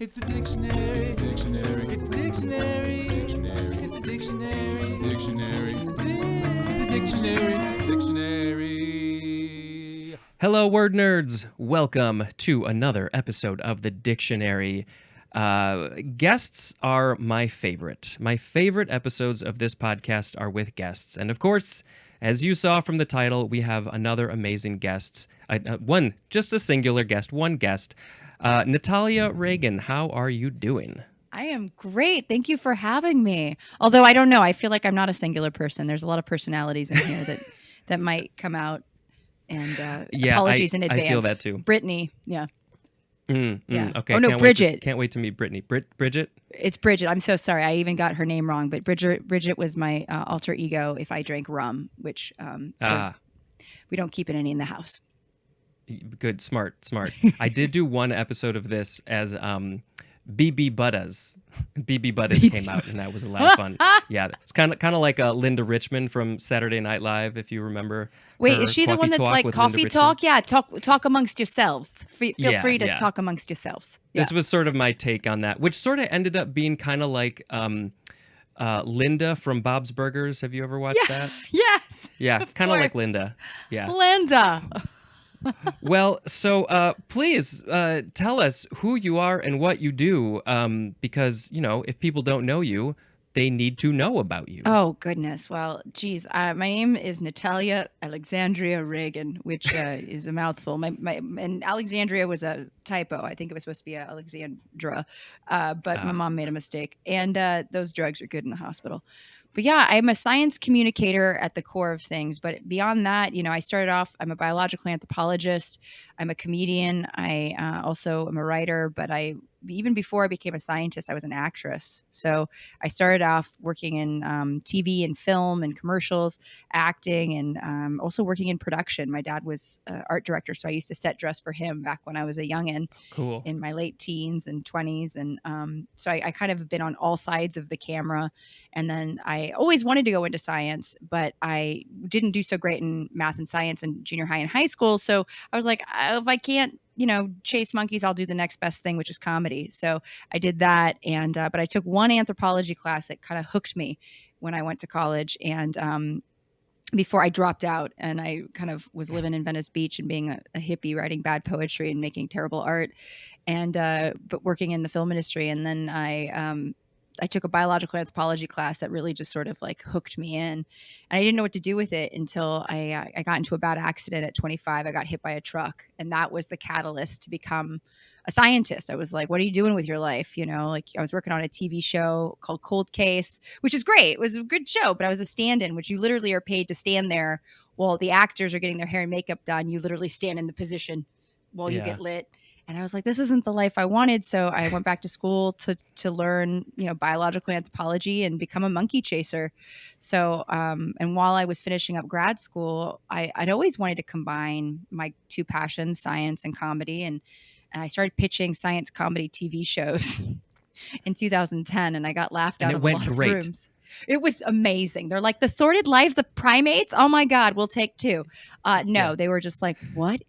It's the dictionary. It's the dictionary. It's the dictionary. It's the dictionary. Dictionary. It's the dictionary. It's the dictionary. Hello, word nerds. Welcome to another episode of the Dictionary. Guests are my favorite. My favorite episodes of this podcast are with guests. And of course, as you saw from the title, we have another amazing guest. Just a singular guest, one guest. Natalia Reagan, how are you doing? I am great. Thank you for having me. Although I don't know, I feel like I'm not a singular person. There's a lot of personalities in here that might come out. And apologies in advance. I feel that too. Brittany, yeah. Yeah. Okay. Oh no, Bridget. Can't wait to meet Brittany. Bridget? It's Bridget. I'm so sorry. I even got her name wrong. But Bridget was my alter ego if I drank rum, which we don't keep it any in the house. Good, smart. I did do one episode of this as BB Buttas. BB Buttas came out, and that was a lot of fun. Yeah, it's kind of like Linda Richmond from Saturday Night Live, if you remember. Wait, is she the one that's like coffee talk? Yeah, talk amongst yourselves. Feel free to talk amongst yourselves. Yeah. This was sort of my take on that, which sort of ended up being kind of like Linda from Bob's Burgers. Have you ever watched that? Yes. Yeah, kind of like Linda. Yeah. Linda. Well, so please tell us who you are and what you do, because, you know, if people don't know you, they need to know about you. Oh, goodness. Well, geez. My name is Natalia Alexandria Reagan, which is a mouthful. And Alexandria was a typo. I think it was supposed to be Alexandra, but my mom made a mistake. And those drugs are good in the hospital. But yeah, I'm a science communicator at the core of things. But beyond that, you know, I started off, I'm a biological anthropologist. I'm a comedian. I also am a writer, but even before I became a scientist, I was an actress. So I started off working in TV and film and commercials, acting, and also working in production. My dad was art director, so I used to set dress for him back when I was a youngin'. Cool. In my late teens and 20s. And so I kind of been on all sides of the camera. And then I always wanted to go into science, but I didn't do so great in math and science in junior high and high school. So I was like, if I can't, chase monkeys, I'll do the next best thing, which is comedy. So I did that. And, but I took one anthropology class that kind of hooked me when I went to college. And, before I dropped out, and I kind of was living in Venice Beach and being a hippie, writing bad poetry and making terrible art, and but working in the film industry. And then I took a biological anthropology class that really just sort of like hooked me in, and I didn't know what to do with it until I got into a bad accident at 25. I got hit by a truck, and that was the catalyst to become a scientist. I was like, what are you doing with your life? Like I was working on a TV show called Cold Case, which is great. It was a good show, but I was a stand-in, which you literally are paid to stand there while the actors are getting their hair and makeup done. You literally stand in the position while you get lit. And I was like, this isn't the life I wanted. So I went back to school to learn, biological anthropology and become a monkey chaser. So, and while I was finishing up grad school, I'd always wanted to combine my two passions, science and comedy. And I started pitching science comedy TV shows in 2010, and I got laughed out of a lot of rooms. It was amazing. They're like, the sordid lives of primates? Oh my God, we'll take two. They were just like, what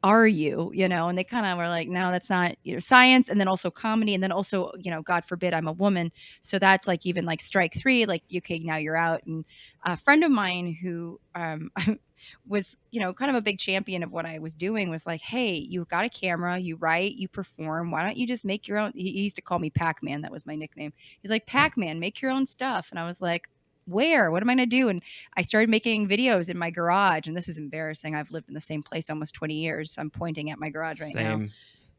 are you? And they kind of were like, no, that's not science. And then also comedy. And then also, God forbid I'm a woman. So that's like even like strike three, like, okay, now you're out. And a friend of mine who was, kind of a big champion of what I was doing was like, hey, you've got a camera, you write, you perform. Why don't you just make your own? He used to call me Pac-Man. That was my nickname. He's like, Pac-Man, make your own stuff. And I was like, where? What am I going to do? And I started making videos in my garage. And this is embarrassing. I've lived in the same place almost 20 years. I'm pointing at my garage right now.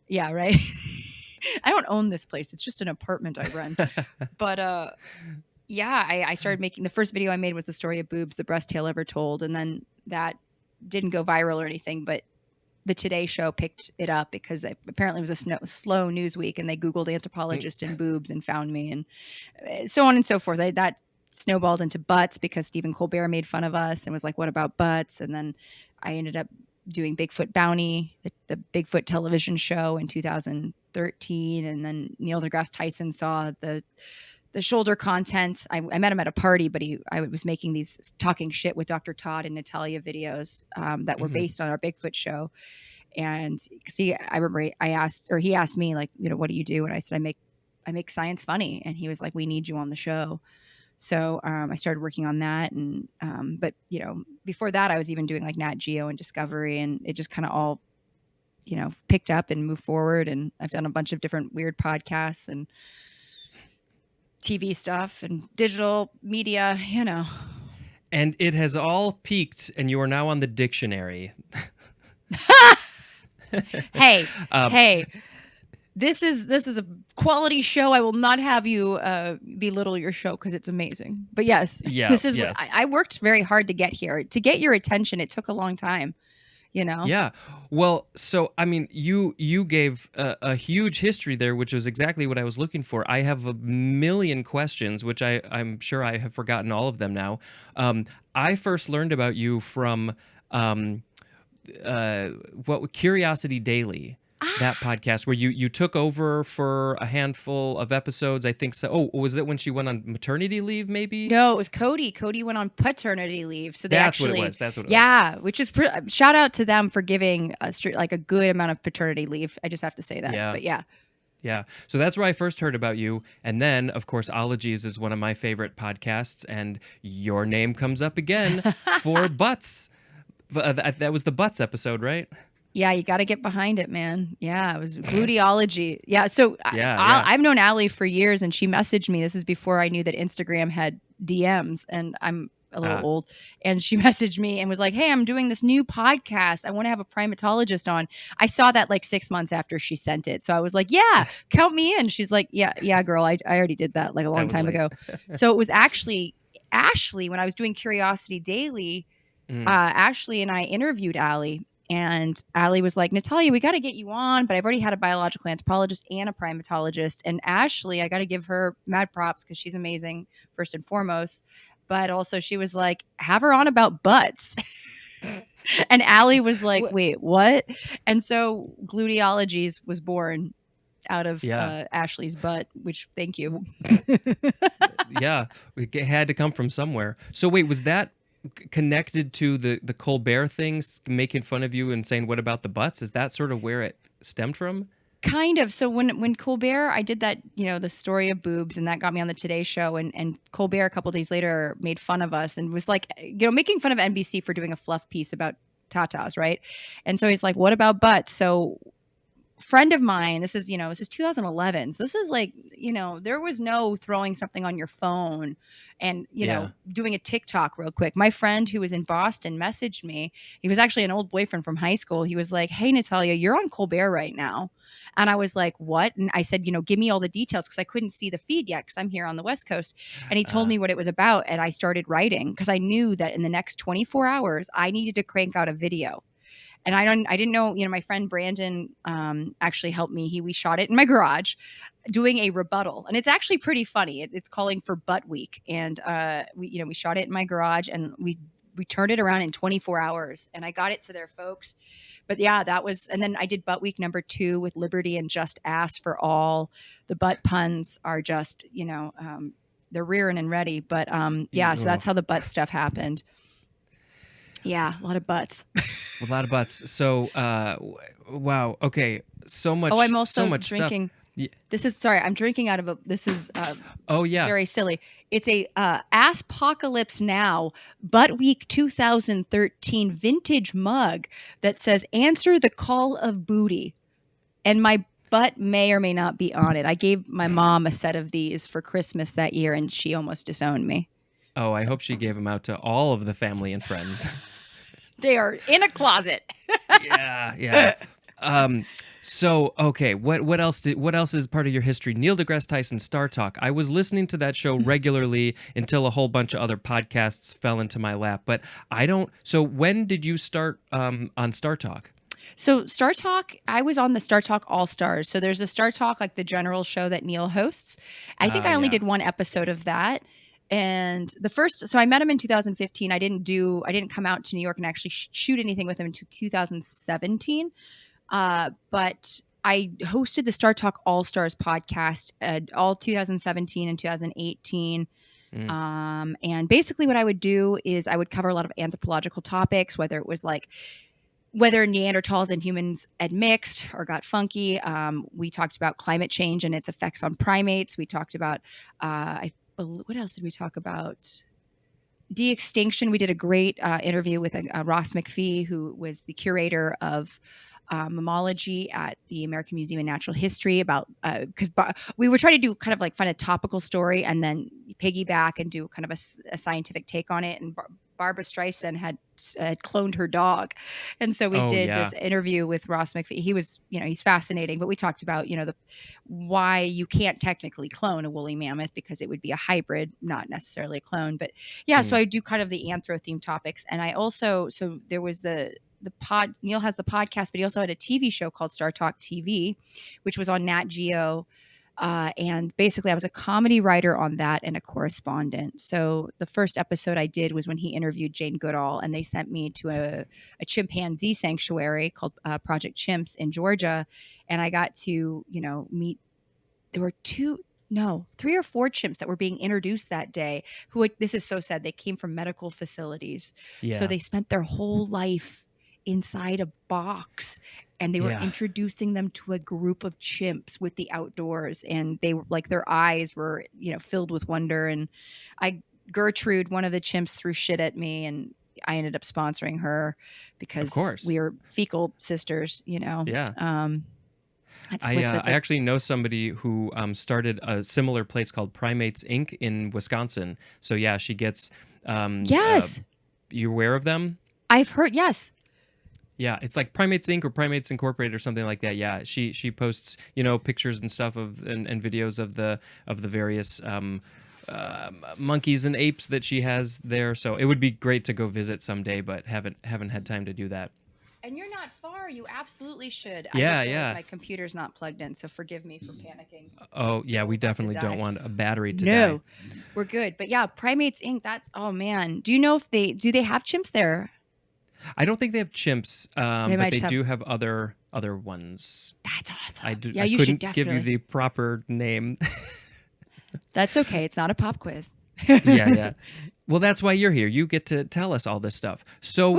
Yeah, right. I don't own this place. It's just an apartment I rent. But I started making, the first video I made was the story of boobs, the breast tale ever told. And then that didn't go viral or anything, but the Today Show picked it up because apparently it was a slow news week, and they Googled anthropologist and boobs and found me, and so on and so forth. That snowballed into butts because Stephen Colbert made fun of us and was like, what about butts? And then I ended up doing Bigfoot Bounty, the Bigfoot television show in 2013. And then Neil deGrasse Tyson saw the shoulder content. I met him at a party, but I was making these talking shit with Dr. Todd and Natalia videos that were based on our Bigfoot show. And see, I remember he asked me like, what do you do? And I said, I make science funny. And he was like, we need you on the show. So I started working on that. And but before that, I was even doing like Nat Geo and Discovery, and it just kind of all picked up and moved forward. And I've done a bunch of different weird podcasts and TV stuff and digital media, And it has all peaked, and you are now on the dictionary. Hey, hey, this is a quality show. I will not have you belittle your show because it's amazing. But yes, this is what I worked very hard to get here. To get your attention, it took a long time. Yeah. Well, so I mean, you gave a huge history there, which was exactly what I was looking for. I have a million questions, which I'm sure I have forgotten all of them now. I first learned about you from Curiosity Daily, that podcast where you took over for a handful of episodes. I think so. Oh, was that when she went on maternity leave? Maybe. No, it was Cody. Cody went on paternity leave, so That's what it was. Yeah, which is shout out to them for giving us like a good amount of paternity leave. I just have to say that. Yeah. But yeah. Yeah. So that's where I first heard about you. And then, of course, Ologies is one of my favorite podcasts. And your name comes up again for Butts. That was the Butts episode, right? Yeah, you got to get behind it, man. Yeah, it was gluteology. Yeah, so Yeah. I've known Allie for years, and she messaged me. This is before I knew that Instagram had DMs, and I'm a little old. And she messaged me and was like, "Hey, I'm doing this new podcast. I want to have a primatologist on." I saw that like 6 months after she sent it, so I was like, "Yeah, count me in." She's like, "Yeah, girl, I already did that like a long time ago." So it was actually Ashley when I was doing Curiosity Daily. Ashley and I interviewed Allie. And Allie was like, "Natalia, we got to get you on, but I've already had a biological anthropologist and a primatologist." And Ashley, I got to give her mad props because she's amazing, first and foremost. But also she was like, "Have her on about butts." And Allie was like, "Wait, what?" And so Gluteologies was born out of Ashley's butt, which thank you. Yeah, it had to come from somewhere. So wait, was that connected to the Colbert things, making fun of you and saying, "What about the butts?" Is that sort of where it stemmed from? Kind of. So when Colbert, I did that, the story of boobs, and that got me on the Today Show. And Colbert a couple days later made fun of us and was like, making fun of NBC for doing a fluff piece about tatas, right? And so he's like, "What about butts?" So friend of mine, this is 2011. So this is like, there was no throwing something on your phone and, doing a TikTok real quick. My friend who was in Boston messaged me. He was actually an old boyfriend from high school. He was like, "Hey, Natalia, you're on Colbert right now." And I was like, "What?" And I said, "Give me all the details," because I couldn't see the feed yet because I'm here on the West Coast. And he told me what it was about. And I started writing because I knew that in the next 24 hours, I needed to crank out a video. And I didn't know, my friend Brandon actually helped me. We shot it in my garage doing a rebuttal. And it's actually pretty funny. It's calling for Butt Week. And we shot it in my garage and we turned it around in 24 hours and I got it to their folks. But yeah, that was, and then I did Butt Week number 2 with Liberty and Just Ass for All. The butt puns are just, they're rearing and ready. But so that's how the butt stuff happened. Yeah, a lot of butts. A lot of butts. So, wow. Okay, so much. Oh, I'm also so much drinking. Stuff. This is I'm drinking out of a. This is. Oh yeah. Very silly. It's a Asspocalypse Now Butt Week 2013 vintage mug that says "Answer the Call of Booty," and my butt may or may not be on it. I gave my mom a set of these for Christmas that year, and she almost disowned me. Oh, I hope she gave them out to all of the family and friends. They are in a closet. Yeah. So, okay, what else is part of your history? Neil deGrasse Tyson, Star Talk. I was listening to that show regularly until a whole bunch of other podcasts fell into my lap. But so when did you start on Star Talk? So Star Talk, I was on the Star Talk All Stars. So there's the Star Talk, like the general show that Neil hosts. I think I only did one episode of that. And so I met him in 2015. I didn't come out to New York and actually shoot anything with him until 2017. But I hosted the Star Talk All Stars podcast all 2017 and 2018. And basically what I would do is I would cover a lot of anthropological topics, whether it was like whether Neanderthals and humans had mixed or got funky. We talked about climate change and its effects on primates. We talked about, what else did we talk about? De-extinction. We did a great interview with Ross McPhee, who was the curator of mammalogy at the American Museum of Natural History, about because we were trying to do kind of like find a topical story and then piggyback and do kind of a scientific take on it. And Barbara Streisand had cloned her dog, and so we Oh, did yeah. this interview with Ross McPhee. He was, he's fascinating, but we talked about, why you can't technically clone a woolly mammoth because it would be a hybrid, not necessarily a clone. But yeah, so I do kind of the anthro themed topics, and I also, so there was the pod. Neil has the podcast, but he also had a TV show called Star Talk TV, which was on Nat Geo. And basically, I was a comedy writer on that and a correspondent. So the first episode I did was when he interviewed Jane Goodall, and they sent me to a chimpanzee sanctuary called Project Chimps in Georgia, and I got to meet. There were three or four chimps that were being introduced that day. This is so sad. They came from medical facilities, so they spent their whole life inside a box, and they were introducing them to a group of chimps with the outdoors, and they were like, their eyes were filled with wonder. And Gertrude, one of the chimps, threw shit at me, and I ended up sponsoring her because we are fecal sisters, I actually know somebody who started a similar place called Primates Inc. in Wisconsin. So yeah, she gets yes. You aware of them? I've heard, yes. Yeah, it's like Primates Inc. or Primates Incorporated or something like that. Yeah, she posts pictures and stuff and videos of the various monkeys and apes that she has there. So it would be great to go visit someday, but haven't had time to do that. And you're not far. You absolutely should. Yeah. My computer's not plugged in, so forgive me for panicking. Oh yeah, we definitely don't want a battery to die. No, we're good. But yeah, Primates Inc. That's, oh man. Do you know if they have chimps there? I don't think they have chimps, but they do have other ones. That's awesome. I couldn't give you the proper name. That's okay. It's not a pop quiz. Yeah. Well, that's why you're here. You get to tell us all this stuff. So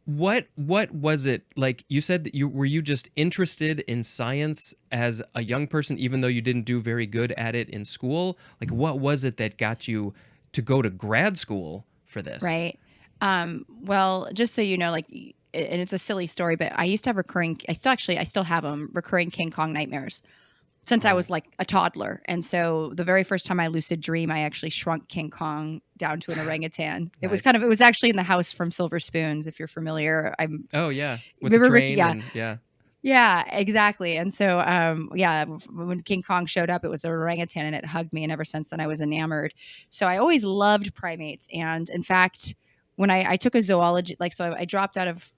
what was it like? You said that were you just interested in science as a young person, even though you didn't do very good at it in school? Like, what was it that got you to go to grad school for this? Right. Well, just so you know, like, and it's a silly story, but I used to have I still have them, recurring King Kong nightmares since I was like a toddler. And so the very first time I lucid dream, I actually shrunk King Kong down to an orangutan. It was it was actually in the house from Silver Spoons, if you're familiar. Oh yeah. With the train. Yeah, exactly. And so, when King Kong showed up, it was an orangutan and it hugged me. And ever since then I was enamored. So I always loved primates. And in fact, when I took a zoology, so I dropped out of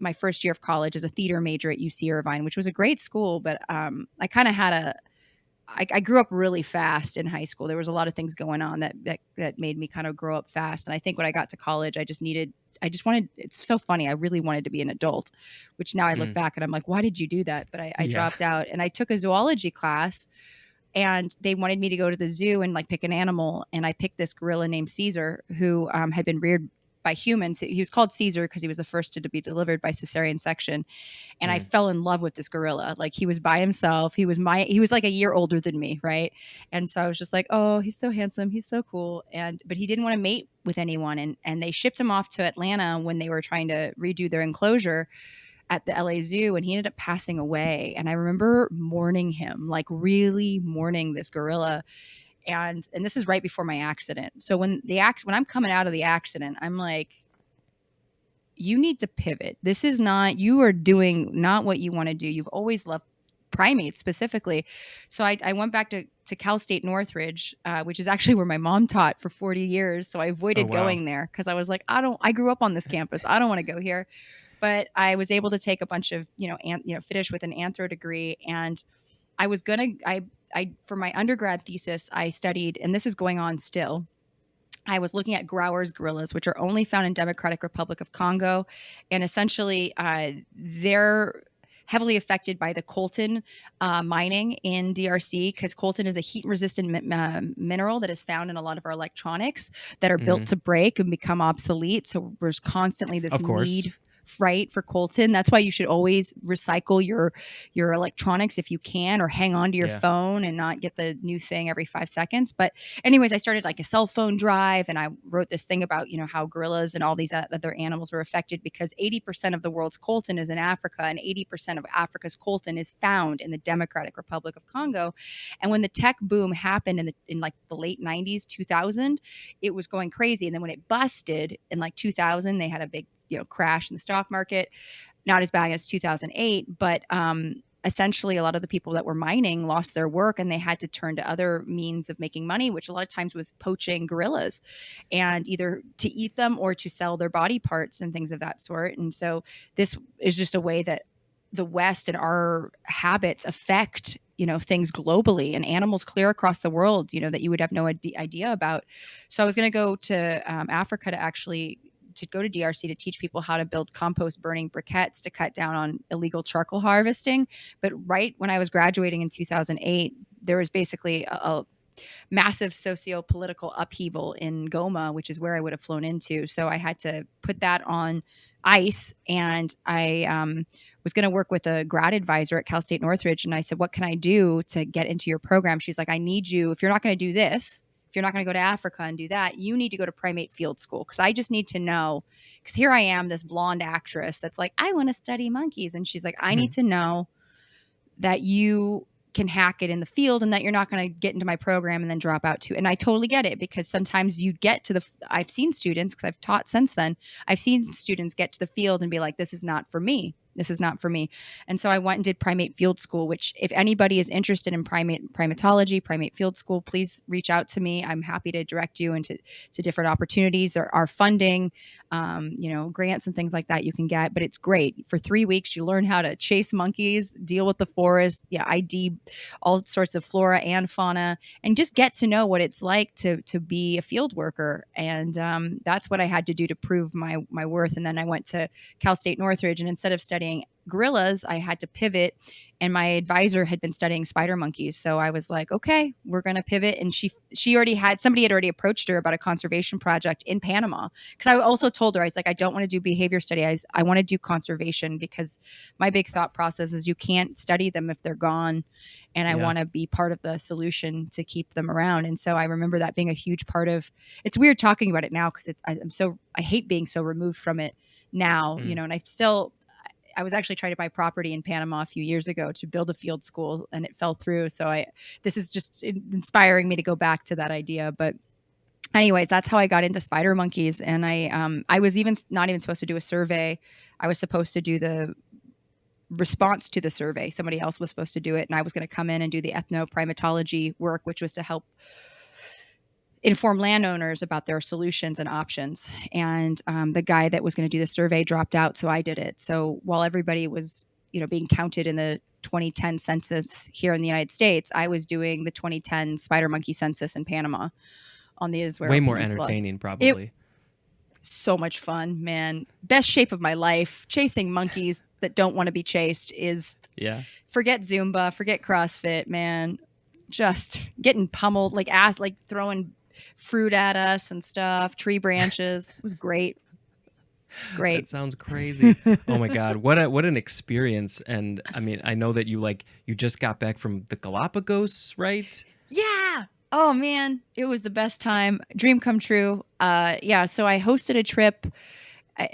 my first year of college as a theater major at UC Irvine, which was a great school, but I kind of had I grew up really fast in high school. There was a lot of things going on that made me kind of grow up fast. And I think when I got to college, I just wanted, it's so funny. I really wanted to be an adult, which now I look back and I'm like, why did you do that? But I dropped out and I took a zoology class, and they wanted me to go to the zoo and like pick an animal. And I picked this gorilla named Caesar, who had been reared by humans. He was called Caesar because he was the first to be delivered by cesarean section. And I fell in love with this gorilla. Like, he was by himself. He was like a year older than me. Right. And so I was just like, oh, he's so handsome. He's so cool. But he didn't want to mate with anyone. And they shipped him off to Atlanta when they were trying to redo their enclosure at the LA Zoo, and he ended up passing away. And I remember mourning him, like really mourning this gorilla. And this is right before my accident. So when I'm coming out of the accident, I'm like, you need to pivot. This is not, you are doing not what you want to do. You've always loved primates specifically. So I went back to Cal State Northridge, which is actually where my mom taught for 40 years. So I avoided going there because I was like, I grew up on this campus. I don't want to go here. But I was able to take a bunch of, finish with an anthro degree. And I was going to, for my undergrad thesis, I studied, and this is going on still, I was looking at Grauer's gorillas, which are only found in Democratic Republic of Congo. And essentially, they're heavily affected by the coltan mining in DRC, because coltan is a heat-resistant mineral that is found in a lot of our electronics that are built to break and become obsolete. So there's constantly this need right, for coltan. That's why you should always recycle your electronics if you can, or hang on to your Yeah. phone and not get the new thing every 5 seconds. But anyways, I started like a cell phone drive, and I wrote this thing about, how gorillas and all these other animals were affected, because 80% of the world's coltan is in Africa, and 80% of Africa's coltan is found in the Democratic Republic of Congo. And when the tech boom happened in like the late 90s, 2000, it was going crazy. And then when it busted in like 2000, they had a big, crash in the stock market. Not as bad as 2008, but essentially a lot of the people that were mining lost their work, and they had to turn to other means of making money, which a lot of times was poaching gorillas, and either to eat them or to sell their body parts and things of that sort. And so this is just a way that the West and our habits affect, things globally, and animals clear across the world, that you would have no idea about. So I was going to go to Africa to go to DRC to teach people how to build compost burning briquettes to cut down on illegal charcoal harvesting. But right when I was graduating in 2008, there was basically a massive socio-political upheaval in Goma, which is where I would have flown into. So I had to put that on ice, and I was going to work with a grad advisor at Cal State Northridge. And I said, what can I do to get into your program? She's like, I need you, if you're not going to do this, if you're not going to go to Africa and do that, you need to go to primate field school. Because I just need to know, because here I am, this blonde actress that's like, I want to study monkeys. And she's like, I need to know that you can hack it in the field, and that you're not going to get into my program and then drop out too. And I totally get it, because sometimes you get to I've seen students, because I've taught since then, I've seen students get to the field and be like, this is not for me. This is not for me. And so I went and did primate field school, which if anybody is interested in primatology, primate field school, please reach out to me. I'm happy to direct you into different opportunities. There are funding, grants and things like that you can get, but it's great. For 3 weeks, you learn how to chase monkeys, deal with the forest, ID all sorts of flora and fauna, and just get to know what it's like to be a field worker. And that's what I had to do to prove my worth. And then I went to Cal State Northridge, and instead of studying gorillas, I had to pivot, and my advisor had been studying spider monkeys. So I was like, okay, we're going to pivot. And somebody had already approached her about a conservation project in Panama. Cause I also told her, I was like, I don't want to do behavior study. I want to do conservation, because my big thought process is you can't study them if they're gone. And I want to be part of the solution to keep them around. And so I remember that being a huge part of, it's weird talking about it now, because I hate being so removed from it now, and I was actually trying to buy property in Panama a few years ago to build a field school, and it fell through. So this is just inspiring me to go back to that idea. But anyways, that's how I got into spider monkeys. And I was not even supposed to do a survey. I was supposed to do the response to the survey. Somebody else was supposed to do it. And I was going to come in and do the ethnoprimatology work, which was to help inform landowners about their solutions and options. And the guy that was going to do the survey dropped out, so I did it. So while everybody was, being counted in the 2010 census here in the United States, I was doing the 2010 spider monkey census in Panama on the Israel Way more Peninsula. entertaining, probably. So much fun, man. Best shape of my life. Chasing monkeys that don't want to be chased is, forget Zumba, forget CrossFit, man. Just getting pummeled, like throwing fruit at us and stuff, tree branches. It was great. That sounds crazy. Oh my God. What an experience. And I mean, I know that you just got back from the Galapagos, right? Yeah. Oh man, it was the best time. Dream come true. So I hosted a trip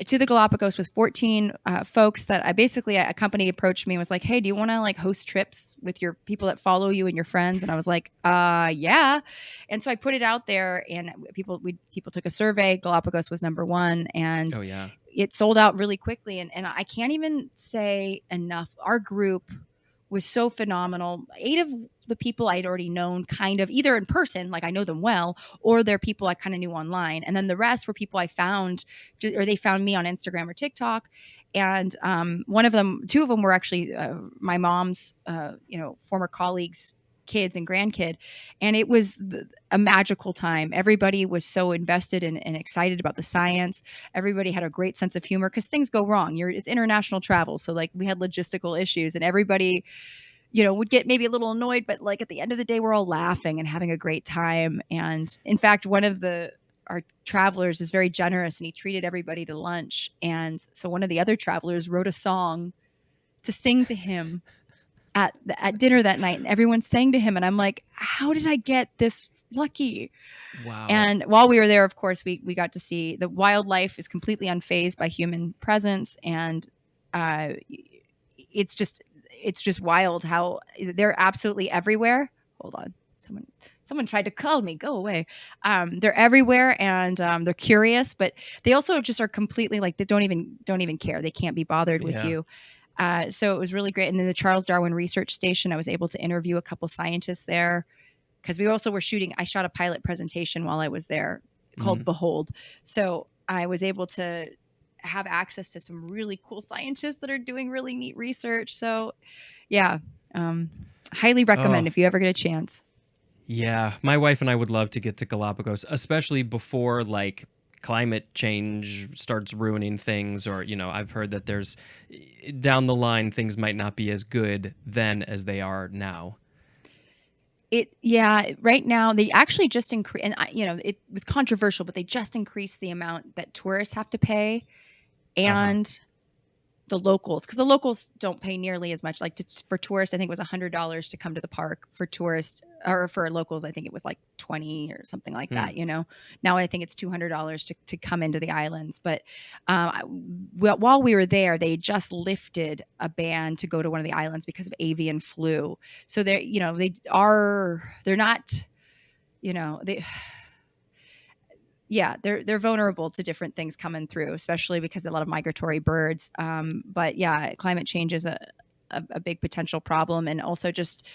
to the Galapagos with 14 folks that a company approached me and was like, hey, do you want to host trips with your people that follow you and your friends? And I was like, yeah. And so I put it out there, and people took a survey. Galapagos was number one, and it sold out really quickly. And I can't even say enough. Our group was so phenomenal. 8 of the people I'd already known kind of either in person, like I know them well, or they're people I kind of knew online. And then the rest were people I found, or they found me on Instagram or TikTok. And 2 of them were actually my mom's, former colleagues' kids and grandkid. And it was a magical time. Everybody was so invested and excited about the science. Everybody had a great sense of humor, because things go wrong. It's international travel. So we had logistical issues, and everybody, would get maybe a little annoyed, but at the end of the day, we're all laughing and having a great time. And in fact, one of the our travelers is very generous, and he treated everybody to lunch. And so one of the other travelers wrote a song to sing to him at dinner that night, and everyone sang to him. And I'm like, how did I get this lucky? Wow. And while we were there, of course, we got to see the wildlife is completely unfazed by human presence, and it's just wild how they're absolutely everywhere. Hold on, someone tried to call me. Go away. They're everywhere, and they're curious, but they also just are completely like, they don't even care. They can't be bothered with Yeah. you. So it was really great. And then the Charles Darwin Research Station, I was able to interview a couple scientists there, because we also were I shot a pilot presentation while I was there called Behold. So I was able to have access to some really cool scientists that are doing really neat research. So yeah, highly recommend if you ever get a chance. Yeah, my wife and I would love to get to Galapagos, especially before like climate change starts ruining things, or I've heard that there's down the line things might not be as good then as they are now. Right now they actually just increased, and it was controversial, but they just increased the amount that tourists have to pay, and the locals, because the locals don't pay nearly as much. Like for tourists, I think it was $100 to come to the park. For tourists, or for locals, I think it was like 20 or something like that. Now I think it's $200 to come into the islands. But while we were there, they just lifted a ban to go to one of the islands because of avian flu. So they're not, they're vulnerable to different things coming through, especially because of a lot of migratory birds. But yeah, climate change is a big potential problem, and also just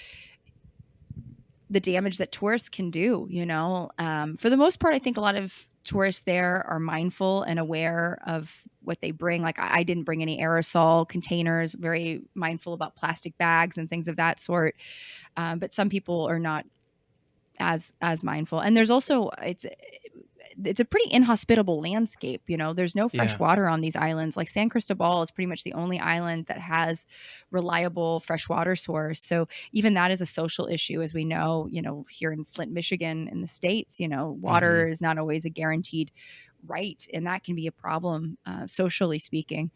the damage that tourists can do. For the most part, I think a lot of tourists there are mindful and aware of what they bring. Like I didn't bring any aerosol containers, very mindful about plastic bags and things of that sort. But some people are not as mindful. And there's also, it's a pretty inhospitable landscape. There's no fresh water on these islands. Like San Cristobal is pretty much the only island that has reliable fresh water source. So even that is a social issue, as we know, here in Flint, Michigan, in the States, water is not always a guaranteed right. And that can be a problem, socially speaking.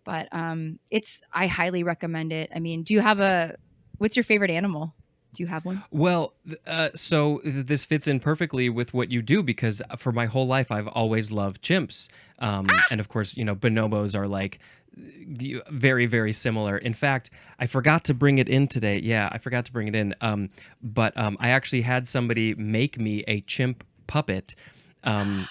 But I highly recommend it. I mean, what's your favorite animal? Do you have one? Well, so this fits in perfectly with what you do, because for my whole life I've always loved chimps, and of course bonobos are like very, very similar. In fact, I forgot to bring it in today. Yeah, I forgot to bring it in. But I actually had somebody make me a chimp puppet.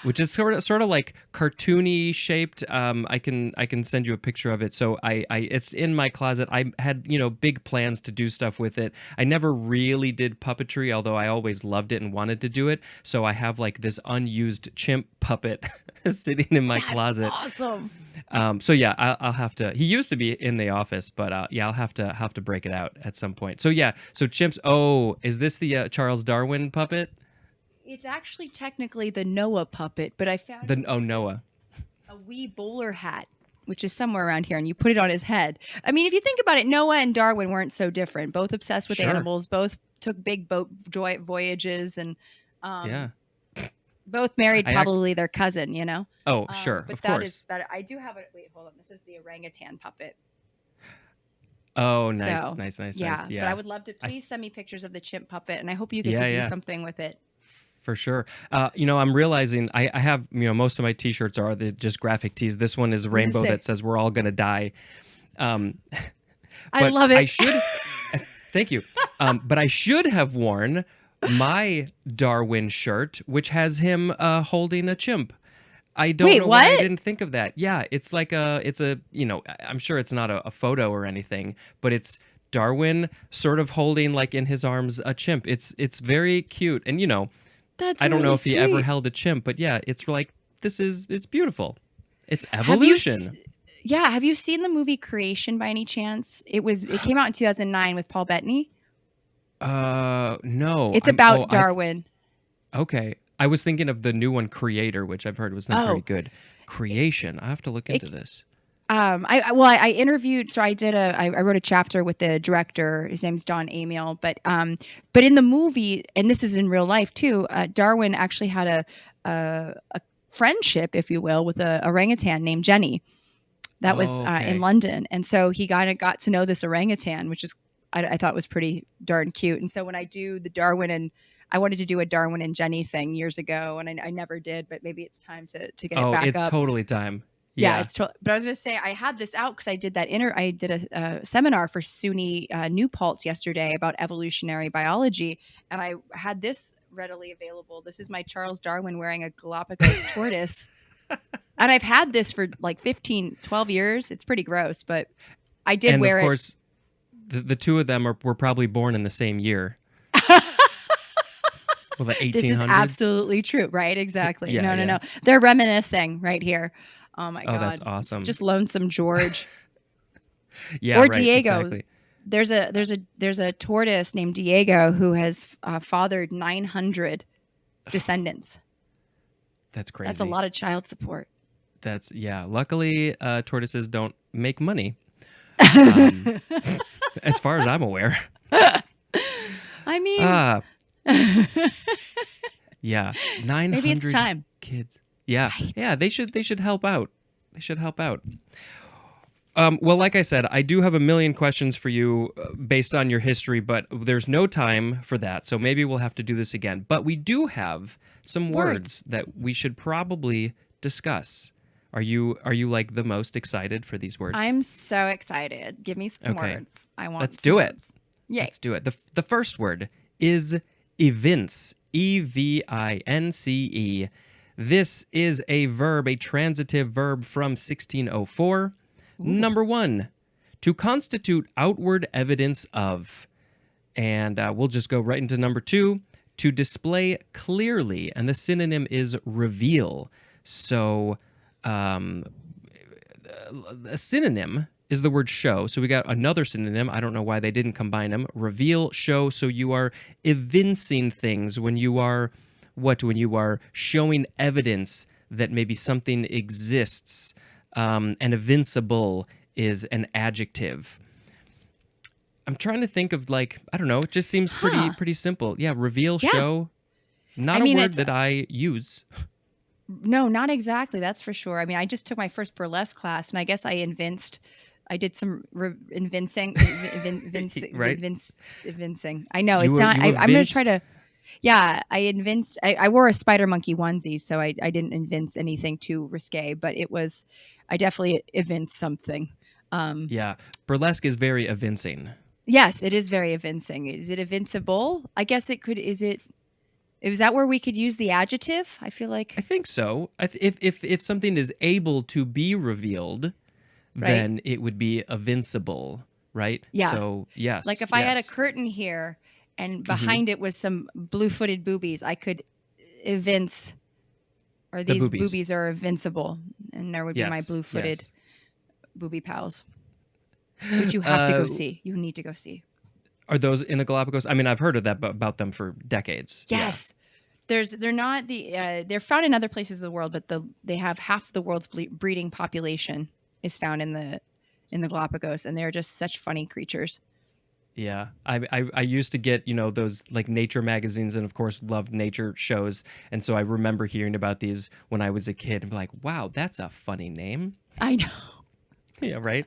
Which is sort of like cartoony shaped. I can send you a picture of it. So it's in my closet. I had big plans to do stuff with it. I never really did puppetry, although I always loved it and wanted to do it. So I have like this unused chimp puppet sitting in my closet. Awesome. So yeah, I'll have to. He used to be in the office, but I'll have to break it out at some point. So yeah, so chimps. Oh, is this the Charles Darwin puppet? It's actually technically the Noah puppet, but I found Noah. a wee bowler hat, which is somewhere around here, and you put it on his head. I mean, if you think about it, Noah and Darwin weren't so different. Both obsessed with animals, both took big boat voyages, and both married probably their cousin, Oh, sure, but of that course. is that. I do have it. Wait, hold on. This is the orangutan puppet. Oh, nice, So, nice. Yeah, Yeah, but I would love to. Please send me pictures of the chimp puppet, and I hope you get to do something with it. For sure. I'm realizing I have, most of my t-shirts are just graphic tees. This one is a rainbow that says we're all going to die. I love it. I should, thank you. But I should have worn my Darwin shirt, which has him holding a chimp. I don't know why I didn't think of that. Yeah, it's like I'm sure it's not a photo or anything, but it's Darwin sort of holding like in his arms a chimp. It's very cute. And That's I don't know really if he ever sweet. held a chimp, but yeah, it's like it's beautiful. It's evolution. Have you seen the movie Creation by any chance? It came out in 2009 with Paul Bettany. No. It's about Darwin. Okay. I was thinking of the new one, Creator, which I've heard was not very good. Creation. I have to look into this. I interviewed, so I wrote a chapter with the director. His name's Don Amiel, but in the movie, and this is in real life too, Darwin actually had a friendship, if you will, with a orangutan named Jenny. That was Okay. in London, and so he got to know this orangutan, which is I thought was pretty darn cute. And so when I do the Darwin and I wanted to do a Darwin and Jenny thing years ago, and I never did, but maybe it's time to get it back it's up. totally time. Yeah, Yeah. but I was going to say I had this out because I did I did a seminar for SUNY New Paltz yesterday about evolutionary biology, and I had this readily available. This is my Charles Darwin wearing a Galapagos tortoise, and I've had this for like 15, 12 years. It's pretty gross, but I did And wear of it. course, the two of them were probably born in the same year. Well, the 1800s. This is absolutely true, right? Exactly. Yeah, No. They're reminiscing right here. Oh my God. that's awesome. It's just Lonesome George. Yeah, Or right, Diego. exactly. There's a tortoise named Diego who has fathered 900 descendants. That's crazy. That's a lot of child support. Luckily, tortoises don't make money, as far as I'm aware. I mean, yeah, 900 maybe it's time. kids. Yeah, Right. yeah, they should help out. They should help out. Well, like I said, I do have a million questions for you based on your history, but there's no time for that. So maybe we'll have to do this again. But we do have some words that we should probably discuss. Are you like the most excited for these words? I'm so excited. Give me some Okay. words. I want. Let's some do it. words. Yay. Let's do it. The first word is evince. evince. This is a verb, a transitive verb from 1604. Number 1, to constitute outward evidence of. And we'll just go right into number 2, to display clearly. And the synonym is reveal. So a synonym is the word show. So we got another synonym. I don't know why they didn't combine them. Reveal, show. So you are evincing things when you are when you are showing evidence that maybe something exists. And evincible is an adjective. I'm trying to think of I don't know. It just seems pretty simple. Yeah, reveal, show. Not a word that I use. No, not exactly. That's for sure. I mean, I just took my first burlesque class, and I guess I did some evincing. Right? Evincing. I know it's You not. I'm going to try evinced? to. Yeah, I evinced. I wore a spider monkey onesie, so I didn't evince anything too risque, but it was. I definitely evinced something. Yeah, burlesque is very evincing. Yes, it is very evincing. Is it evincible? I guess it could. Is that where we could use the adjective? I feel like. I think so. If something is able to be revealed, then it would be evincible, right? Yeah. So yes. Like if I had a curtain here and behind it was some blue-footed boobies, I could evince, or The these boobies. boobies are evincible, and there would be my Yes, blue-footed yes. booby pals, which you have to go see. You need to go see. Are those in the Galapagos? I mean, I've heard of that about them for decades. Yes. They're not they're found in other places of the world, but they have half the world's breeding population is found in the Galapagos, and they're just such funny creatures. Yeah, I used to get those nature magazines, and of course loved nature shows, and so I remember hearing about these when I was a kid and be like, wow, that's a funny name. I know. Yeah, right.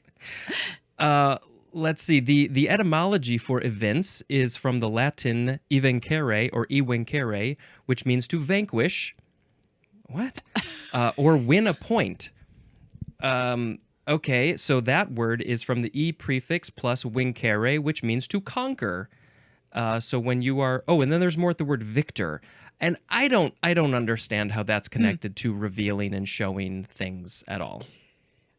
Let's see. The etymology for evince is from the Latin evincere or evincere, which means to vanquish. What? Or win a point. Okay, so that word is from the e prefix plus vincere, which means to conquer. So when you are, and then there's more at the word victor, and I don't understand how that's connected to revealing and showing things at all.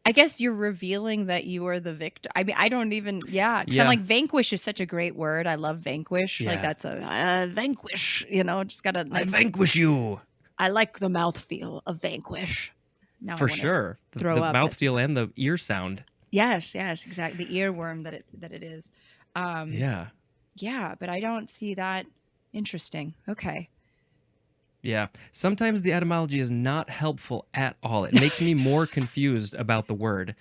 I guess you're revealing that you are the victor. I mean, I don't even, because I'm like, vanquish is such a great word. I love vanquish. Yeah. Like that's a vanquish, just got a I nice, vanquish you. I like the mouthfeel of vanquish. Now For sure. The throw up. mouthfeel and the ear sound. Yes, exactly. The earworm that it is. Yeah. Yeah, but I don't see that interesting. Okay. Yeah. Sometimes the etymology is not helpful at all. It makes me more confused about the word.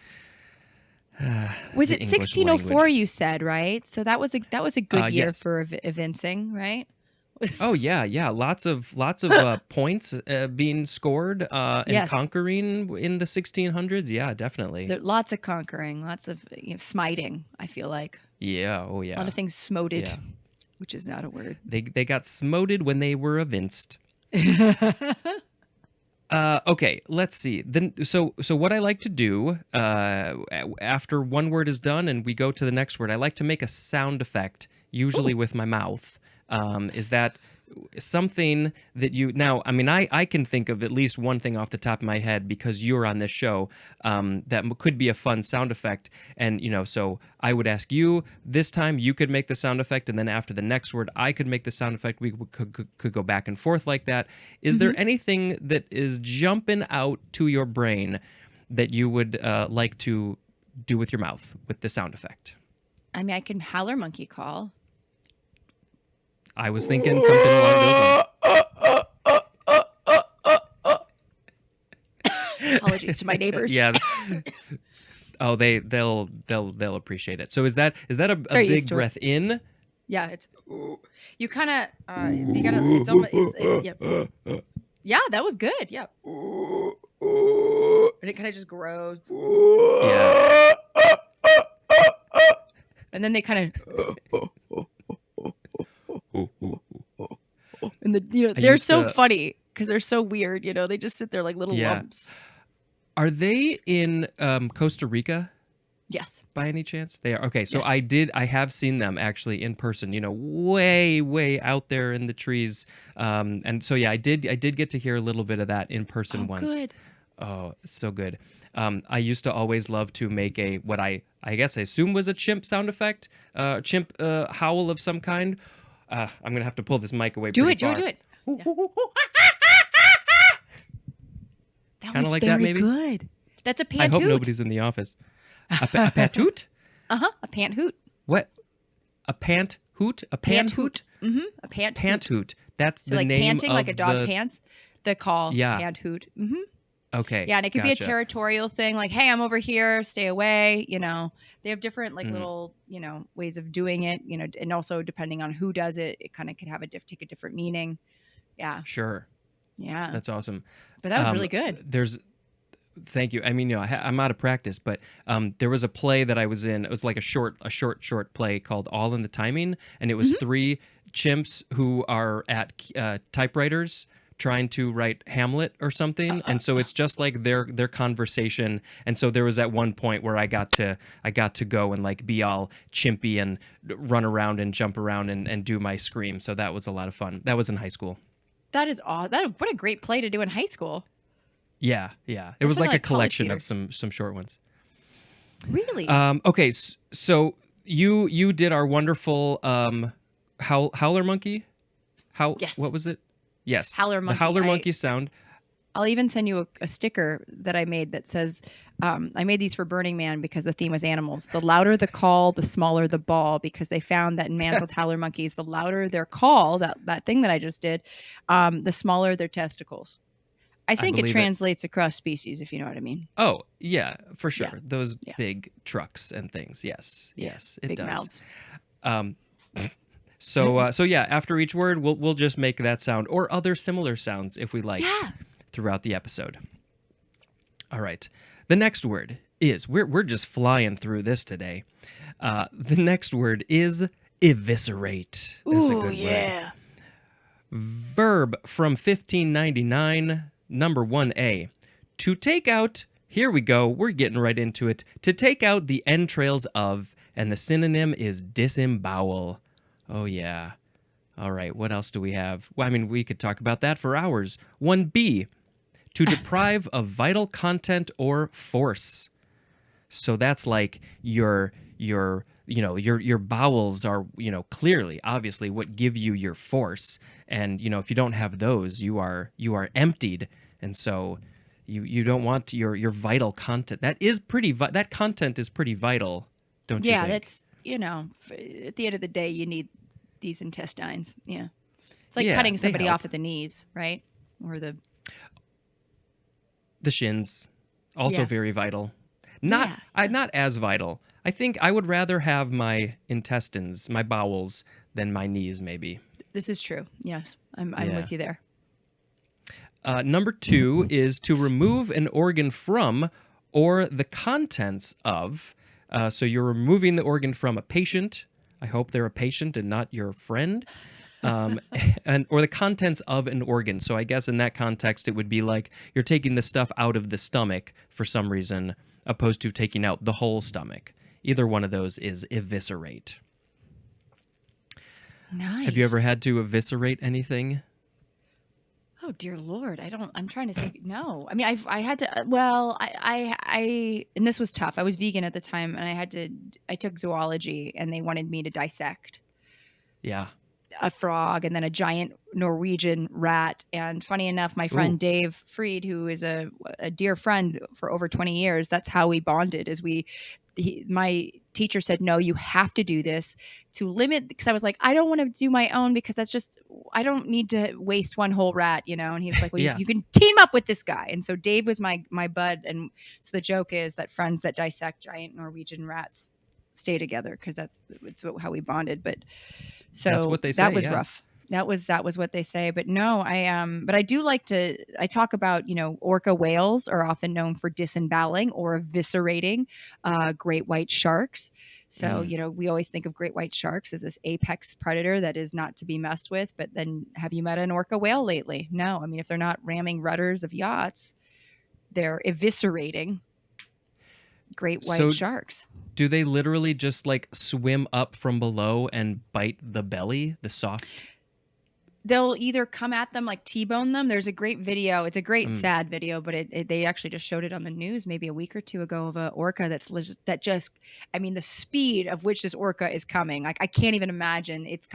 Was The it English 1604 language. you said, right? So that was a good year Yes. for evincing, right? Oh yeah. Lots of points being scored and Yes. conquering in the 1600s. Yeah, definitely. Lots of conquering, lots of smiting, I feel like. Yeah. Oh A lot yeah. of things smoted, Yeah. which is not a word. They got smoted when they were evinced. Okay, let's see. Then, so what I like to do after one word is done and we go to the next word, I like to make a sound effect, usually with my mouth. Is that something that you now? I mean, I can think of at least one thing off the top of my head because you're on this show that could be a fun sound effect. And so I would ask you this time. You could make the sound effect, and then after the next word, I could make the sound effect. We could go back and forth like that. Is there anything that is jumping out to your brain that you would like to do with your mouth with the sound effect? I mean, I can howler monkey call. I was thinking something along those lines. Apologies to my neighbors. Yeah. Oh, they'll appreciate it. So is that a big breath in? Yeah, it's you kind of you gotta. It's almost yeah, that was good. Yeah, and it kind of just grows. Yeah. And then they kind of and they're so funny because they're so weird. They just sit there like little lumps. Are they in Costa Rica? Yes. By any chance? They are. Okay, so Yes. I have seen them actually in person, way out there in the trees. And so yeah, I did get to hear a little bit of that in person once. Good. Oh, so good. I used to always love to make what I guess I assume was a chimp sound effect, chimp howl of some kind. I'm gonna have to pull this mic away. Do it. far. Do it. Yeah. That Kinda was like that, very maybe? good. That's a pant I hoot. hope nobody's in the office. A patoot? A pant hoot. What? A pant hoot? A Pant pan hoot? Mm-hmm. A pant Hoot. That's So the like name panting of like a dog the... pants. The call. Yeah. Pant hoot. Mm-hmm. Okay. Yeah, and it could be a gotcha. territorial thing, like, "Hey, I'm over here, stay away." They have different Mm. little ways of doing it. And also depending on who does it, it kind of could have take a different meaning. Yeah, Sure. yeah. That's awesome. But that was really good. Thank you. I mean, I'm out of practice, but there was a play that I was in. It was like a short play called All in the Timing, and it was three chimps who are at typewriters trying to write Hamlet or something, and so it's just like their conversation. And so there was at one point where I got to go and like be all chimpy and run around and jump around and do my scream. So that was a lot of fun. That was in high school. That is awesome. What a great play to do in high school. Yeah. It was like a like college collection of theater. some short ones. Really? Okay, so you did our wonderful howler monkey. Yes. What was it? Yes, Howler monkey. The howler monkey sound. I'll even send you a sticker that I made that says, I made these for Burning Man because the theme was animals. The louder the call, the smaller the ball, because they found that in mantled howler monkeys, the louder their call, that thing that I just did, the smaller their testicles. I think it believe it. translates across species, if you know what I mean. Oh yeah, for sure. Yeah. Those Yeah. big trucks and things. Yes, it Big does. mouths. So yeah, after each word, we'll just make that sound or other similar sounds if we like Yeah. throughout the episode. All right. The next word is we're just flying through this today. The next word is eviscerate. That's a good word. Verb from 1599, number 1A. To take out, here we go, we're getting right into it. To take out the entrails of, and the synonym is disembowel. Oh, yeah. All right, what else do we have? Well, I mean, we could talk about that for hours. 1B, to deprive of vital content or force. So that's like your bowels are, clearly, obviously what give you your force. And, if you don't have those, you are emptied. And so you don't want your vital content. That content is pretty vital, don't you think? Yeah, that's, at the end of the day, you need these intestines. Yeah. It's like cutting they somebody help. off at the knees, right? Or the shins, also Yeah. very vital. Not as vital. I think I would rather have my intestines, my bowels, than my knees, maybe. This is true. Yes, I'm Yeah. with you there. Number 2 is to remove an organ from or the contents of. So you're removing the organ from a patient. I hope they're a patient and not your friend. Or the contents of an organ. So I guess in that context, it would be like you're taking the stuff out of the stomach for some reason, opposed to taking out the whole stomach. Either one of those is eviscerate. Nice. Have you ever had to eviscerate anything? Oh dear Lord, I'm trying to think. No, I mean, I had to. Well, and this was tough. I was vegan at the time, and I took zoology, and they wanted me to dissect Yeah. a frog and then a giant Norwegian rat. And funny enough, my friend Ooh. Dave Freed, who is a dear friend for over 20 years, that's how we bonded. My teacher said, no, you have to do this to limit, because I was like, I don't want to do my own because I don't need to waste one whole rat, And he was like, well, Yeah. you can team up with this guy. And so Dave was my bud. And so the joke is that friends that dissect giant Norwegian rats stay together, because it's how we bonded. But so That's what they say, that was yeah. rough. That was what they say. But no, but I do like I talk about, orca whales are often known for disemboweling or eviscerating great white sharks. So, we always think of great white sharks as this apex predator that is not to be messed with. But then have you met an orca whale lately? No. I mean, if they're not ramming rudders of yachts, they're eviscerating great white sharks. Do they literally just like swim up from below and bite the belly, the soft? They'll either come at them, like T-bone them. There's a great video. It's a great sad video, but they actually just showed it on the news maybe a week or two ago of an orca I mean, the speed of which this orca is coming, like I can't even imagine. It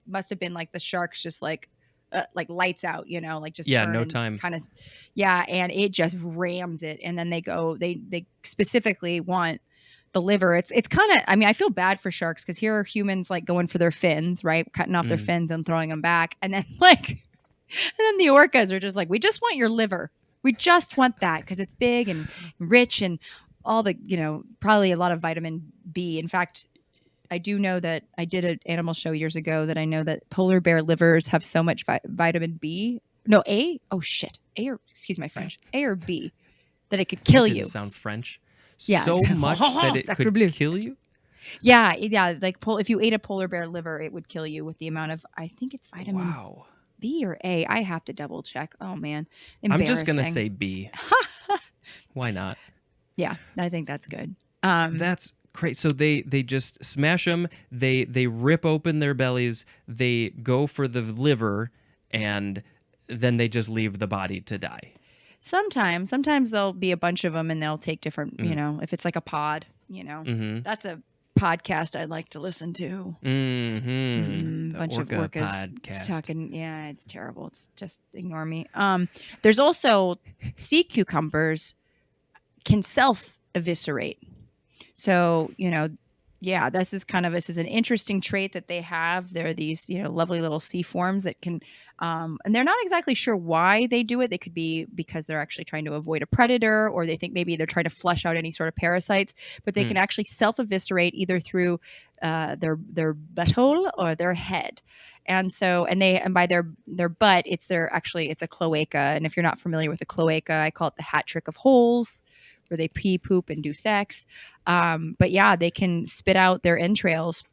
must have been like the sharks just like lights out, like just turn no and time. kind of, and it just rams it, and then they specifically want the liver. It's kind of, I mean, I feel bad for sharks because here are humans like going for their fins, right? Cutting off their fins and throwing them back. And then and then the orcas are just like, we just want your liver. We just want that because it's big and rich and all the, probably a lot of vitamin B. In fact, I do know that I did an animal show years ago that I know that polar bear livers have so much vitamin B. No, A? Oh, shit. Excuse my French. A or B that it could kill That you. didn't sound French. Yeah, so much that it Sacre could bleu. kill you? Yeah. Like if you ate a polar bear liver, it would kill you with the amount of, I think it's vitamin B or A. I have to double check. Oh man, I'm just gonna embarrassing. say B. Why not? Yeah, I think that's good. That's great. So they just smash them. They rip open their bellies. They go for the liver, and then they just leave the body to die. Sometimes there'll be a bunch of them and they'll take different, if it's like a pod, that's a podcast I'd like to listen to. Bunch of orcas podcast. talking. Yeah, it's terrible. It's just ignore me. There's also sea cucumbers can self-eviscerate. So, this is an interesting trait that they have. There are these, lovely little sea forms that can, and they're not exactly sure why they do it. They could be because they're actually trying to avoid a predator, or they think maybe they're trying to flush out any sort of parasites, but they can actually self-eviscerate either through their butthole or their head. And so, and by their butt, it's a cloaca. And if you're not familiar with a cloaca, I call it the hat trick of holes, where they pee, poop, and do sex. But yeah, they can spit out their entrails.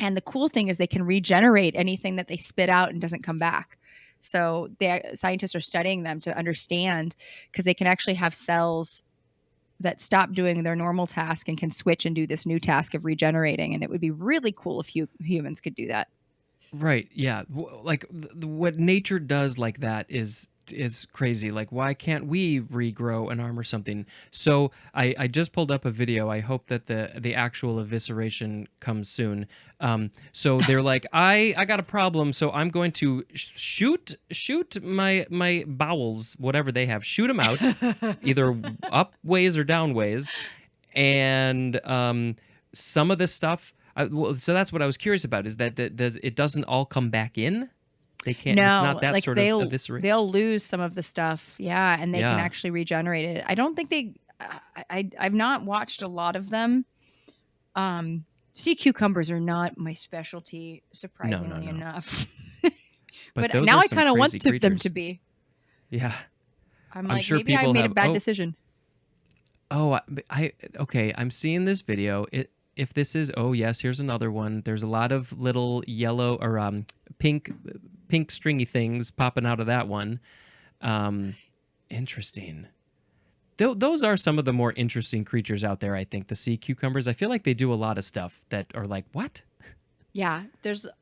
And the cool thing is they can regenerate anything that they spit out and doesn't come back. So scientists are studying them to understand, because they can actually have cells that stop doing their normal task and can switch and do this new task of regenerating. And it would be really cool if humans could do that. Right. Yeah. Like what nature does like that is crazy. Like, why can't we regrow an arm or something? So I just pulled up a video. I hope that the actual evisceration comes soon. So they're like, I got a problem, so I'm going to shoot my bowels, whatever they have, shoot them out, either up ways or down ways, and some of this stuff. So that's what I was curious about. Is that it doesn't all come back in? They can't. No, it's not that like sort of eviscerate. They'll lose some of the stuff, and they can actually regenerate it. I don't think I've not watched a lot of them. Sea cucumbers are not my specialty, No. surprisingly enough. But But those now are I some kind of want crazy them to creatures. be. Yeah. I'm I'm like, sure maybe I people made a have. bad decision. Okay. I'm seeing this video. If this is, oh yes, here's another one. There's a lot of little yellow or pink stringy things popping out of that one. Interesting. Those are some of the more interesting creatures out there. I think the sea cucumbers. I feel like they do a lot of stuff that are like, what? Yeah,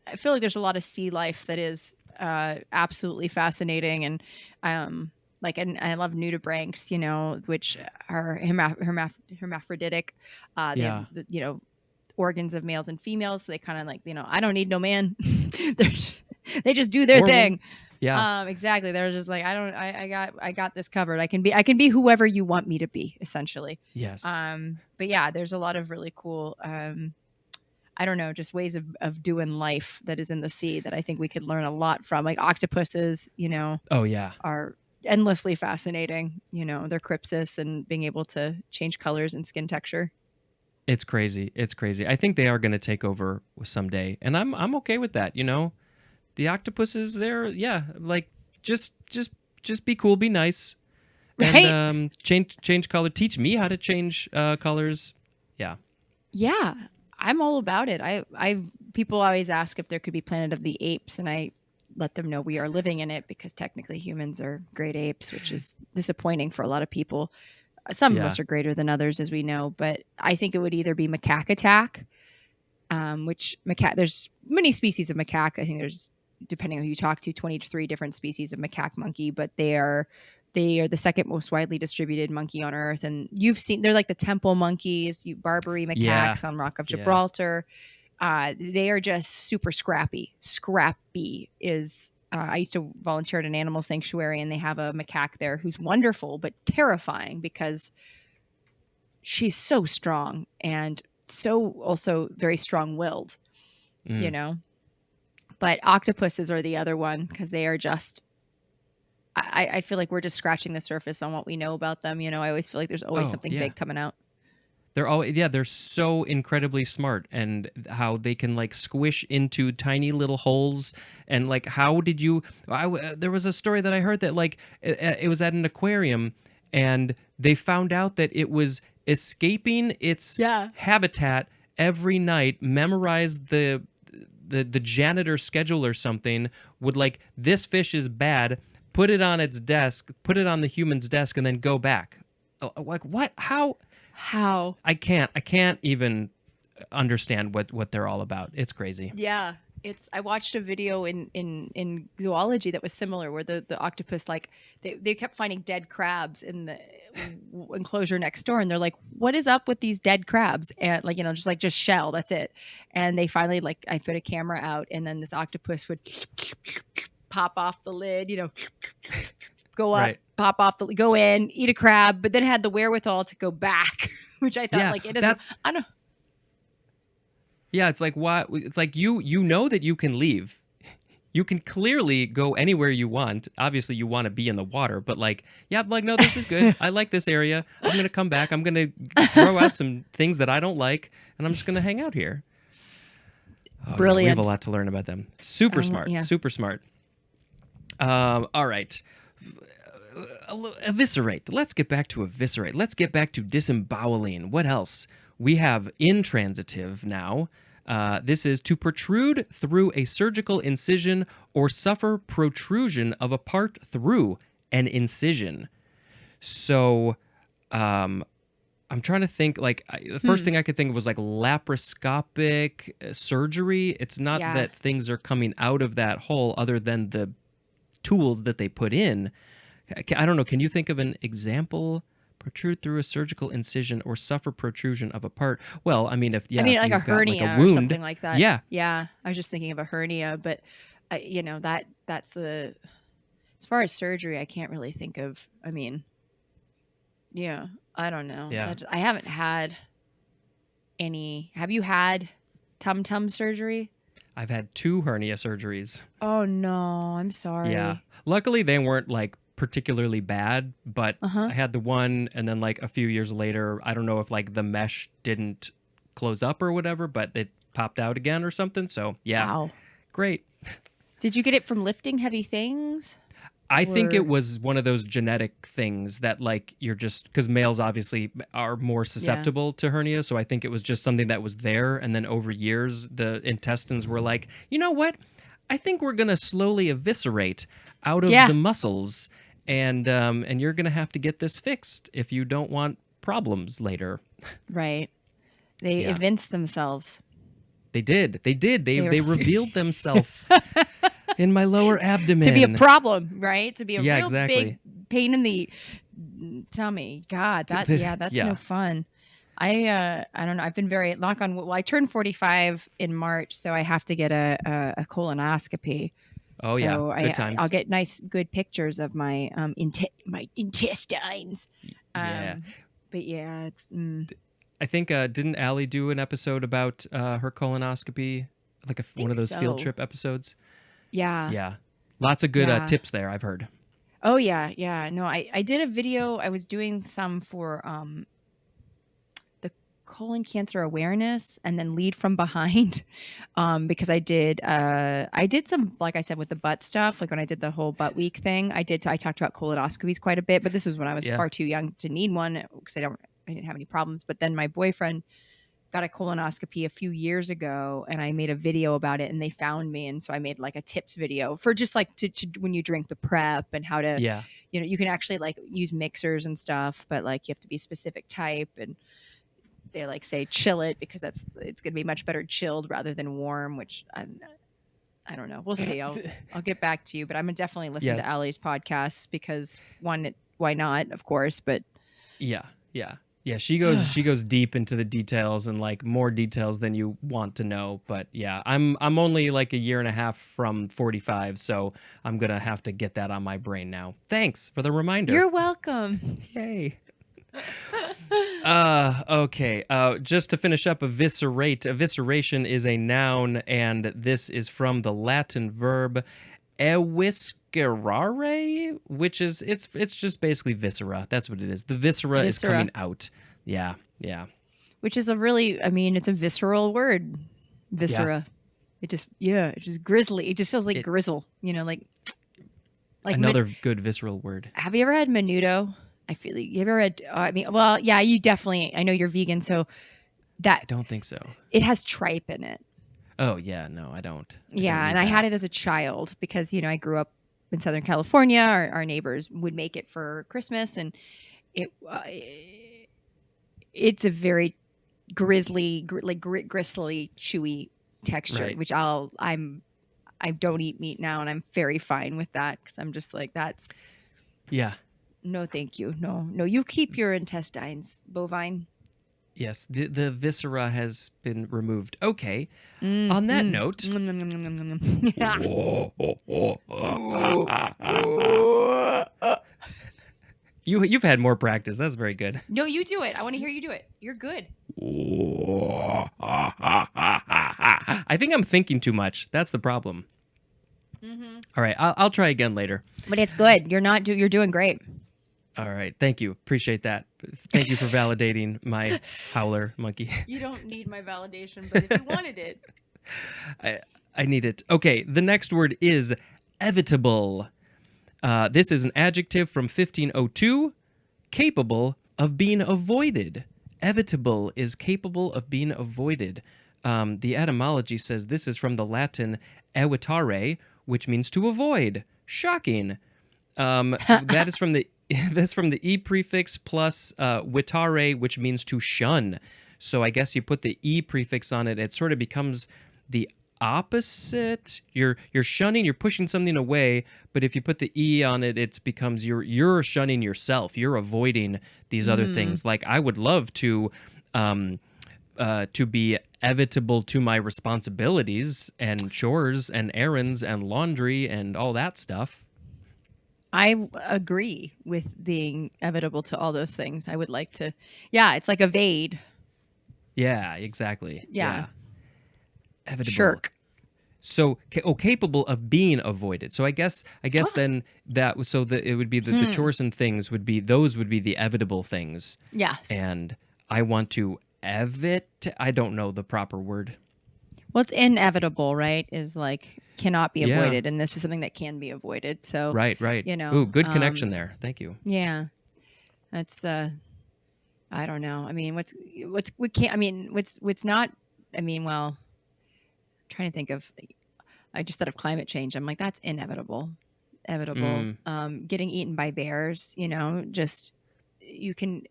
I feel like there's a lot of sea life that is absolutely fascinating, and and I love nudibranchs, which are hermaphroditic. They have Yeah. organs of males and females. So they kind of like, I don't need no man. They're they just do their Or thing. yeah. Exactly. They're just like, I got this covered. I can be whoever you want me to be, essentially. Yes. But yeah, there's a lot of really cool I don't know, just ways of doing life that is in the sea that I think we could learn a lot from. Like octopuses, Oh yeah. are endlessly fascinating. Their crypsis and being able to change colors and skin texture. It's crazy. It's crazy. I think they are going to take over someday, and I'm okay with that. The octopuses, they're like just be cool, be nice, and Right? change color. Teach me how to change colors. Yeah. Yeah. I'm all about it. People always ask if there could be Planet of the Apes, and I let them know we are living in it because technically humans are great apes, which is disappointing for a lot of people. Some of Yeah. us are greater than others, as we know, but I think it would either be macaque attack, there's many species of macaque. I think there's, depending on who you talk to, 23 different species of macaque monkey, but they are the second most widely distributed monkey on Earth. And they're like the temple monkeys, Barbary Yeah. macaques on Rock of Yeah. Gibraltar. They are just super scrappy. Scrappy is. I used to volunteer at an animal sanctuary, and they have a macaque there who's wonderful but terrifying because she's so strong and so also very strong-willed, Mm. But octopuses are the other one because they are just. I feel like we're just scratching the surface on what we know about them. I always feel like there's always Oh something yeah. big coming out. They're so incredibly smart, and how they can like squish into tiny little holes. And like, how did you? There was a story that I heard that like it was at an aquarium, and they found out that it was escaping its Yeah. habitat every night, memorized the janitor schedule or something, would like, this fish is bad, put it on its desk, put it on the human's desk, and then go back. Like, what? How? I can't even understand what they're all about. It's crazy. Yeah. I watched a video in zoology that was similar, where the octopus, like they kept finding dead crabs in the enclosure next door, and they're like, what is up with these dead crabs? And like, just shell, that's it. And they finally, like, I put a camera out, and then this octopus would pop off the lid, go up, Right. pop off go in, eat a crab, but then had the wherewithal to go back, which I thought, Yeah, like, it doesn't. I don't. Yeah, it's like, what? It's like, you know that you can leave. You can clearly go anywhere you want. Obviously, you want to be in the water, but like, yeah, like, no, this is good. I like this area. I'm gonna come back. I'm gonna throw out some things that I don't like, and I'm just gonna hang out here. Oh, yeah, Brilliant. we have a lot to learn about them. Super smart. Yeah. Super smart. All right. Eviscerate. Let's get back to eviscerate. Let's get back to disemboweling. What else? We have intransitive now. This is to protrude through a surgical incision or suffer protrusion of a part through an incision. So, I'm trying to think, like, the first thing I could think of was like laparoscopic surgery. It's not Yeah. that things are coming out of that hole other than the tools that they put in. I don't know. Can you think of an example? Protrude through a surgical incision or suffer protrusion of a part. Well, I mean, if like you've a got, hernia like, a wound, or something like that. Yeah. Yeah. I was just thinking of a hernia, but that's as far as surgery, I can't really think of. I mean, yeah, I don't know. Yeah. I haven't had any. Have you had tum-tum surgery? I've had 2 hernia surgeries. Oh no, I'm sorry. Yeah. Luckily, they weren't like particularly bad, but I had the one, and then like a few years later, I don't know if like the mesh didn't close up or whatever, but it popped out again or something. So yeah, Wow. great. Did you get it from lifting heavy things? I think Or- it was one of those genetic things that like you're just because males obviously are more susceptible to hernia. So I think it was just something that was there. And then over years, the intestines were like, you know what? I think we're going to slowly eviscerate out of Yeah. the muscles. And you're going to have to get this fixed if you don't want problems later. Right. They Yeah. evince themselves. They did. They were- revealed themselves in my lower abdomen. To be a problem, right? To be a Yeah, real exactly. big pain in the tummy. God, that's Yeah. no fun. I don't know. I've been very knock on wood. Well, I turned 45 in March, so I have to get a colonoscopy. Oh, so yeah. Good times. I'll get nice, good pictures of my my intestines. Yeah. But yeah, it's I think didn't Allie do an episode about her colonoscopy, like one of those field so. trip episodes? yeah. Yeah, lots of good Yeah. tips there. I've heard. Oh yeah. No, I did a video. I was doing some for the colon cancer awareness and then lead from behind because I did some, like I said, with the butt stuff, like when I did the whole butt week thing. I talked about colonoscopies quite a bit, but this was when I was Yeah. far too young to need one because I didn't have any problems. But then my boyfriend got a colonoscopy a few years ago and I made a video about it and they found me. And so I made like a tips video for just like to when you drink the prep and how to, Yeah, you can actually like use mixers and stuff, but like you have to be a specific type. And they like say chill it because it's going to be much better chilled rather than warm, which I don't know. We'll see. I'll get back to you, but I'm gonna definitely listen Yes. to Allie's podcasts because why not? Of course, but yeah. She goes deep into the details and like more details than you want to know. But yeah, I'm only like a year and a half from 45, so I'm gonna have to get that on my brain now. Thanks for the reminder. you're welcome. Yay. Okay. Just to finish up, eviscerate. Evisceration is a noun, and this is from the Latin verb eviscerare, which is it's just basically viscera. That's what it is. The viscera is Viscera. coming out. Yeah. Which is it's a visceral word. Viscera. It just grisly. It just feels like grizzle, like Another good visceral word. have you ever had menudo? I feel like you ever had, well, yeah, you definitely, I know you're vegan. So I that don't think so. it has tripe in it. Oh yeah, no, I don't. Yeah. And I had it as a child because, I grew up in Southern California. Our neighbors would make it for Christmas and it's a very gristly, chewy texture, Right. which I don't eat meat now. And I'm very fine with that. Cause I'm just like, Yeah. no, thank you. No, you keep your intestines, bovine. Yes, the viscera has been removed. Okay. On that note, you've had more practice. That's very good. No, you do it. I want to hear you do it. You're good. I think I'm thinking too much. That's the problem. All right, I'll try again later. But it's good. You're doing great. All right, thank you. Appreciate that. Thank you for validating my howler monkey. You don't need my validation, but if you wanted it. I need it. Okay, the next word is evitable. This is an adjective from 1502, capable of being avoided. Evitable is capable of being avoided. The etymology says this is from the Latin evitare, which means to avoid. Shocking. That is from the that's from the e prefix plus vitare, which means to shun. So I guess you put the e prefix on it, it sort of becomes the opposite. You're shunning, you're pushing something away, but if you put the e on it, it becomes you're shunning yourself. You're avoiding these other things. Like I would love to be evitable to my responsibilities and chores and errands and laundry and all that stuff. I agree with being evitable to all those things. I would like to. Yeah, it's like evade. Yeah, exactly. Yeah. Evitable. Shirk. So, capable of being avoided. So I guess then that it would be the chores and things would be the evitable things. Yes. And I want to I don't know the proper word. Well, it's inevitable, right? Is like cannot be Yeah. avoided, and this is something that can be avoided. So, Right. you know, Ooh, good connection there. Thank you. yeah, that's I don't know. I mean, we can't. I mean, what's not. I mean, well, I'm trying to think of. I just thought of climate change. I'm like, that's inevitable. Getting eaten by bears. You know, just you can.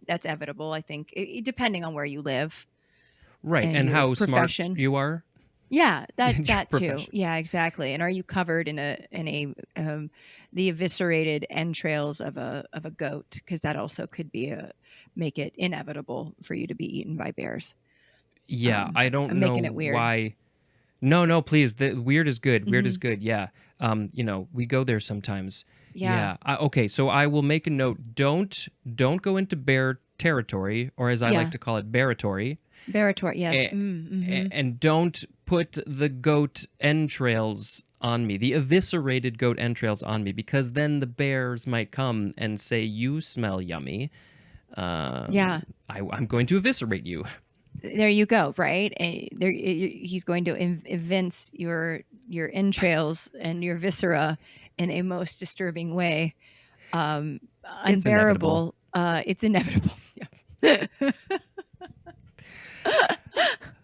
That's inevitable. I think, depending on where you live Right. and And your how profession. smart you are. Yeah, Your that too. profession. Yeah, exactly. And are you covered in the eviscerated entrails of a goat? Because that also could be make it inevitable for you to be eaten by bears. Yeah, I don't I'm making know it weird. why. No, please. The weird is good. Weird is Mhm. good. Yeah. We go there sometimes. Yeah. Yeah. Okay, so I will make a note. Don't go into bear territory, or as I like Yeah. to call it, bearatory. Barator. Yes. And, Mm-hmm. and don't put the goat entrails on me, the eviscerated goat entrails on me, because then the bears might come and say, "You smell yummy. Yeah. I'm going to eviscerate you." There you go. Right. He's going to evince your entrails and your viscera in a most disturbing way. It's inevitable. Unbearable. It's inevitable. Yeah.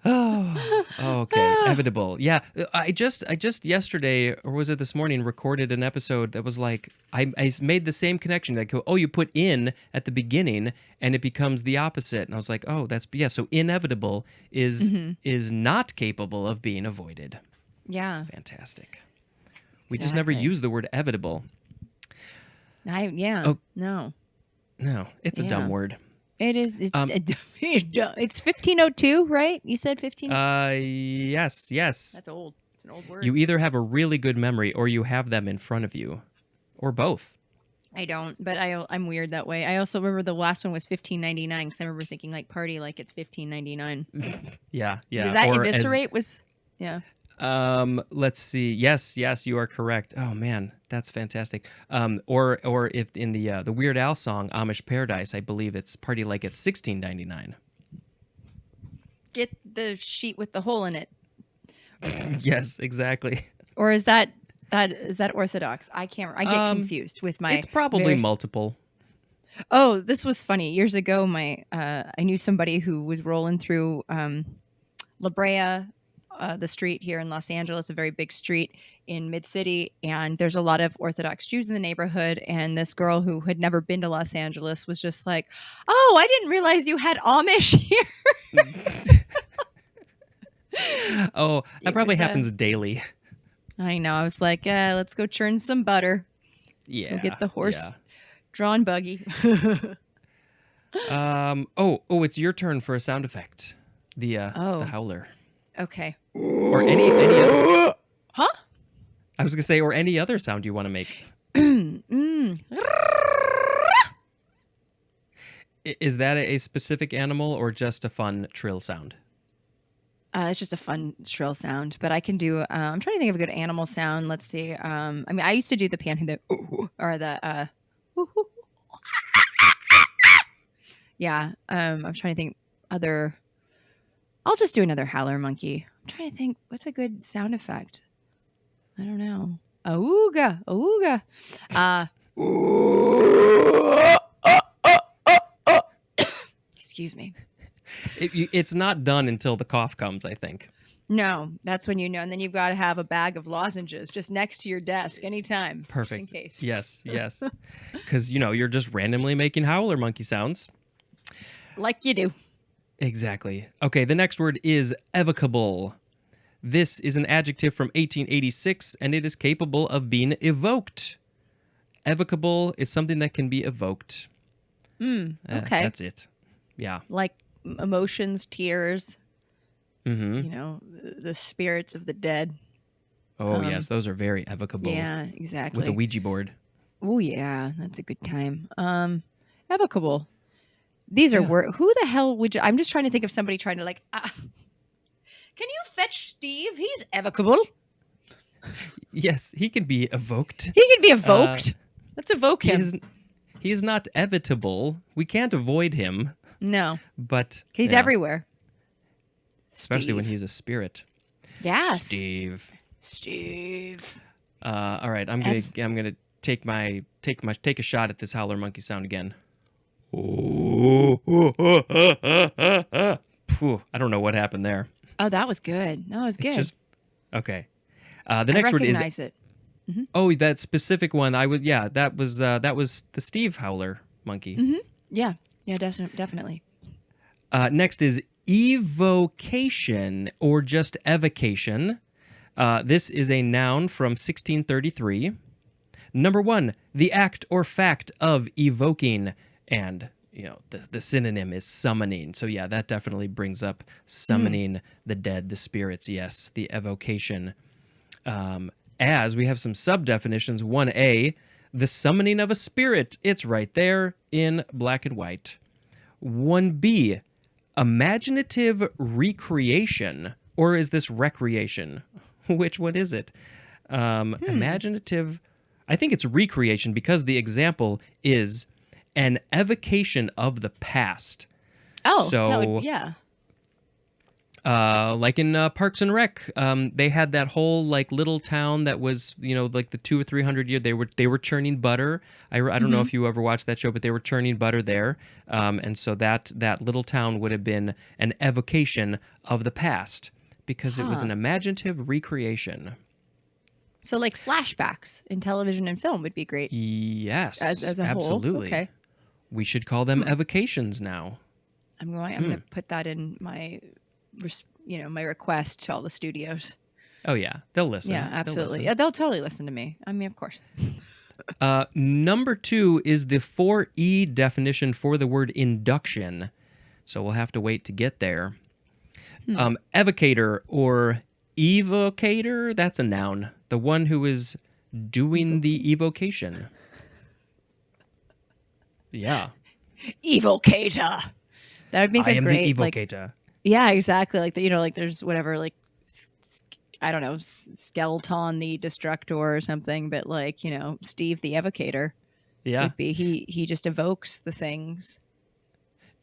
Oh, okay. Evitable. Yeah. I just yesterday, or was it this morning, recorded an episode that was like, I made the same connection. Like, oh, you put in at the beginning and it becomes the opposite. And I was like, oh, yeah. So inevitable is not capable of being avoided. Yeah. Fantastic. We just never use the word evitable. Oh, No. no, it's a dumb word. It is. It's 1502, right? You said 15. Yes. That's old. It's an old word. You either have a really good memory or you have them in front of you, or both. I don't, but I'm weird that way. I also remember the last one was 1599 because I remember thinking like party like it's 1599. Yeah. Was that Or eviscerate? Yeah. Let's see. Yes, you are correct. Oh man, that's fantastic. Or if in the Weird Al song Amish Paradise, I believe it's party like it's 1699. Get the sheet with the hole in it. Yes, exactly. Or is that orthodox? I can't. I get confused with my. It's probably multiple. Oh, this was funny. Years ago, I knew somebody who was rolling through La Brea, the street here in Los Angeles, a very big street in Mid-City, and there's a lot of Orthodox Jews in the neighborhood. And this girl who had never been to Los Angeles was just like, "Oh, I didn't realize you had Amish here." Oh, that probably happens daily. I know. I was like, let's go churn some butter. Yeah. Go get the horse-drawn buggy. It's your turn for a sound effect. The howler. Okay. Or any other. Huh? I was gonna say, or any other sound you want to make. Is that a specific animal or just a fun trill sound? It's just a fun shrill sound, but I can do. I'm trying to think of a good animal sound. Let's see. I mean, I used to do the or the. Yeah. I'm trying to think other. I'll just do another howler monkey. I'm trying to think what's a good sound effect. I don't know. Ooga, ooga. Excuse me. It's not done until the cough comes, I think. No, that's when you know. And then you've got to have a bag of lozenges just next to your desk anytime. Perfect. Just in case. Yes. Because, you're just randomly making howler monkey sounds. Like you do. Exactly. Okay, the next word is evocable. This is an adjective from 1886, and it is capable of being evoked. Evocable is something that can be evoked. Okay. That's it. Yeah. Like emotions, tears, Mm-hmm. the spirits of the dead. Oh, yes, those are very evocable. Yeah, exactly. With a Ouija board. Oh, yeah, that's a good time. Evocable. These are who the hell would you? I'm just trying to think of somebody trying to can you fetch Steve? He's evocable. Yes, he can be evoked. He can be evoked. Let's evoke him. He is not evitable. We can't avoid him. No, But he's yeah, everywhere. especially when Steve. he's a spirit. Yes. Steve. Steve. All right, I'm gonna take a shot at this howler monkey sound again. Phew, I don't know what happened there. Oh, that was good. That was It's good. just okay. The I next word is recognize it. that specific one. That was the Steve howler monkey. Yeah. Yeah, definitely. Next is evocation or just evocation. This is a noun from 1633. Number 1, the act or fact of evoking, and the synonym is summoning. So yeah, that definitely brings up summoning the dead, the spirits. Yes, the evocation. As we have some sub definitions. 1A, the summoning of a spirit. It's right there in black and white. 1B, imaginative recreation, or is this recreation? Which one is it? Imaginative, I think it's recreation because the example is an evocation of the past. Oh, So, that would, yeah. like in Parks and Rec, they had that whole like little town that was like the 200 or 300 year they were churning butter. I don't know if you ever watched that show, but they were churning butter there, and so that little town would have been an evocation of the past because it was an imaginative recreation. So like flashbacks in television and film would be great. Yes, As a absolutely. whole. Okay. We should call them evocations now. I'm going to put that in my my request to all the studios. Oh yeah, they'll listen. Yeah, They'll absolutely. listen. Yeah, they'll totally listen to me. I mean, of course. Number 2 is the 4E definition for the word induction. So we'll have to wait to get there. Evocator or evocator, that's a noun. The one who is doing the evocation. Yeah. Evocator. That would make I a am great the like. evocator. Yeah, exactly. Like like there's whatever like I don't know, Skeleton the Destructor or something, but like Steve the Evocator Yeah. would be he just evokes the things.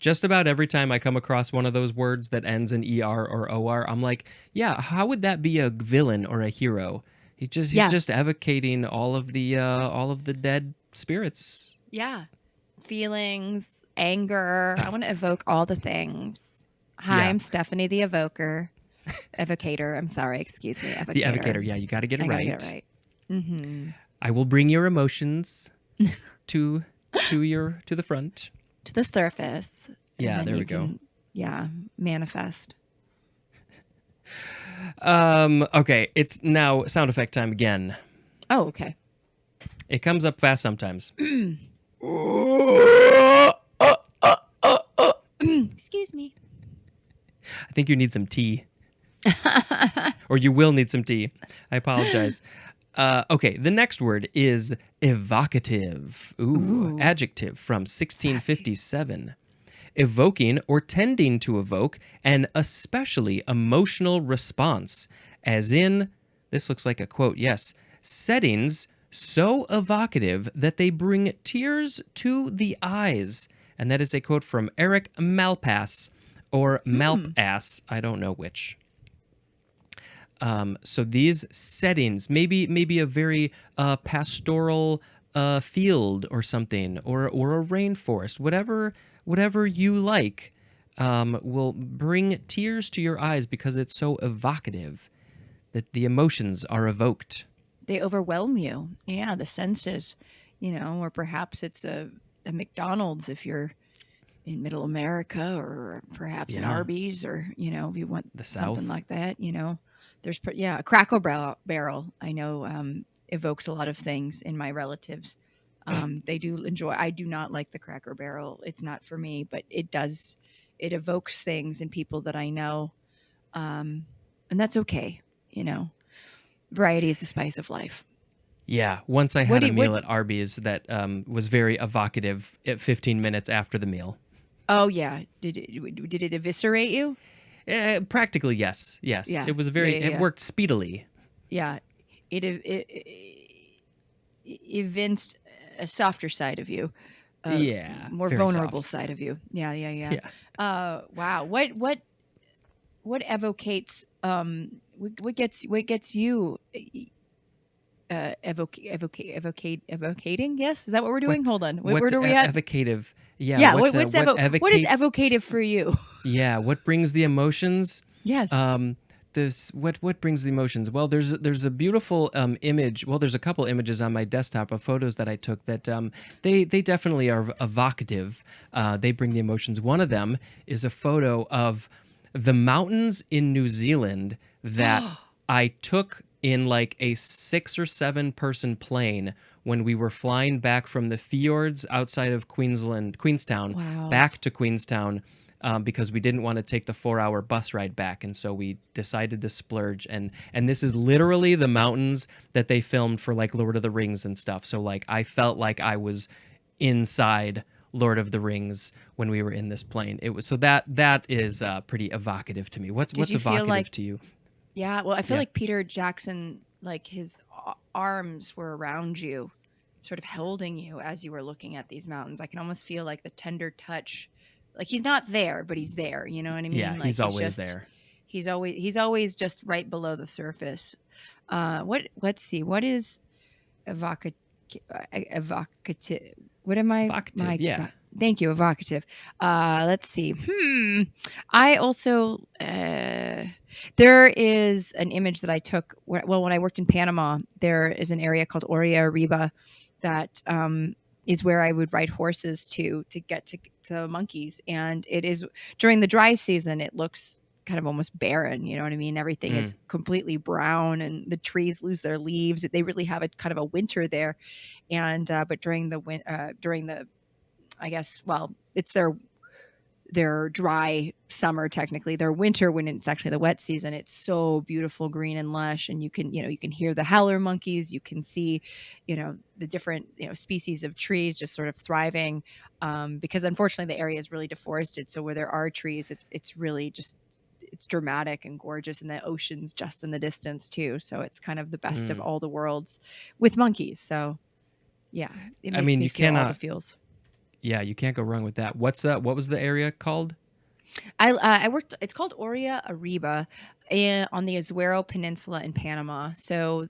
Just about every time I come across one of those words that ends in ER or OR, I'm like, yeah, how would that be a villain or a hero? He's just evocating all of the dead spirits. Yeah, feelings, anger. I want to evoke all the things. Hi, Yeah. I'm Stephanie the Evocator. I'm sorry, excuse me. Evocator. The evocator, yeah, you got to get it right. Gotta get it right. Mm-hmm. I will bring your emotions to the front. To the surface. Yeah, and then there we you go. can, yeah, manifest. Okay, it's now sound effect time again. Oh, okay. It comes up fast sometimes. Excuse me. I think you need some tea. Or you will need some tea. I apologize. Okay, the next word is evocative. Ooh. Adjective from 1657. Evoking or tending to evoke an especially emotional response, as in, this looks like a quote, yes, settings so evocative that they bring tears to the eyes. And that is a quote from Eric Malpass, or Malpass, I don't know which. So these settings, maybe a very pastoral field or something, or a rainforest, whatever you like, will bring tears to your eyes because it's so evocative that the emotions are evoked. They overwhelm you. Yeah, the senses, or perhaps it's a McDonald's if you're in Middle America, or perhaps an Arby's, or if you want The something South. like that. There's a Cracker Barrel. I know evokes a lot of things in my relatives. They do enjoy. I do not like the Cracker Barrel. It's not for me, but it does. It evokes things in people that I know, and that's okay. Variety is the spice of life. Yeah, once I had a meal at Arby's that was very evocative at 15 minutes after the meal. Oh yeah, did it eviscerate you? Practically, yes. Yeah. It was it worked speedily. Yeah, it evinced a softer side of you. Yeah, more very vulnerable soft. side of you. Yeah, yeah, yeah. Yeah. Wow. What evocates what gets you evocating? Yes, is that what we're doing? What Hold on. What word are we at? evocative? Yeah, Yeah. what What is evocates? evocative for you? Yeah, what brings the emotions? Yes. Um, this what brings the emotions? Well, there's a beautiful image. Well, there's a couple images on my desktop of photos that I took that they definitely are evocative. They bring the emotions. One of them is a photo of the mountains in New Zealand that I took in like a 6 or 7 person plane when we were flying back from the fjords outside of Queenstown, Wow. back to Queenstown, because we didn't want to take the 4-hour bus ride back, and so we decided to splurge. And this is literally the mountains that they filmed for like Lord of the Rings and stuff. So like I felt like I was inside Lord of the Rings when we were in this plane. It was so that is pretty evocative to me. What's Did you feel evocative like to you? Yeah, well, I feel Yeah. like Peter Jackson, like his arms were around you, sort of holding you as you were looking at these mountains. I can almost feel like the tender touch. Like he's not there, but he's there. You know what I Yeah, mean? Like he's always there. he's always just right below the surface. Let's see. What is evocative? Evocative. What am I? Evocative, My yeah. God. Thank you, evocative. Let's see. I also there is an image that I took. When I worked in Panama, there is an area called Oria Arriba that is where I would ride horses to get to monkeys, and it is during the dry season. It looks kind of almost barren. You know what I mean? Everything is completely brown, and the trees lose their leaves. They really have a kind of a winter there, and but during the I guess, well, it's their dry summer, technically their winter, when it's actually the wet season, it's so beautiful, green and lush, and you can hear the howler monkeys, you can see the different species of trees just sort of thriving, because unfortunately the area is really deforested, so where there are trees, it's really just, it's dramatic and gorgeous, and the ocean's just in the distance too, so it's kind of the best of all the worlds with monkeys. So yeah, it I makes mean, me you feel all the cannot. feels. Yeah, you can't go wrong with that. What was the area called? I worked. It's called Oria Arriba, on the Azuero Peninsula in Panama. So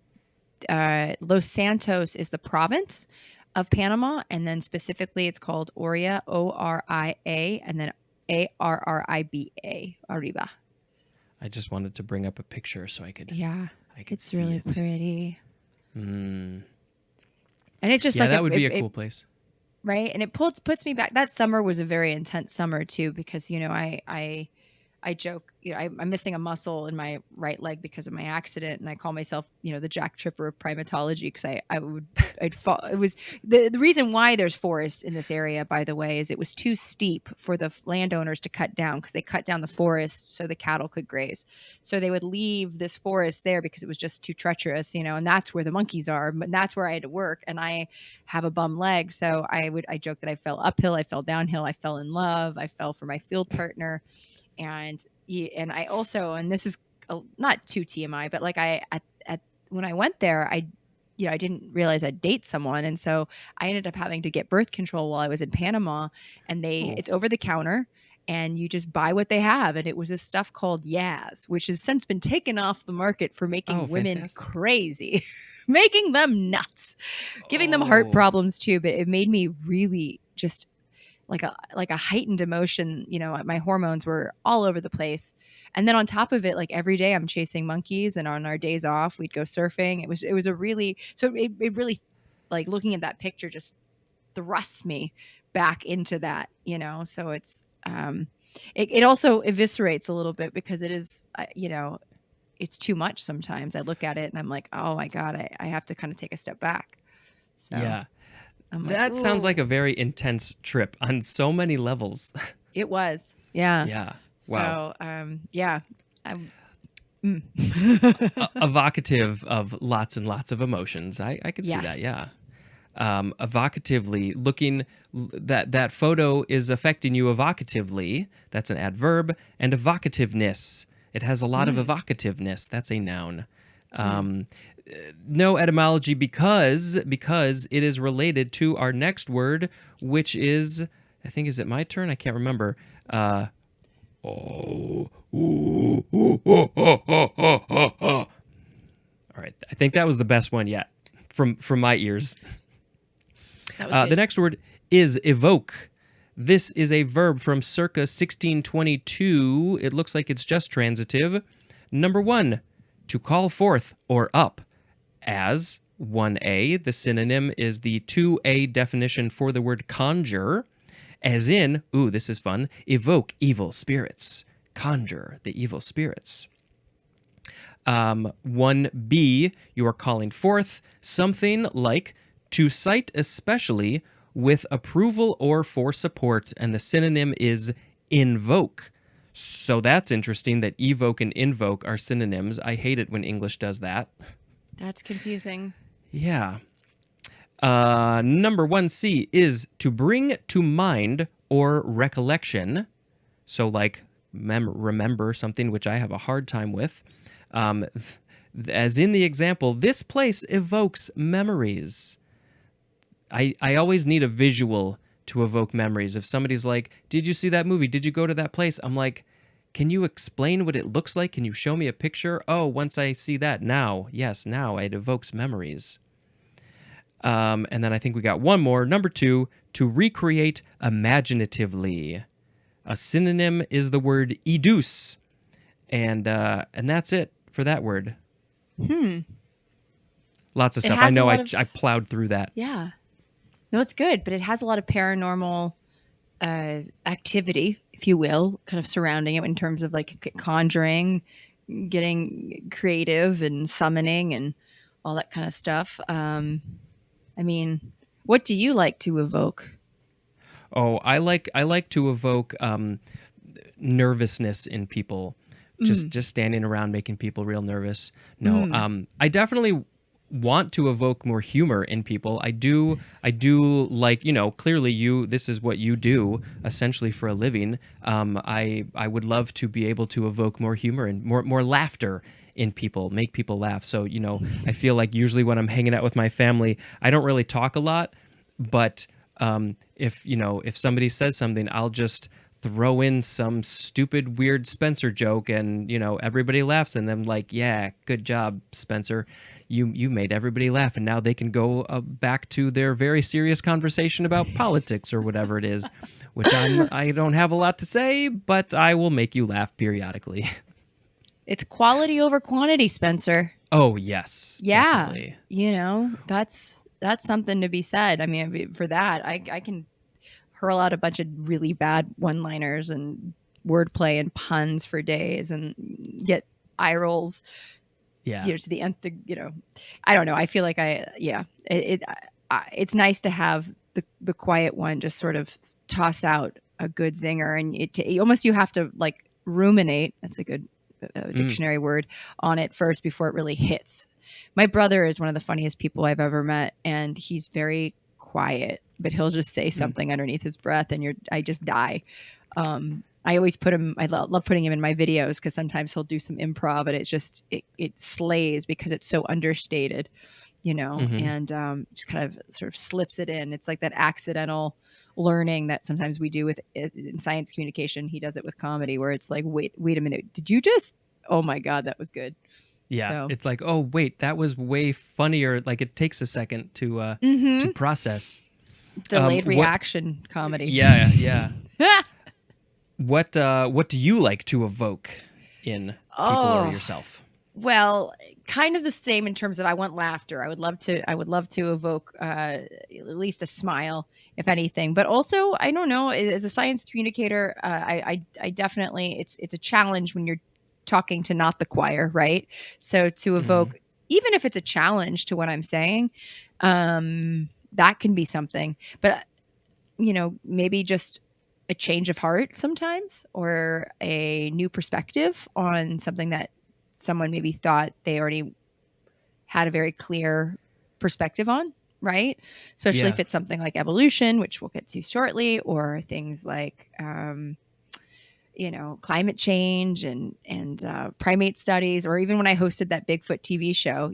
Los Santos is the province of Panama, and then specifically it's called Oria, Oria, and then Arriba, Arriba. I just wanted to bring up a picture so I could Yeah, it's see really it. pretty, Mm. and it's just Yeah, like that would be a cool place. right, and it puts me back. That summer was a very intense summer too, because I joke, I'm missing a muscle in my right leg because of my accident, and I call myself, the Jack Tripper of primatology, because I'd fall. It was the reason why there's forests in this area, by the way, is it was too steep for the landowners to cut down, because they cut down the forest so the cattle could graze. So they would leave this forest there because it was just too treacherous, and that's where the monkeys are. But that's where I had to work, and I have a bum leg, so I joke that I fell uphill, I fell downhill, I fell in love, I fell for my field partner. And I also, and this is not too TMI, but like when I went there, I didn't realize I'd date someone, and so I ended up having to get birth control while I was in Panama, and it's over the counter, and you just buy what they have, and it was this stuff called Yaz, which has since been taken off the market for making women fantastic. crazy, making them nuts, giving them heart problems too. But it made me really just like a heightened emotion. My hormones were all over the place, and then on top of it, like every day I'm chasing monkeys, and on our days off we'd go surfing. It was a really, so it really, like, looking at that picture just thrusts me back into that, so it's it also eviscerates a little bit, because it is it's too much sometimes. I look at it and I'm like, oh my God, I have to kind of take a step back. So Yeah. I'm like, That sounds like ooh. a very intense trip on so many levels. It was. Yeah. Yeah. Wow. So, yeah. Evocative of lots and lots of emotions. I could see that. Yes. Yeah. Evocatively looking, that photo is affecting you evocatively. That's an adverb. And evocativeness. It has a lot of evocativeness. That's a noun. No etymology because it is related to our next word, which is, I think, is it my turn? I can't remember. Oh, all right. I think that was the best one yet from my ears. That was good. The next word is evoke. This is a verb from circa 1622. It looks like it's just transitive. Number 1, to call forth or up. As 1a, the synonym is the 2a definition for the word conjure. As in, ooh, this is fun, evoke evil spirits. Conjure the evil spirits. 1b, you are calling forth something like to cite especially with approval or for support, and the synonym is invoke. So that's interesting that evoke and invoke are synonyms. I hate it when English does that. That's confusing. Yeah. Number 1c is to bring to mind or recollection. So like remember something, which I have a hard time with. As in the example, this place evokes memories. I always need a visual to evoke memories. If somebody's like, did you see that movie? Did you go to that place? I'm like, can you explain what it looks like? Can you show me a picture? Oh, once I see that, now it evokes memories. And then I think we got one more. Number 2, to recreate imaginatively. A synonym is the word educe. And that's it for that word. Lots of stuff. I know I plowed through that. Yeah. No, it's good, but it has a lot of paranormal activity, if you will, kind of surrounding it in terms of like conjuring, getting creative and summoning and all that kind of stuff. I mean, what do you like to evoke? Oh, I like to evoke nervousness in people. Just standing around making people real nervous. No, I definitely want to evoke more humor in people. I do like, clearly this is what you do essentially for a living. I would love to be able to evoke more humor and more laughter in people, make people laugh. So, I feel like usually when I'm hanging out with my family, I don't really talk a lot, but if somebody says something, I'll just throw in some stupid, weird Spencer joke, and everybody laughs, and I'm like, yeah, good job, Spencer. You made everybody laugh, and now they can go back to their very serious conversation about politics or whatever it is, which I don't have a lot to say, but I will make you laugh periodically. It's quality over quantity, Spencer. Oh yes, yeah, definitely. That's something to be said. I mean, for that, I can hurl out a bunch of really bad one-liners and wordplay and puns for days and get eye rolls. Yeah. To the nth. I don't know. I feel like it's nice to have the quiet one just sort of toss out a good zinger, and you have to like ruminate. That's a good dictionary word on it first before it really hits. My brother is one of the funniest people I've ever met, and he's very quiet, but he'll just say something underneath his breath, and I just die. I always put him. I love putting him in my videos because sometimes he'll do some improv, and it's just it slays because it's so understated, and just kind of sort of slips it in. It's like that accidental learning that sometimes we do in science communication. He does it with comedy, where it's like, wait a minute, did you just? Oh my god, that was good. Yeah, so. It's like, oh wait, that was way funnier. Like it takes a second to process. Delayed reaction comedy. Yeah. What do you like to evoke in people or yourself? Well, kind of the same in terms of I want laughter. I would love to evoke at least a smile, if anything. But also, I don't know, as a science communicator, I definitely it's a challenge when you're talking to not the choir, right? So to evoke, even if it's a challenge to what I'm saying, that can be something. But maybe just a change of heart sometimes, or a new perspective on something that someone maybe thought they already had a very clear perspective on, right? Especially if it's something like evolution, which we'll get to shortly, or things like climate change and primate studies, or even when I hosted that Bigfoot TV show,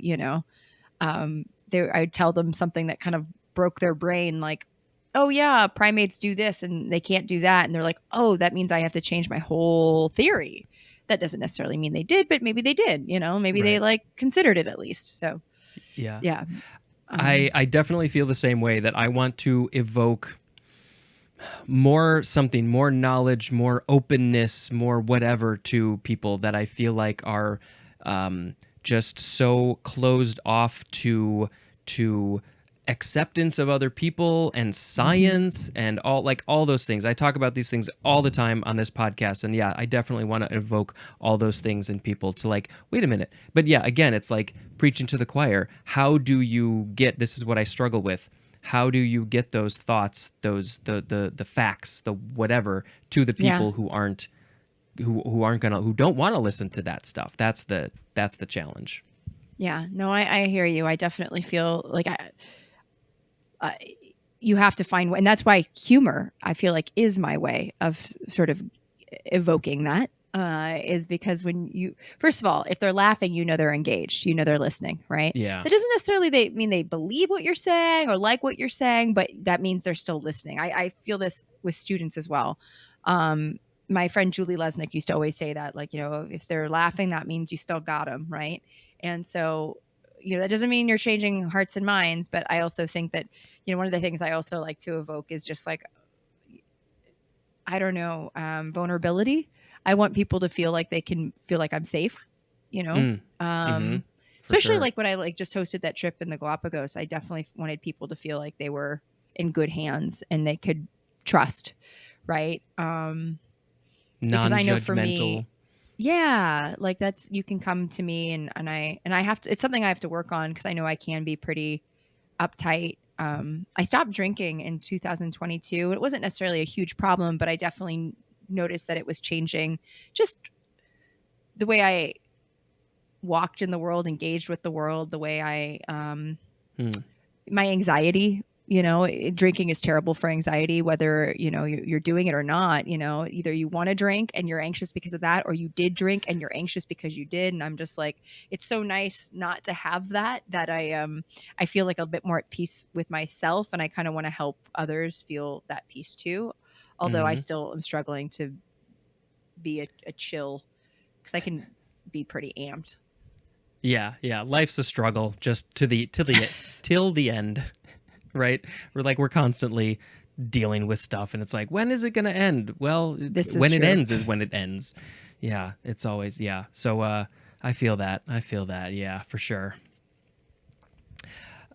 I'd tell them something that kind of broke their brain, like, oh yeah, primates do this and they can't do that. And they're like, oh, that means I have to change my whole theory. That doesn't necessarily mean they did, but maybe they did, maybe they Right. like considered it at least. So Yeah. yeah. I definitely feel the same way, that I want to evoke more knowledge, more openness, more whatever to people that I feel like are just so closed off to acceptance of other people and science and all those things. I talk about these things all the time on this podcast, and yeah, I definitely want to evoke all those things in people to like, wait a minute. But yeah, again, it's like preaching to the choir. How do you get, this is what I struggle with, how do you get those thoughts, those the facts, the whatever, to the people who don't want to listen to that stuff? That's the challenge. Yeah, no, I hear you. I definitely feel like you have to find, and that's why humor, I feel like, is my way of sort of evoking that. Is because when you, first of all, if they're laughing, they're engaged, they're listening, right? Yeah. That doesn't necessarily mean they believe what you're saying or like what you're saying, but that means they're still listening. I feel this with students as well. My friend Julie Lesnick used to always say that, like, if they're laughing, that means you still got them, right? And so, that doesn't mean you're changing hearts and minds, but I also think that, one of the things I also like to evoke is just like, I don't know, vulnerability. I want people to feel like they can feel like I'm safe, especially sure. like when I just hosted that trip in the Galapagos. I definitely wanted people to feel like they were in good hands and they could trust, right? Because I know for me, yeah, like you can come to me and I have to, it's something I have to work on, because I know I can be pretty uptight. I stopped drinking in 2022. It wasn't necessarily a huge problem, but I definitely noticed that it was changing just the way I walked in the world, engaged with the world, the way I, my anxiety, drinking is terrible for anxiety, whether, you're doing it or not, either you want to drink and you're anxious because of that, or you did drink and you're anxious because you did. And I'm just like, it's so nice not to have that I feel like a bit more at peace with myself, and I kind of want to help others feel that peace too. Although I still am struggling to be a chill, because I can be pretty amped. Yeah. Life's a struggle, just till the end. Right? We're constantly dealing with stuff, and it's like, when is it going to end? Well, when it ends is when it ends. Yeah, it's always, yeah. So I feel that. Yeah, for sure.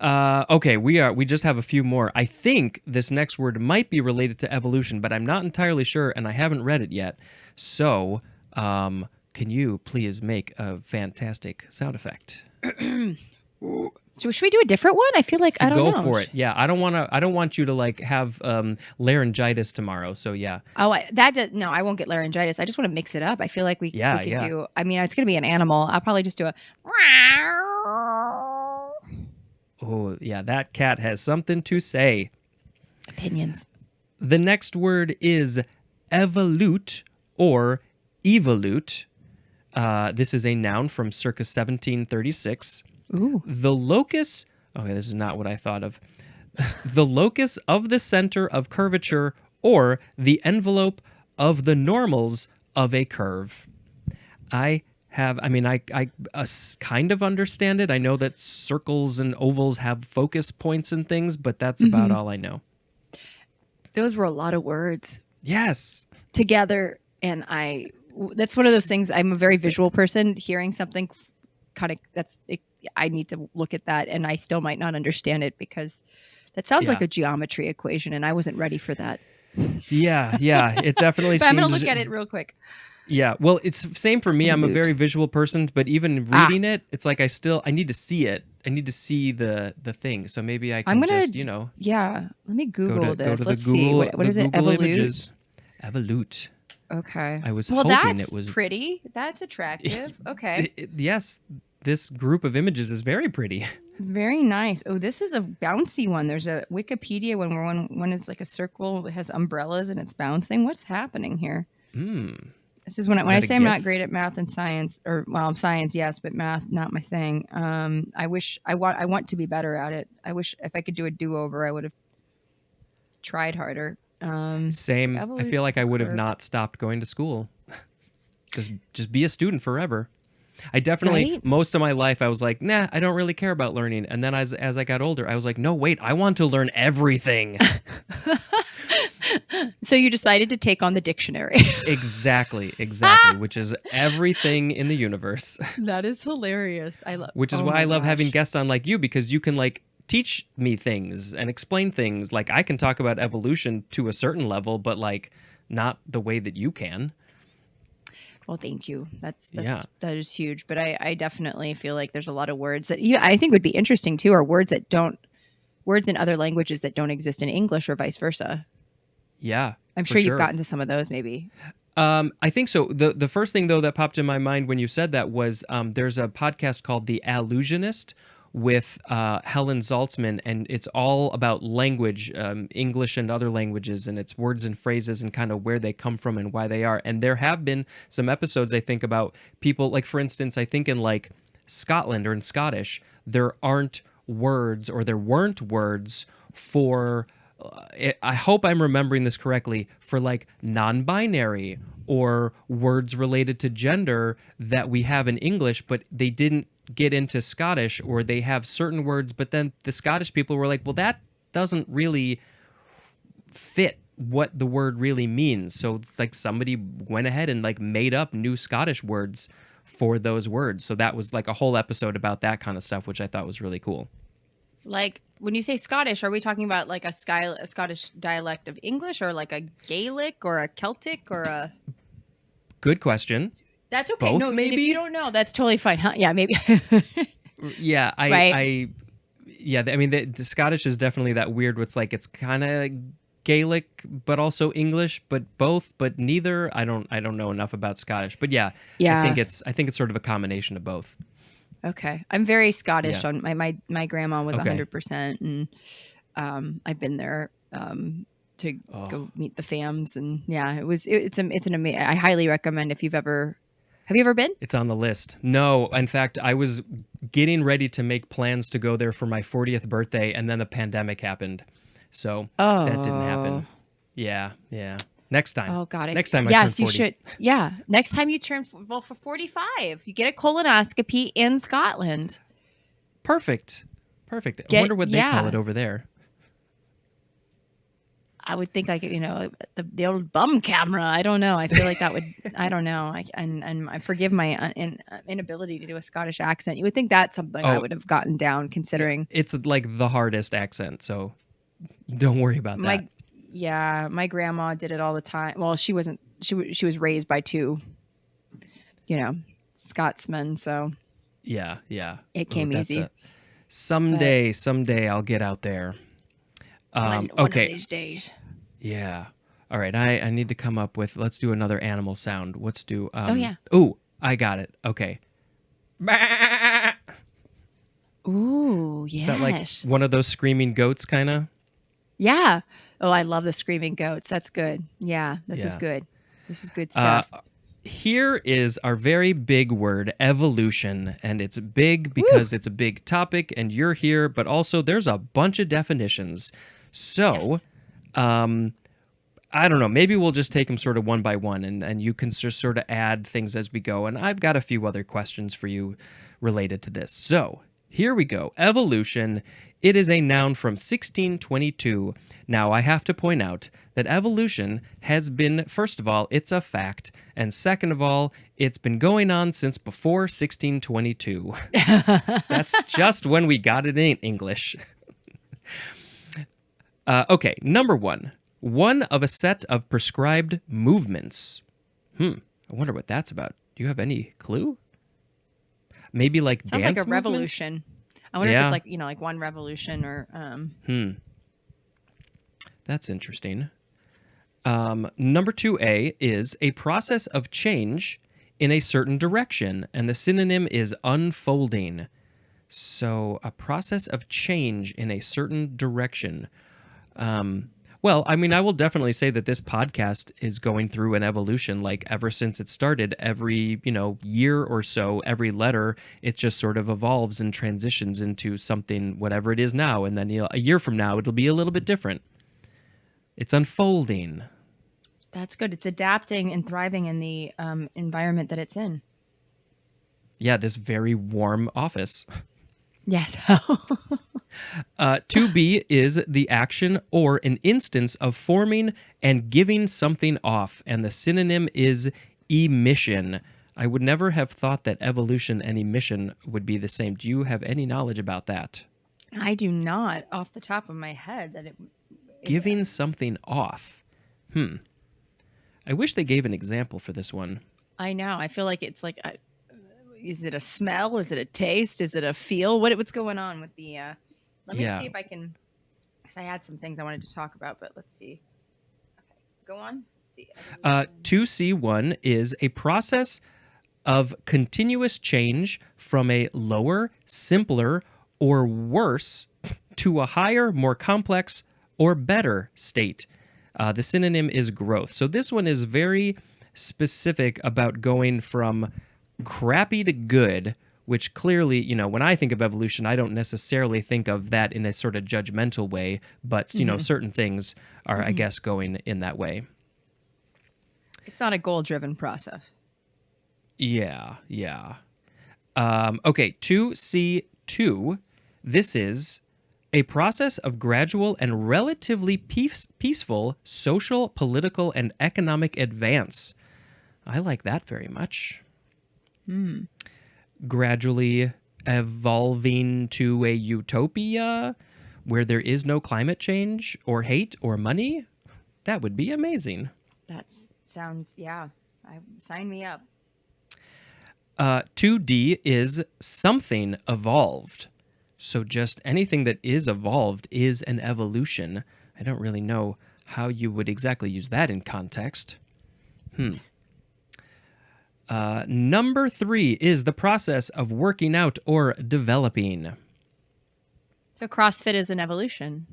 Okay, we just have a few more. I think this next word might be related to evolution, but I'm not entirely sure, and I haven't read it yet. So, can you please make a fantastic sound effect? So should we do a different one? I feel like I don't know. Go for it. Yeah, I don't want you to like have laryngitis tomorrow. So yeah. Oh, no, I won't get laryngitis. I just want to mix it up. I feel like we could do. I mean, it's going to be an animal. I'll probably just do a. Oh yeah, that cat has something to say. Opinions. The next word is evolute or evolute. This is a noun from circa 1736. Ooh. The locus, okay, this is not what I thought of. The locus of the center of curvature, or the envelope of the normals of a curve. I kind of understand it. I know that circles and ovals have focus points and things, but that's about all I know. Those were a lot of words. Yes. Together, and that's one of those things. I'm a very visual person. Hearing something I need to look at that, and I still might not understand it, because that sounds like a geometry equation, and I wasn't ready for that. Yeah, it definitely but seems... I'm going to look at it real quick. Yeah, well, it's same for me. I'm a very visual person, but even reading it, it's like I need to see it. I need to see the thing. So maybe I can Yeah, let me Google this. Let's see. What is it? Evolute? Evolute. Okay. I was hoping it was pretty. That's attractive. Okay. Yes, this group of images is very pretty. Very nice. Oh, this is a bouncy one. There's a Wikipedia one where one is like a circle that has umbrellas and it's bouncing. What's happening here? This is when Is I that a say I'm not GIF? great at math and science, or well, science, yes, but math not my thing. I wish I want to be better at it. I wish if I could do a do-over, I would have tried harder. Same. I feel like I would have Curve. not stopped going to school. Just be a student forever. I definitely Right? most of my life I was like, nah, I don't really care about learning. And then as I got older, I was like, no, wait, I want to learn everything. So you decided to take on the dictionary. Exactly, which is everything in the universe. That is hilarious. I love. Which is Oh why I my love having gosh. guests on like you, because you can like teach me things and explain things. Like I can talk about evolution to a certain level, but like not the way that you can. Well, thank you. Yeah. That is huge. But I definitely feel like there's a lot of words that I think would be interesting too, are words in other languages that don't exist in English or vice versa. Yeah. I'm for sure you've gotten to some of those maybe. I think so. The first thing though that popped in my mind when you said that was there's a podcast called The Allusionist with Helen Zaltzman, and it's all about language, English and other languages, and it's words and phrases and kind of where they come from and why they are. And there have been some episodes I think about people, like for instance, I think in like Scotland or in Scottish, there aren't words or there weren't words for I hope I'm remembering this correctly, for like non-binary or words related to gender that we have in English, but they didn't get into Scottish, or they have certain words, but then the Scottish people were like, well, that doesn't really fit what the word really means. So like somebody went ahead and like made up new Scottish words for those words. So that was like a whole episode about that kind of stuff, which I thought was really cool. Like when you say Scottish, are we talking about like a Scottish dialect of English, or like a Gaelic or a Celtic or a? Good question. That's okay. Both, No, and maybe? if you don't know, that's totally fine. Huh? Yeah, maybe. Yeah, Right. I mean, the Scottish is definitely that weird. What's like it's kind of Gaelic, but also English, but both, but neither. I don't know enough about Scottish, but yeah, Yeah. I think it's sort of a combination of both. Okay. I'm very Scottish. Yeah. On my grandma was Okay. 100%, and I've been there to Oh. go meet the fams, and yeah, it's an amazing. I highly recommend if have you ever been? It's on the list. No, in fact, I was getting ready to make plans to go there for my 40th birthday, and then the pandemic happened, so that didn't happen. Yeah. Next time. Oh God! Next time I turn yes, 40. you should. Yeah, next time you turn for 45, you get a colonoscopy in Scotland. Perfect. I wonder what they call yeah. it over there. I would think like the old bum camera. I don't know. I feel like that would. I don't know. And I forgive my inability to do a Scottish accent. You would think that's something I Oh. would have gotten down, considering It's like the hardest accent, so don't worry about that. my grandma did it all the time. Well, she wasn't. She was raised by two, Scotsmen, so Yeah. it came that's easy. Someday I'll get out there. One Okay. of these days. Yeah. All right. I need to come up with. Let's do another animal sound. Let's do. Yeah. Ooh, I got it. Okay. Ooh, Is yes. that like one of those screaming goats, kind of? Yeah. Oh, I love the screaming goats. That's good. Yeah, this is Yeah. good. This is good stuff. Here is our very big word, evolution. And it's big because it's a big topic and you're here, but also there's a bunch of definitions. So, Yes. I don't know. Maybe we'll just take them sort of one by one and you can just sort of add things as we go. And I've got a few other questions for you related to this. So, here we go. Evolution. It is a noun from 1622. Now, I have to point out that evolution has been, first of all, it's a fact. And second of all, it's been going on since before 1622. That's just when we got it in English. Okay, number one. One of a set of prescribed movements. I wonder what that's about. Do you have any clue? Maybe like Sounds dance like a movements? revolution. I wonder Yeah. if it's like one revolution or That's interesting. Number 2A is a process of change in a certain direction, and the synonym is unfolding. So, a process of change in a certain direction. Well, I mean, I will definitely say that this podcast is going through an evolution. Like ever since it started, every, year or so, every letter, it just sort of evolves and transitions into something, whatever it is now. And then a year from now, it'll be a little bit different. It's unfolding. That's good. It's adapting and thriving in the environment that it's in. Yeah, this very warm office. Yes. 2B is the action or an instance of forming and giving something off, and the synonym is emission. I would never have thought that evolution and emission would be the same. Do you have any knowledge about that? I do not, off the top of my head, that it. Giving something off. I wish they gave an example for this one. I know. I feel like it's like, is it a smell? Is it a taste? Is it a feel? What's going on with the? Let me see if I can. Because I had some things I wanted to talk about, but let's see. Okay, go on. Let's see. 2C1 is a process of continuous change from a lower, simpler, or worse to a higher, more complex, or better state. The synonym is growth. So this one is very specific about going from crappy to good, which clearly, when I think of evolution, I don't necessarily think of that in a sort of judgmental way, but, certain things are, I guess, going in that way. It's not a goal-driven process. Yeah. Okay, 2C2, this is a process of gradual and relatively peaceful social, political, and economic advance. I like that very much. Gradually evolving to a utopia where there is no climate change or hate or money. That would be amazing. That sounds, sign me up. 2D is something evolved. So just anything that is evolved is an evolution. I don't really know how you would exactly use that in context. Number 3 is the process of working out or developing. So CrossFit is an evolution.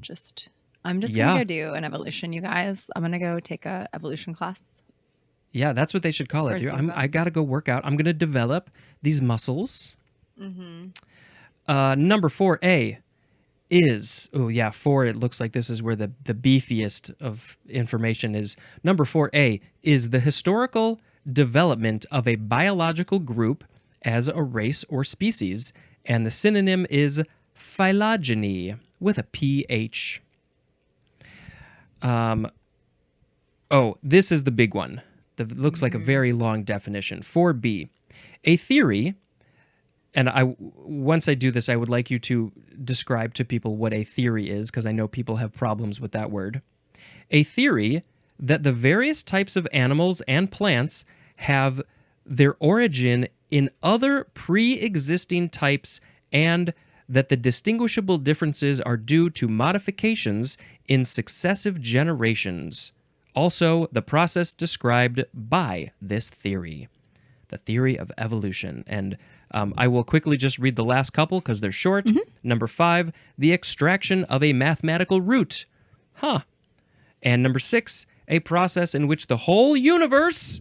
I'm just going to go do an evolution, you guys. I'm going to go take a evolution class. Yeah, that's what they should call it. I got to go work out. I'm going to develop these muscles. Number 4A is, 4, it looks like this is where the beefiest of information is. Number 4A is the historical development of a biological group as a race or species, and the synonym is phylogeny with a PH. This is the big one. That looks like a very long definition. 4B, a theory, and once I do this, I would like you to describe to people what a theory is, because I know people have problems with that word. A theory that the various types of animals and plants have their origin in other pre-existing types, and that the distinguishable differences are due to modifications in successive generations. Also, the process described by this theory, the theory of evolution. And I will quickly just read the last couple because they're short. Number 5, the extraction of a mathematical root. And number 6, a process in which the whole universe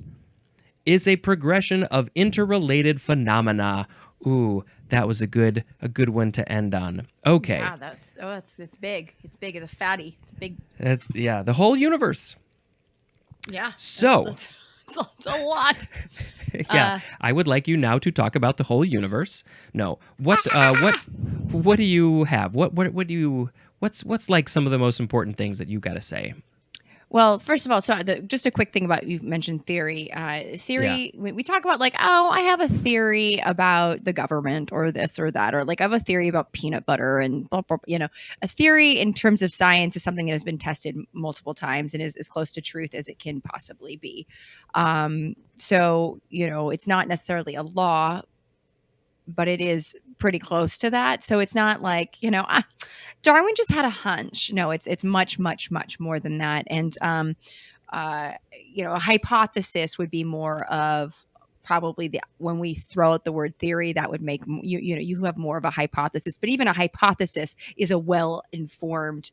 is a progression of interrelated phenomena. Ooh, that was a good one to end on. Okay. Yeah, it's big. It's big. It's a fatty. It's big. The whole universe. Yeah. So it's a lot. Yeah, I would like you now to talk about the whole universe. No, what do you have? What's like some of the most important things that you got to say? Well, first of all, just a quick thing about, you mentioned theory. We talk about like, I have a theory about the government or this or that, or like I have a theory about peanut butter and blah, blah, a theory in terms of science is something that has been tested multiple times and is as close to truth as it can possibly be. So, it's not necessarily a law, but it is pretty close to that. So it's not like, Darwin just had a hunch. No, it's much, much, much more than that. And, a hypothesis would be more of probably when we throw out the word theory, that would make you have more of a hypothesis. But even a hypothesis is a well-informed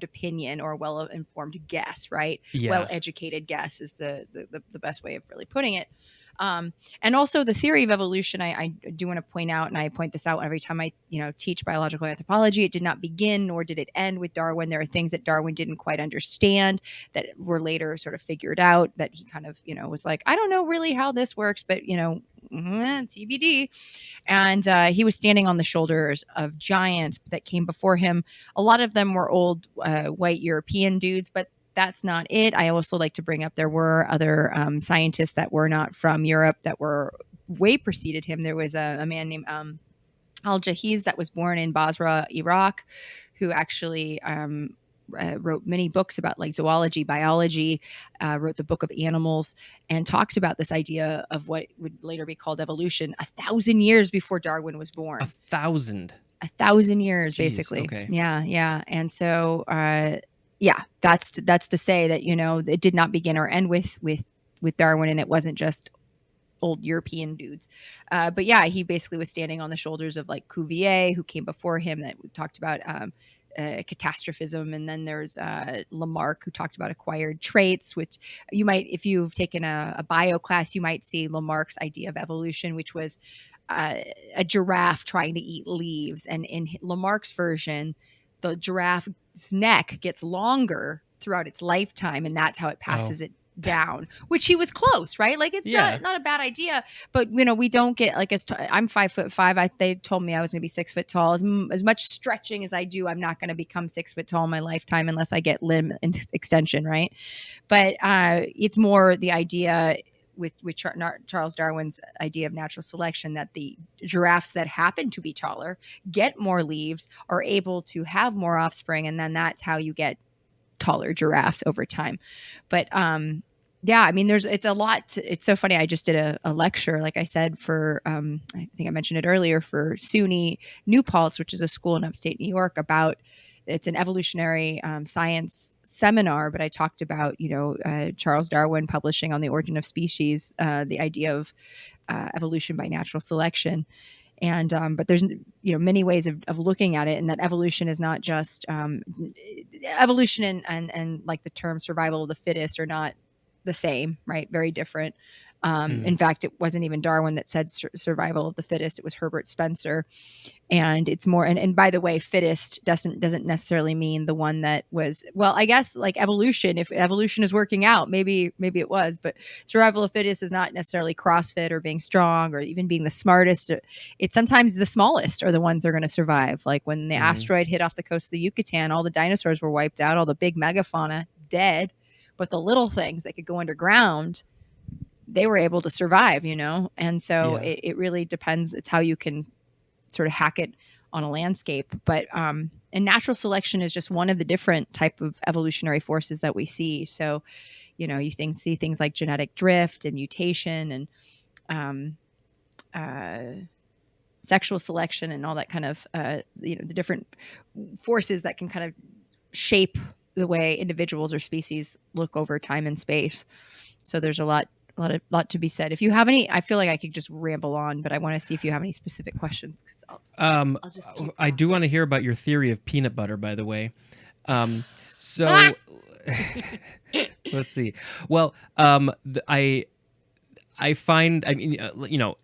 opinion or a well-informed guess, right? Yeah. Well-educated guess is the best way of really putting it. And also the theory of evolution, I do want to point out, and I point this out every time I teach biological anthropology, it did not begin nor did it end with Darwin. There are things that Darwin didn't quite understand that were later sort of figured out, that he kind of was like, I don't know really how this works, but TBD. And he was standing on the shoulders of giants that came before him. A lot of them were old white European dudes, but that's not it. I also like to bring up there were other scientists that were not from Europe that were way preceded him. There was a man named Al-Jahiz that was born in Basra, Iraq, who actually wrote many books about like zoology, biology, wrote the Book of Animals, and talked about this idea of what would later be called evolution 1,000 years before Darwin was born. 1,000 years. Jeez, basically. Okay. Yeah. And so that's to say that it did not begin or end with Darwin, and it wasn't just old European dudes. But yeah, he basically was standing on the shoulders of like Cuvier, who came before him, that we talked about catastrophism. And then there's Lamarck, who talked about acquired traits, which you might, if you've taken a bio class, you might see Lamarck's idea of evolution, which was a giraffe trying to eat leaves. And in Lamarck's version, the giraffe's neck gets longer throughout its lifetime, and that's how it passes it down, which he was close, right? Like it's not a bad idea, but we don't get like I'm 5'5". They told me I was going to be 6 foot tall. As much stretching as I do, I'm not going to become 6 foot tall in my lifetime unless I get limb extension, right? But it's more the idea with Charles Darwin's idea of natural selection, that the giraffes that happen to be taller get more leaves, are able to have more offspring, and then that's how you get taller giraffes over time. But yeah, I mean, it's a lot. It's so funny. I just did a lecture, like I said, for I think I mentioned it earlier, for SUNY New Paltz, which is a school in upstate New York, about it's an evolutionary science seminar. But I talked about Charles Darwin publishing on The Origin of Species, the idea of evolution by natural selection. And but there's many ways of looking at it, and that evolution is not just evolution and like the term survival of the fittest are not the same, right? Very different. In fact, it wasn't even Darwin that said survival of the fittest. It was Herbert Spencer. And it's more, and by the way, fittest doesn't necessarily mean the one that was, well, I guess like evolution, if evolution is working out, maybe it was, but survival of fittest is not necessarily CrossFit or being strong or even being the smartest. It's sometimes the smallest are the ones that are going to survive. Like when the asteroid hit off the coast of the Yucatan, all the dinosaurs were wiped out, all the big megafauna dead, but the little things that could go underground, they were able to survive, And so it really depends. It's how you can sort of hack it on a landscape. But and natural selection is just one of the different type of evolutionary forces that we see. So, you see things like genetic drift and mutation and sexual selection and all that kind of, the different forces that can kind of shape the way individuals or species look over time and space. So there's a lot to be said. If you have any, I feel like I could just ramble on, but I want to see if you have any specific questions. I'll just I do want to hear about your theory of peanut butter, by the way. So let's see. Well, I find, I mean,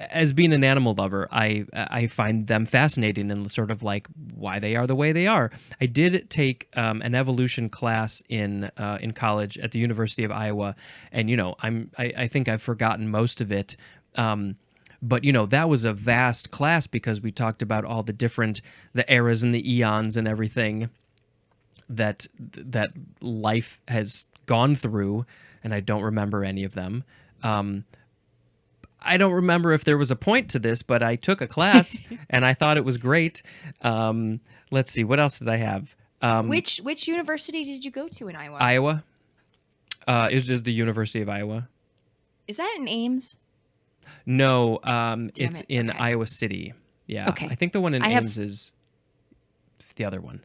as being an animal lover, I find them fascinating and sort of like why they are the way they are. I did take an evolution class in college at the University of Iowa, and I think I've forgotten most of it. But that was a vast class because we talked about all the eras and the eons and everything that life has gone through, and I don't remember any of them. I don't remember if there was a point to this, but I took a class and I thought it was great. Let's see, what else did I have? Which university did you go to in Iowa? Iowa. It was just the University of Iowa. Is that in Ames? No, it's in Iowa City. Yeah. Okay. I think the one in Ames is the other one.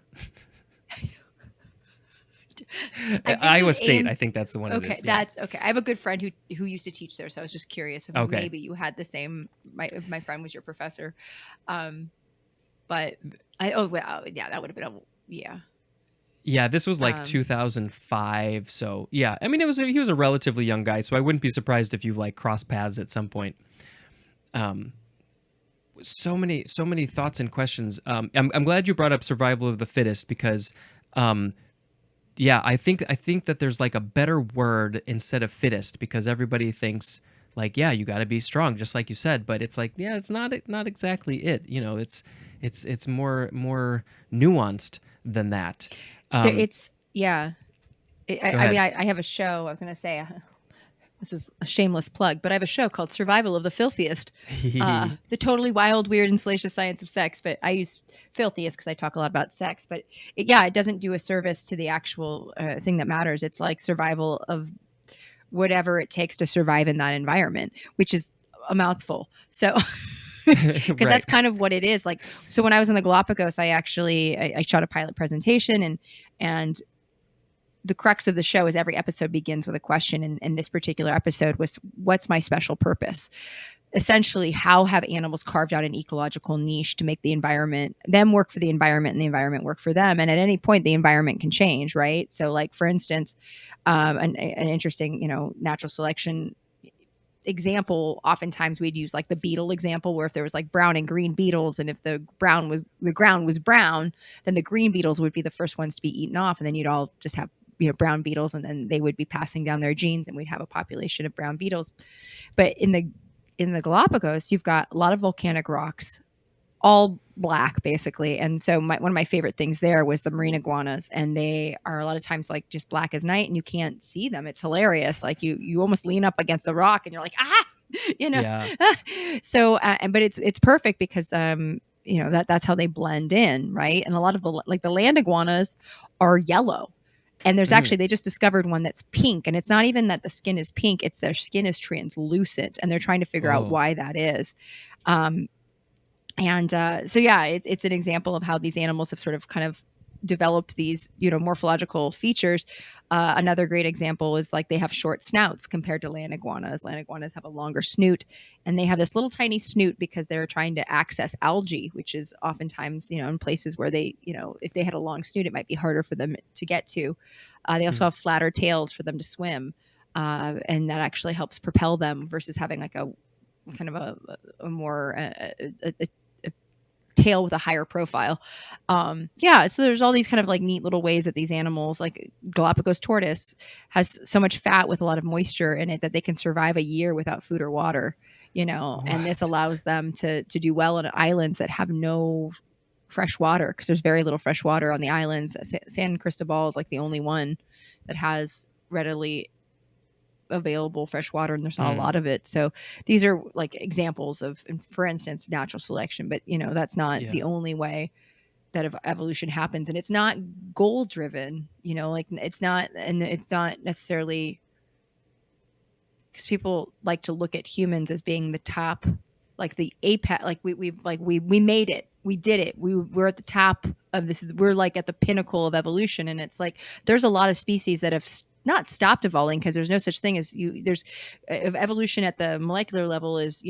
I've been Iowa to State, I Ames. think that's the one it Okay, is. Yeah. that's okay. I have a good friend who used to teach there, so I was just curious if Okay. maybe you had the same. If my friend was your professor, but yeah, that would have been yeah. Yeah, this was like Um, 2005. So yeah, I mean, he was a relatively young guy, so I wouldn't be surprised if you like crossed paths at some point. Um, so many thoughts and questions. I'm glad you brought up survival of the fittest because, yeah, I think that there's like a better word instead of fittest because everybody thinks like, yeah, you got to be strong, just like you said, but it's like, yeah, it's not exactly it. You know, it's more nuanced than that. it's yeah. Go I mean, ahead. I have a show. I was going to say this is a shameless plug, but I have a show called Survival of the Filthiest, the totally wild, weird, and salacious science of sex. But I use filthiest because I talk a lot about sex. But it doesn't do a service to the actual thing that matters. It's like survival of whatever it takes to survive in that environment, which is a mouthful. So. Because Right. that's kind of what it is. Like, so when I was in the Galapagos, I shot a pilot presentation, and the crux of the show is every episode begins with a question. And this particular episode was, what's my special purpose? Essentially, how have animals carved out an ecological niche to make them work for the environment and the environment work for them? And at any point, the environment can change, right? So, like, for instance, an interesting, natural selection example, oftentimes we'd use like the beetle example, where if there was like brown and green beetles, and if the ground was brown, then the green beetles would be the first ones to be eaten off, and then you'd all just have brown beetles, and then they would be passing down their genes, and we'd have a population of brown beetles. But in the Galapagos, you've got a lot of volcanic rocks, all black basically. And so one of my favorite things there was the marine iguanas, and they are a lot of times like just black as night, and you can't see them. It's hilarious. Like you almost lean up against the rock and you're like, Yeah. So but it's perfect because that's how they blend in, right? And a lot of the land iguanas are yellow. And there's actually, they just discovered one that's pink, and it's not even that the skin is pink, it's their skin is translucent, and they're trying to figure out why that is. So yeah, it's an example of how these animals have sort of kind of developed these, morphological features. Another great example is like they have short snouts compared to land iguanas. Land iguanas have a longer snoot, and they have this little tiny snoot because they're trying to access algae, which is oftentimes, in places where they, if they had a long snoot, it might be harder for them to get to. They also have flatter tails for them to swim, and that actually helps propel them versus having like a kind of a more tail with a higher profile. So there's all these kind of like neat little ways that these animals, like Galapagos tortoise, has so much fat with a lot of moisture in it that they can survive a year without food or water, and this allows them to do well on islands that have no fresh water, because there's very little fresh water on the islands. San Cristobal is like the only one that has readily available fresh water, and there's not a lot of it. So these are like examples of, for instance, natural selection, but that's not the only way that evolution happens. And it's not goal driven, like it's not necessarily, because people like to look at humans as being the top, like the apex, like we made it, we did it, we're at the top of this, we're like at the pinnacle of evolution. And it's like there's a lot of species that have not stopped evolving, because there's no such thing as there's evolution at the molecular level is,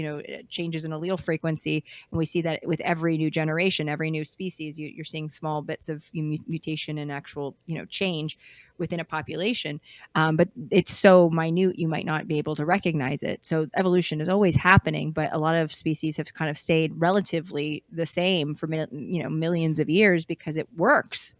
changes in allele frequency. And we see that with every new generation, every new species, you're seeing small bits of mutation and actual, change within a population. But it's so minute, you might not be able to recognize it. So evolution is always happening, but a lot of species have kind of stayed relatively the same for, millions of years because it works.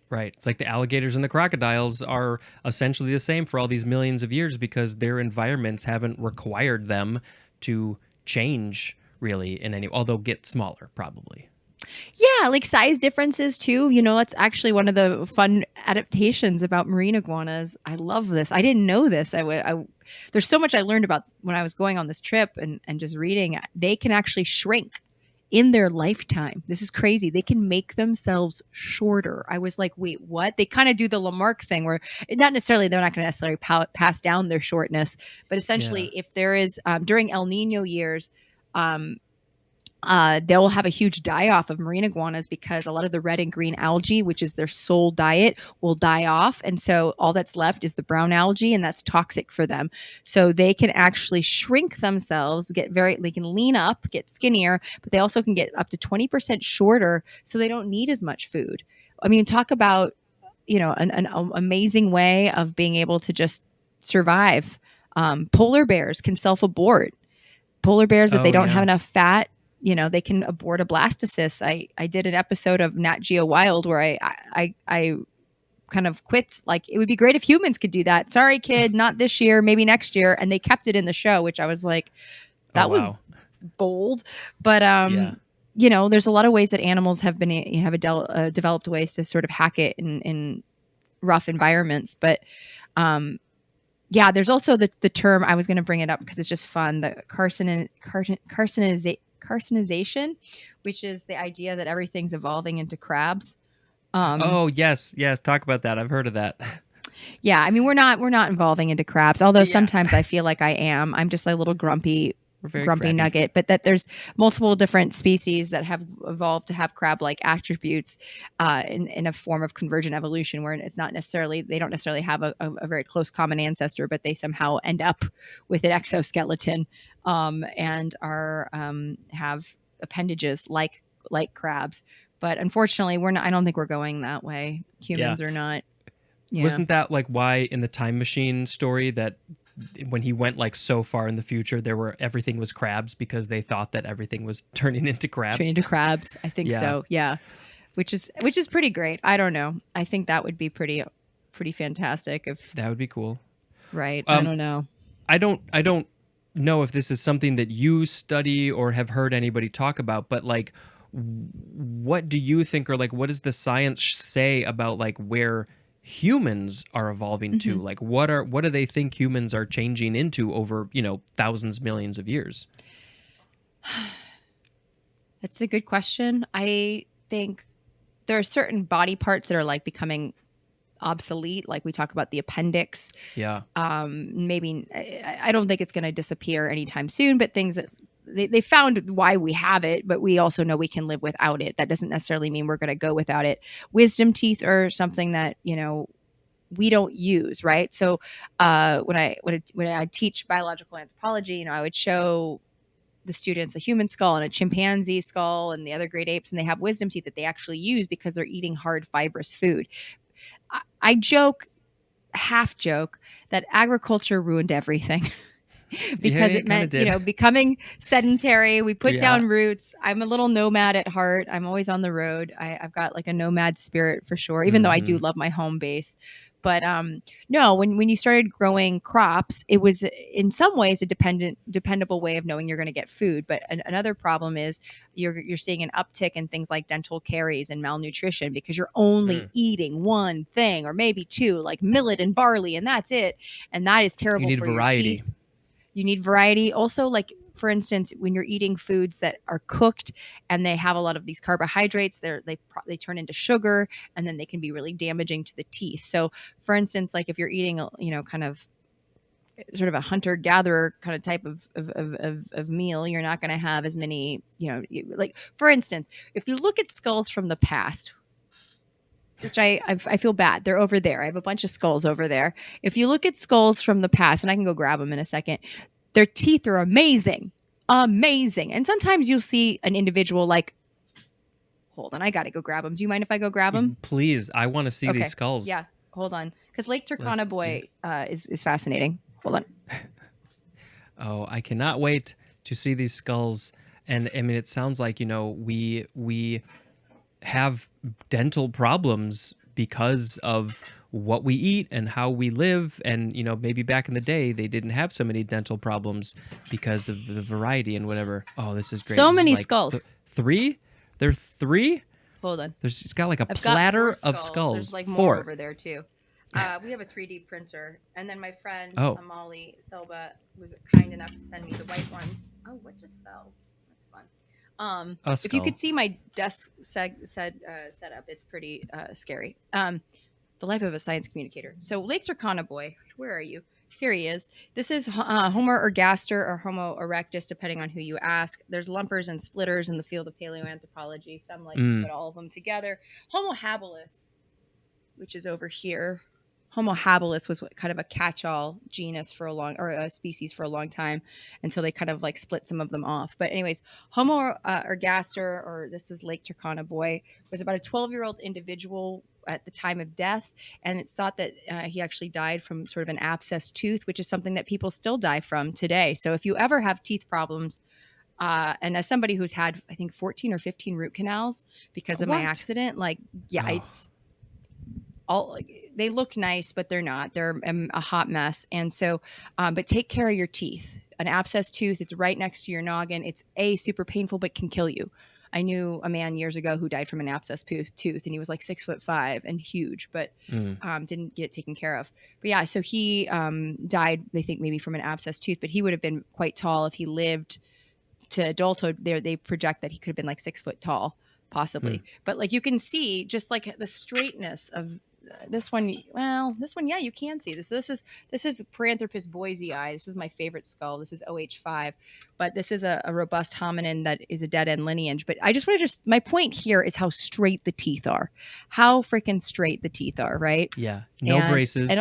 Right. It's like the alligators and the crocodiles are essentially the same for all these millions of years because their environments haven't required them to change really in any, although get smaller probably. Yeah, like size differences too. That's actually one of the fun adaptations about marine iguanas. I love this. I didn't know this. There's so much I learned about when I was going on this trip and just reading. They can actually shrink in their lifetime. This is crazy. They can make themselves shorter. I was like, wait, what? They kind of do the Lamarck thing where they're not going to necessarily pass down their shortness, but essentially if there is, during El Nino years, they'll have a huge die-off of marine iguanas because a lot of the red and green algae, which is their sole diet, will die off. And so all that's left is the brown algae, and that's toxic for them. So they can actually shrink themselves, they can lean up, get skinnier, but they also can get up to 20% shorter, so they don't need as much food. I mean, talk about, an amazing way of being able to just survive. Polar bears can self-abort. Polar bears, if they don't have enough fat, they can abort a blastocyst. I did an episode of Nat Geo Wild where I kind of quipped, like, it would be great if humans could do that. Sorry, kid, not this year, maybe next year. And they kept it in the show, which I was like, that was bold. But, there's a lot of ways that animals have developed ways to sort of hack it in rough environments. But, there's also the term, I was going to bring it up because it's just fun, the carcinization, which is the idea that everything's evolving into crabs. Yes. Talk about that. I've heard of that. Yeah, I mean, we're not evolving into crabs, although sometimes I feel like I am. I'm just a little grumpy nugget, but that there's multiple different species that have evolved to have crab-like attributes in a form of convergent evolution, where they don't necessarily have a very close common ancestor, but they somehow end up with an exoskeleton and have appendages like crabs. But unfortunately, I don't think we're going that way. Humans are not. Yeah. Wasn't that like why in the Time Machine story that when he went like so far in the future, everything was crabs because they thought that everything was turning into crabs? I think so. Yeah. Which is pretty great. I don't know. I think that would be pretty fantastic that would be cool. Right. I don't know. I don't know if this is something that you study or have heard anybody talk about, but like, what do you think, or like, what does the science say about like where humans are evolving to? Like, what do they think humans are changing into over, thousands, millions of years? That's a good question. I think there are certain body parts that are like becoming obsolete. Like we talk about the appendix. Yeah. Maybe I don't think it's going to disappear anytime soon, but things that they found why we have it, but we also know we can live without it. That doesn't necessarily mean we're going to go without it. Wisdom teeth are something that, we don't use, right? So when I teach biological anthropology, I would show the students a human skull and a chimpanzee skull and the other great apes, and they have wisdom teeth that they actually use because they're eating hard fibrous food. I half joke that agriculture ruined everything. Because it meant, becoming sedentary. We put down roots. I'm a little nomad at heart. I'm always on the road. I've got like a nomad spirit for sure, even though I do love my home base. But no, when you started growing crops, it was in some ways a dependable way of knowing you're going to get food. But another problem is you're seeing an uptick in things like dental caries and malnutrition because you're only eating one thing or maybe two, like millet and barley, and that's it. And that is terrible for variety. Your teeth. You need variety. Also, like, for instance, when you're eating foods that are cooked and they have a lot of these carbohydrates, they turn into sugar, and then they can be really damaging to the teeth. So, for instance, like if you're eating, kind of sort of a hunter-gatherer kind of type of meal, you're not going to have as many, like, for instance, if you look at skulls from the past, which I feel bad. They're over there. I have a bunch of skulls over there. If you look at skulls from the past, and I can go grab them in a second, their teeth are amazing. Amazing. And sometimes you'll see an individual like, hold on, I got to go grab them. Do you mind if I go grab them? Please. I want to see these skulls. Yeah, hold on. Because Lake Turkana Boy is fascinating. Hold on. Oh, I cannot wait to see these skulls. And I mean, it sounds like, we have dental problems because of what we eat and how we live. And, maybe back in the day, they didn't have so many dental problems because of the variety and whatever. Oh, this is great. So many skulls. 3? There are 3? Hold on. It's got like a platter of skulls. There's like 4. more over there too. We have a 3D printer. And then my friend, Amali Selba, was kind enough to send me the white ones. Oh, what just fell? That's fun. If you could see my desk setup, it's pretty scary. The life of a science communicator. So Lake Turkana Boy, where are you? Here he is. This is Homo ergaster or Homo erectus, depending on who you ask. There's lumpers and splitters in the field of paleoanthropology. Some like to put all of them together. Homo habilis, which is over here. Homo habilis was kind of a catch-all genus for a species for a long time until they kind of like split some of them off. But anyways, Homo ergaster, or this is Lake Turkana boy, was about a 12-year-old individual at the time of death, and it's thought that he actually died from sort of an abscessed tooth, which is something that people still die from today. So if you ever have teeth problems, and as somebody who's had, I think, 14 or 15 root canals because of my accident, like, yeah, it's all, they look nice, but they're not. They're a hot mess. And so, but take care of your teeth. An abscessed tooth, it's right next to your noggin. It's super painful, but can kill you. I knew a man years ago who died from an abscessed tooth, and he was like 6'5" and huge, but didn't get it taken care of. But yeah, so he died, they think maybe from an abscessed tooth, but he would have been quite tall if he lived to adulthood. They project that he could have been like 6 foot tall, possibly. But like you can see, just like the straightness of this one. Well, this one, yeah, you can see this. This is Paranthropus boisei. This is my favorite skull. This is OH5, but this is a robust hominin that is a dead end lineage. But I just want to my point here is how straight the teeth are, how freaking straight the teeth are, right? Yeah, no braces,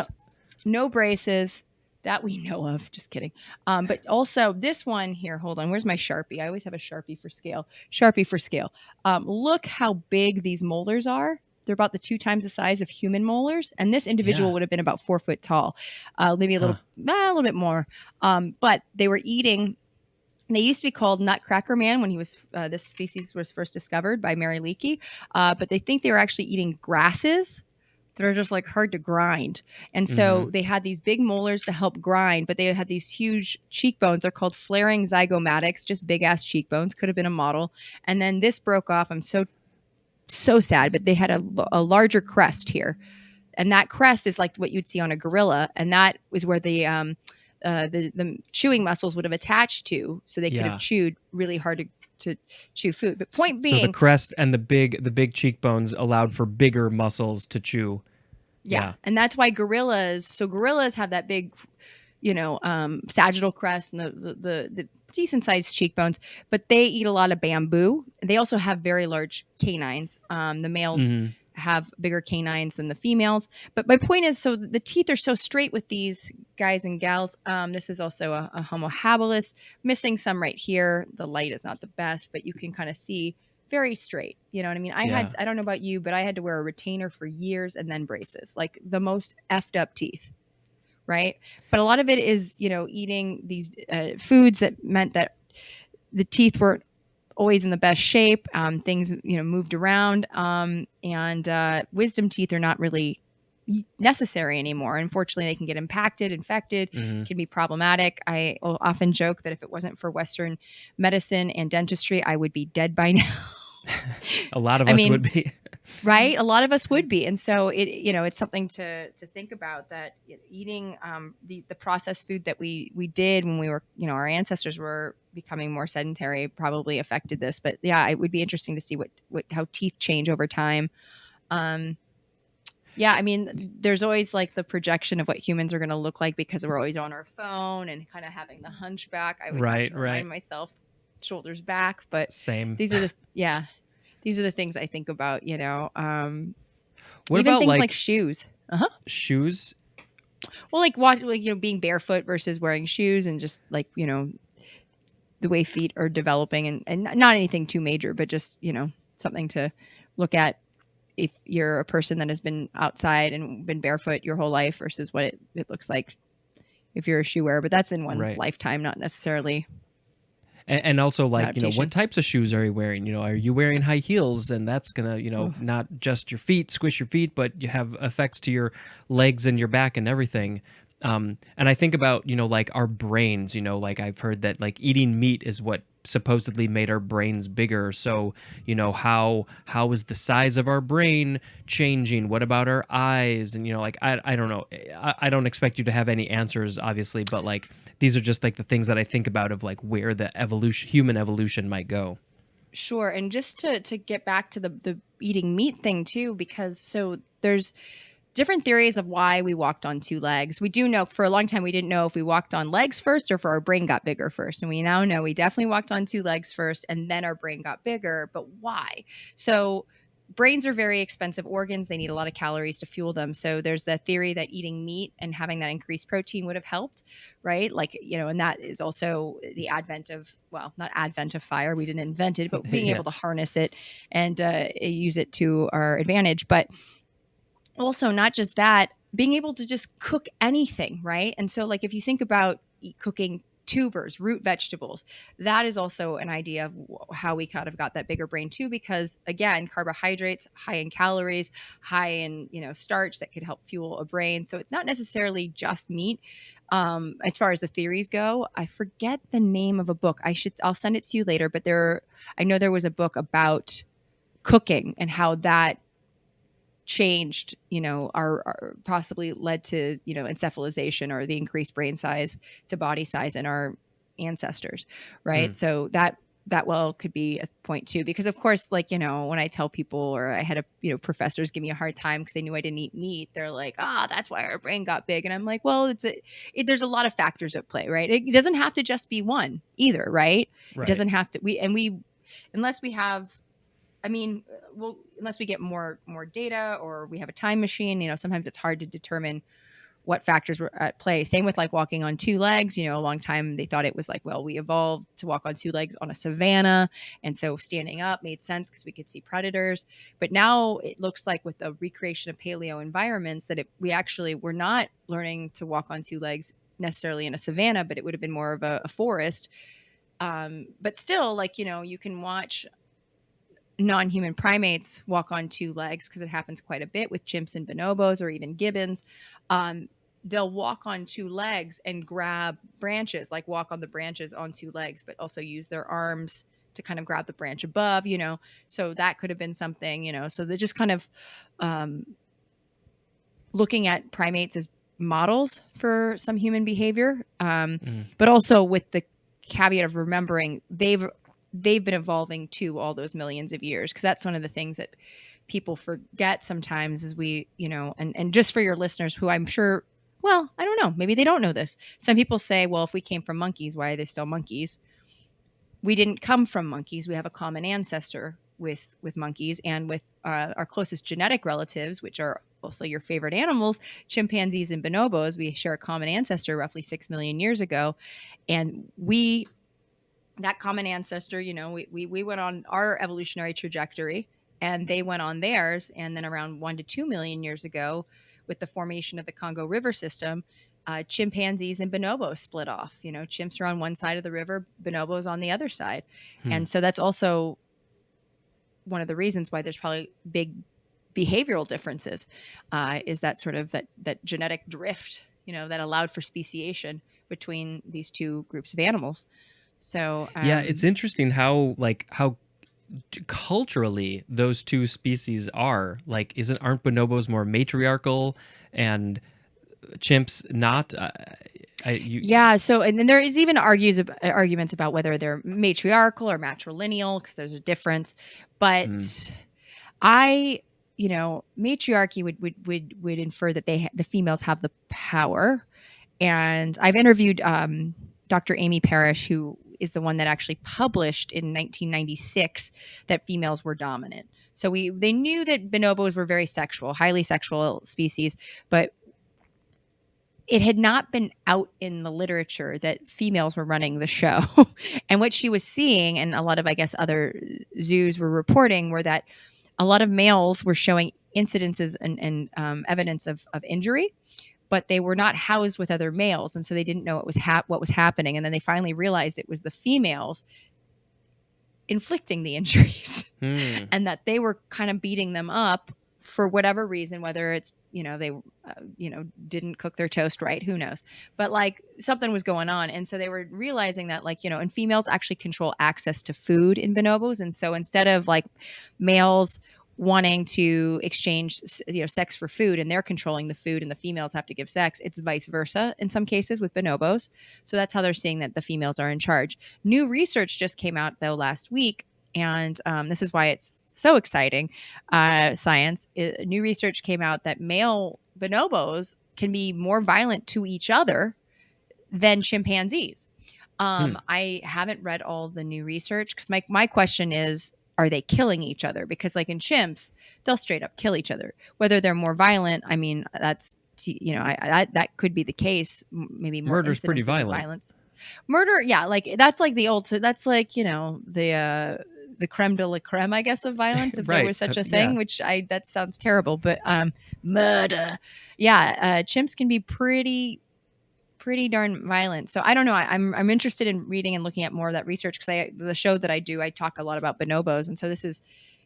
no braces that we know of. Just kidding. But also this one here. Hold on. Where's my Sharpie? I always have a Sharpie for scale. Look how big these molars are. They're about the 2 times the size of human molars, and this individual would have been about 4 foot tall, maybe a little bit more. But they were eating. They used to be called Nutcracker Man when he was this species was first discovered by Mary Leakey. But they think they were actually eating grasses that are just like hard to grind, and so they had these big molars to help grind. But they had these huge cheekbones. They're called flaring zygomatics, just big ass cheekbones. Could have been a model. And then this broke off. I'm so sad, but they had a larger crest here, and that crest is like what you'd see on a gorilla, and that was where the chewing muscles would have attached to, so they could have chewed really hard to chew food. But point being, so the crest and the big cheekbones allowed for bigger muscles to chew. Yeah. And that's why gorillas have that big, sagittal crest and the decent sized cheekbones, but they eat a lot of bamboo. They also have very large canines. The males have bigger canines than the females. But my point is, so the teeth are so straight with these guys and gals. This is also a Homo habilis, missing some right here. The light is not the best, but you can kind of see very straight. You know what I mean? I don't know about you, but I had to wear a retainer for years and then braces, like the most effed up teeth. Right. But a lot of it is, eating these foods that meant that the teeth weren't always in the best shape. Things, moved around. And wisdom teeth are not really necessary anymore. Unfortunately, they can get infected, can be problematic. I will often joke that if it wasn't for Western medicine and dentistry, I would be dead by now. A lot of us would be. Right? A lot of us would be. And so it's something to think about, that eating the processed food that we did when we were, our ancestors were becoming more sedentary probably affected this. But yeah, it would be interesting to see how teeth change over time. Yeah, I mean, there's always like the projection of what humans are going to look like because we're always on our phone and kind of having the hunchback. I always have to remind myself, shoulders back, but same. These are the things I think about, What even about things like shoes? Shoes? Well, being barefoot versus wearing shoes, and just like, the way feet are developing, and not anything too major, but just, something to look at if you're a person that has been outside and been barefoot your whole life versus what it looks like if you're a shoe wearer. But that's in one's lifetime, not necessarily. And also, like, what types of shoes are you wearing? Are you wearing high heels? And that's going to, not just your feet, squish your feet, but you have effects to your legs and your back and everything. And I think about, like our brains, like I've heard that like eating meat is what supposedly made our brains bigger. So, how is the size of our brain changing? What about our eyes? And, like, I don't know. I don't expect you to have any answers, obviously, but like, these are just like the things that I think about of like where the human evolution might go. Sure. And just to get back to the eating meat thing too, because so there's different theories of why we walked on two legs. We do know for a long time we didn't know if we walked on legs first or if our brain got bigger first. And we now know we definitely walked on two legs first and then our brain got bigger. But why? So brains are very expensive organs. They need a lot of calories to fuel them. So there's the theory that eating meat and having that increased protein would have helped, right? Like, and that is also the advent of, well, not advent of fire. We didn't invent it, but being able to harness it and use it to our advantage. But also not just that, being able to just cook anything, right? And so like if you think about cooking tubers, root vegetables, that is also an idea of how we kind of got that bigger brain too, because again, carbohydrates, high in calories, high in, starch that could help fuel a brain. So it's not necessarily just meat. As far as the theories go, I forget the name of a book. I'll send it to you later, but I know there was a book about cooking and how that changed, our possibly led to, encephalization or the increased brain size to body size in our ancestors. Right. So that well could be a point too, because of course, like, when I tell people, or I had professors give me a hard time because they knew I didn't eat meat. They're like, that's why our brain got big. And I'm like, well, there's a lot of factors at play, right? It doesn't have to just be one either. Right. It doesn't have to, unless we have, unless we get more data or we have a time machine, sometimes it's hard to determine what factors were at play. Same with like walking on two legs. A long time they thought it was like, well, we evolved to walk on two legs on a savanna. And so standing up made sense because we could see predators. But now it looks like with the recreation of paleo environments that we're not learning to walk on two legs necessarily in a savanna, but it would have been more of a forest. But still, like, you can watch non-human primates walk on two legs because it happens quite a bit with chimps and bonobos or even gibbons. They'll walk on two legs and grab branches, like walk on the branches on two legs, but also use their arms to kind of grab the branch above, so that could have been something, so they're just kind of looking at primates as models for some human behavior, but also with the caveat of remembering they've been evolving too all those millions of years, because that's one of the things that people forget sometimes is we, and just for your listeners who I'm sure, well, I don't know, maybe they don't know this. Some people say, well, if we came from monkeys, why are they still monkeys? We didn't come from monkeys. We have a common ancestor with monkeys, and with our closest genetic relatives, which are also your favorite animals, chimpanzees and bonobos. We share a common ancestor roughly 6 million years ago. And that common ancestor, we went on our evolutionary trajectory and they went on theirs. And then around 1 to 2 million years ago, with the formation of the Congo River system, chimpanzees and bonobos split off. Chimps are on one side of the river, bonobos on the other side. And so that's also one of the reasons why there's probably big behavioral differences, is that sort of that genetic drift, that allowed for speciation between these two groups of animals. So yeah, it's interesting how culturally those two species are. Like, aren't bonobos more matriarchal and chimps not? Yeah. So, and then there is even arguments about whether they're matriarchal or matrilineal, because there's a difference. But matriarchy would infer that the females have the power. And I've interviewed Dr. Amy Parrish, who is the one that actually published in 1996 that females were dominant. So they knew that bonobos were very sexual, highly sexual species, but it had not been out in the literature that females were running the show. And what she was seeing, and a lot of, I guess, other zoos were reporting, were that a lot of males were showing incidences and evidence of injury, but they were not housed with other males. And so they didn't know what was happening. And then they finally realized it was the females inflicting the injuries and that they were kind of beating them up for whatever reason, whether it's, they, didn't cook their toast right, who knows, but like something was going on. And so they were realizing that and females actually control access to food in bonobos. And so instead of like males wanting to exchange, sex for food, and they're controlling the food and the females have to give sex, it's vice versa in some cases with bonobos. So that's how they're seeing that the females are in charge. New research just came out though last week, and this is why it's so exciting. Science, new research came out that male bonobos can be more violent to each other than chimpanzees. I haven't read all the new research because my question is, are they killing each other? Because like in chimps, they'll straight up kill each other. Whether they're more violent, I mean, that's, that could be the case. Maybe more Murder's pretty incidences of violent. violence. Murder, yeah, like that's like that's like, the creme de la creme, I guess, of violence, if there Right. was such a thing, Yeah. that sounds terrible, but murder. Yeah, chimps can be pretty darn violent. So I don't know. I'm interested in reading and looking at more of that research because the show that I do, I talk a lot about bonobos, and so this is,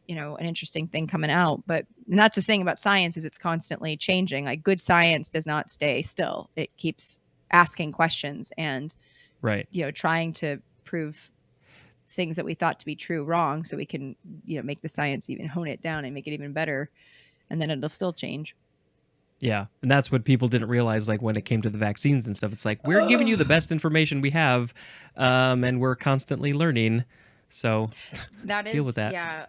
an interesting thing coming out. And that's the thing about science, is it's constantly changing. Like good science does not stay still; it keeps asking questions and Right. trying to prove things that we thought to be true wrong, so we can make the science even hone it down and make it even better, and then it'll still change. Yeah, and that's what people didn't realize, like when it came to the vaccines and stuff. It's like, we're giving you the best information we have, and we're constantly learning. So That is, deal with that. yeah,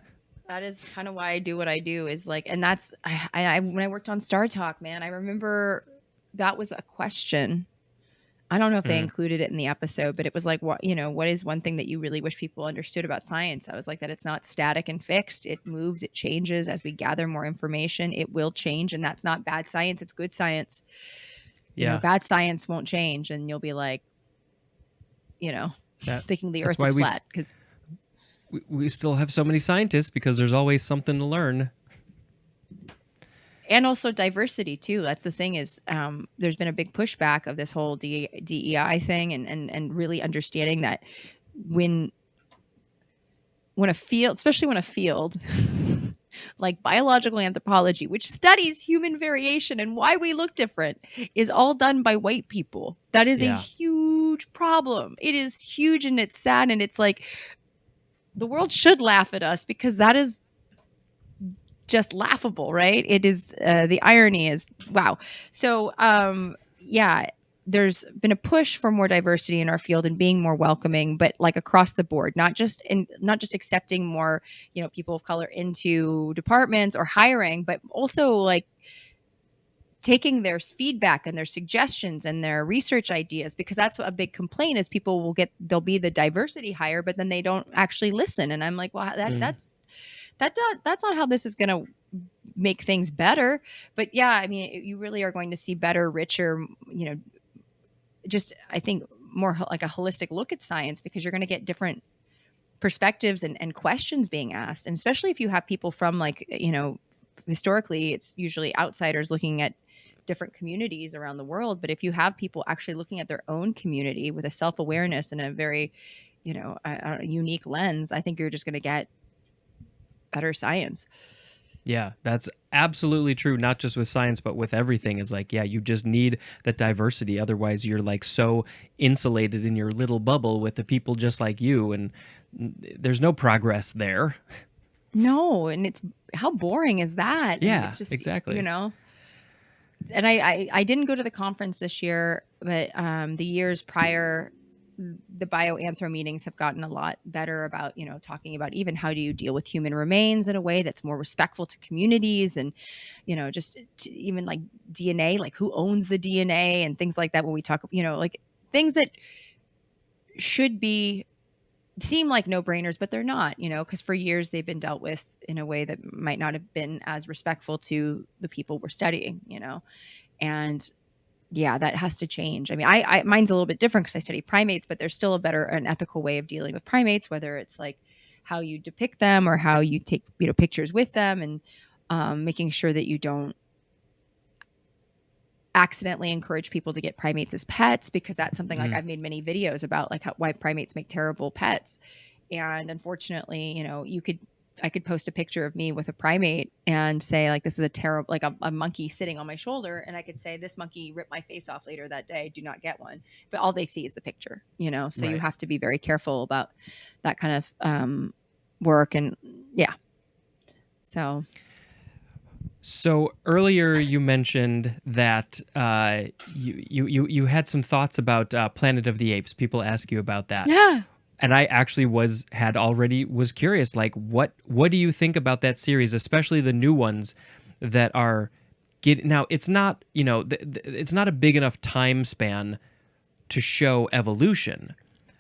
that is kind of why I do what I do. Is like, and that's I when I worked on Star Talk, man, I remember that was a question. I don't know if they included it in the episode, but it was like, what is one thing that you really wish people understood about science? I was like, that it's not static and fixed. It moves, it changes as we gather more information. It will change, and that's not bad science. It's good science. Yeah. Bad science won't change, and you'll be like, thinking the That's Earth why is flat because we still have so many scientists, because there's always something to learn. and also diversity too. That's the thing is, there's been a big pushback of this whole DEI thing, and really understanding that when a field, especially when a field like biological anthropology, which studies human variation and why we look different, is all done by white people, that is a huge problem. It is huge, and it's sad, and it's like the world should laugh at us because that is just laughable, right? It is, the irony is, wow. So yeah, there's been a push for more diversity in our field and being more welcoming, but like across the board, not just accepting more people of color into departments or hiring, but also like taking their feedback and their suggestions and their research ideas, because that's a big complaint is people they'll be the diversity hire, but then they don't actually listen. And I'm like, well, that's not how this is going to make things better. But yeah, I mean, you really are going to see better, richer, just, I think, more like a holistic look at science, because you're going to get different perspectives and questions being asked. And especially if you have people from, like, historically, it's usually outsiders looking at different communities around the world. But if you have people actually looking at their own community with a self-awareness and a very, a unique lens, I think you're just going to get better science. Yeah, that's absolutely true. Not just with science, but with everything. Is like, yeah, you just need that diversity. Otherwise, you're like so insulated in your little bubble with the people just like you, and there's no progress there. No, and it's, how boring is that? Yeah, and it's just, exactly. And I didn't go to the conference this year, but the years prior, the bioanthro meetings have gotten a lot better about, talking about even how do you deal with human remains in a way that's more respectful to communities, and, just even like DNA, like who owns the DNA and things like that. When we talk, like things that should seem like no-brainers, but they're not, because for years they've been dealt with in a way that might not have been as respectful to the people we're studying, and yeah, that has to change. I mean, I mine's a little bit different because I study primates, but there's still an ethical way of dealing with primates, whether it's like how you depict them or how you take, pictures with them, and making sure that you don't accidentally encourage people to get primates as pets, because that's something like I've made many videos about, like why primates make terrible pets. And unfortunately, I could post a picture of me with a primate and say, like, this is a terrible, like a monkey sitting on my shoulder. And I could say, this monkey ripped my face off later that day. Do not get one. But all they see is the picture, so Right. you have to be very careful about that kind of work. And yeah. So earlier you mentioned that you had some thoughts about Planet of the Apes. People ask you about that. Yeah. And I actually was curious, like what do you think about that series, especially the new ones that are now it's not, it's not a big enough time span to show evolution,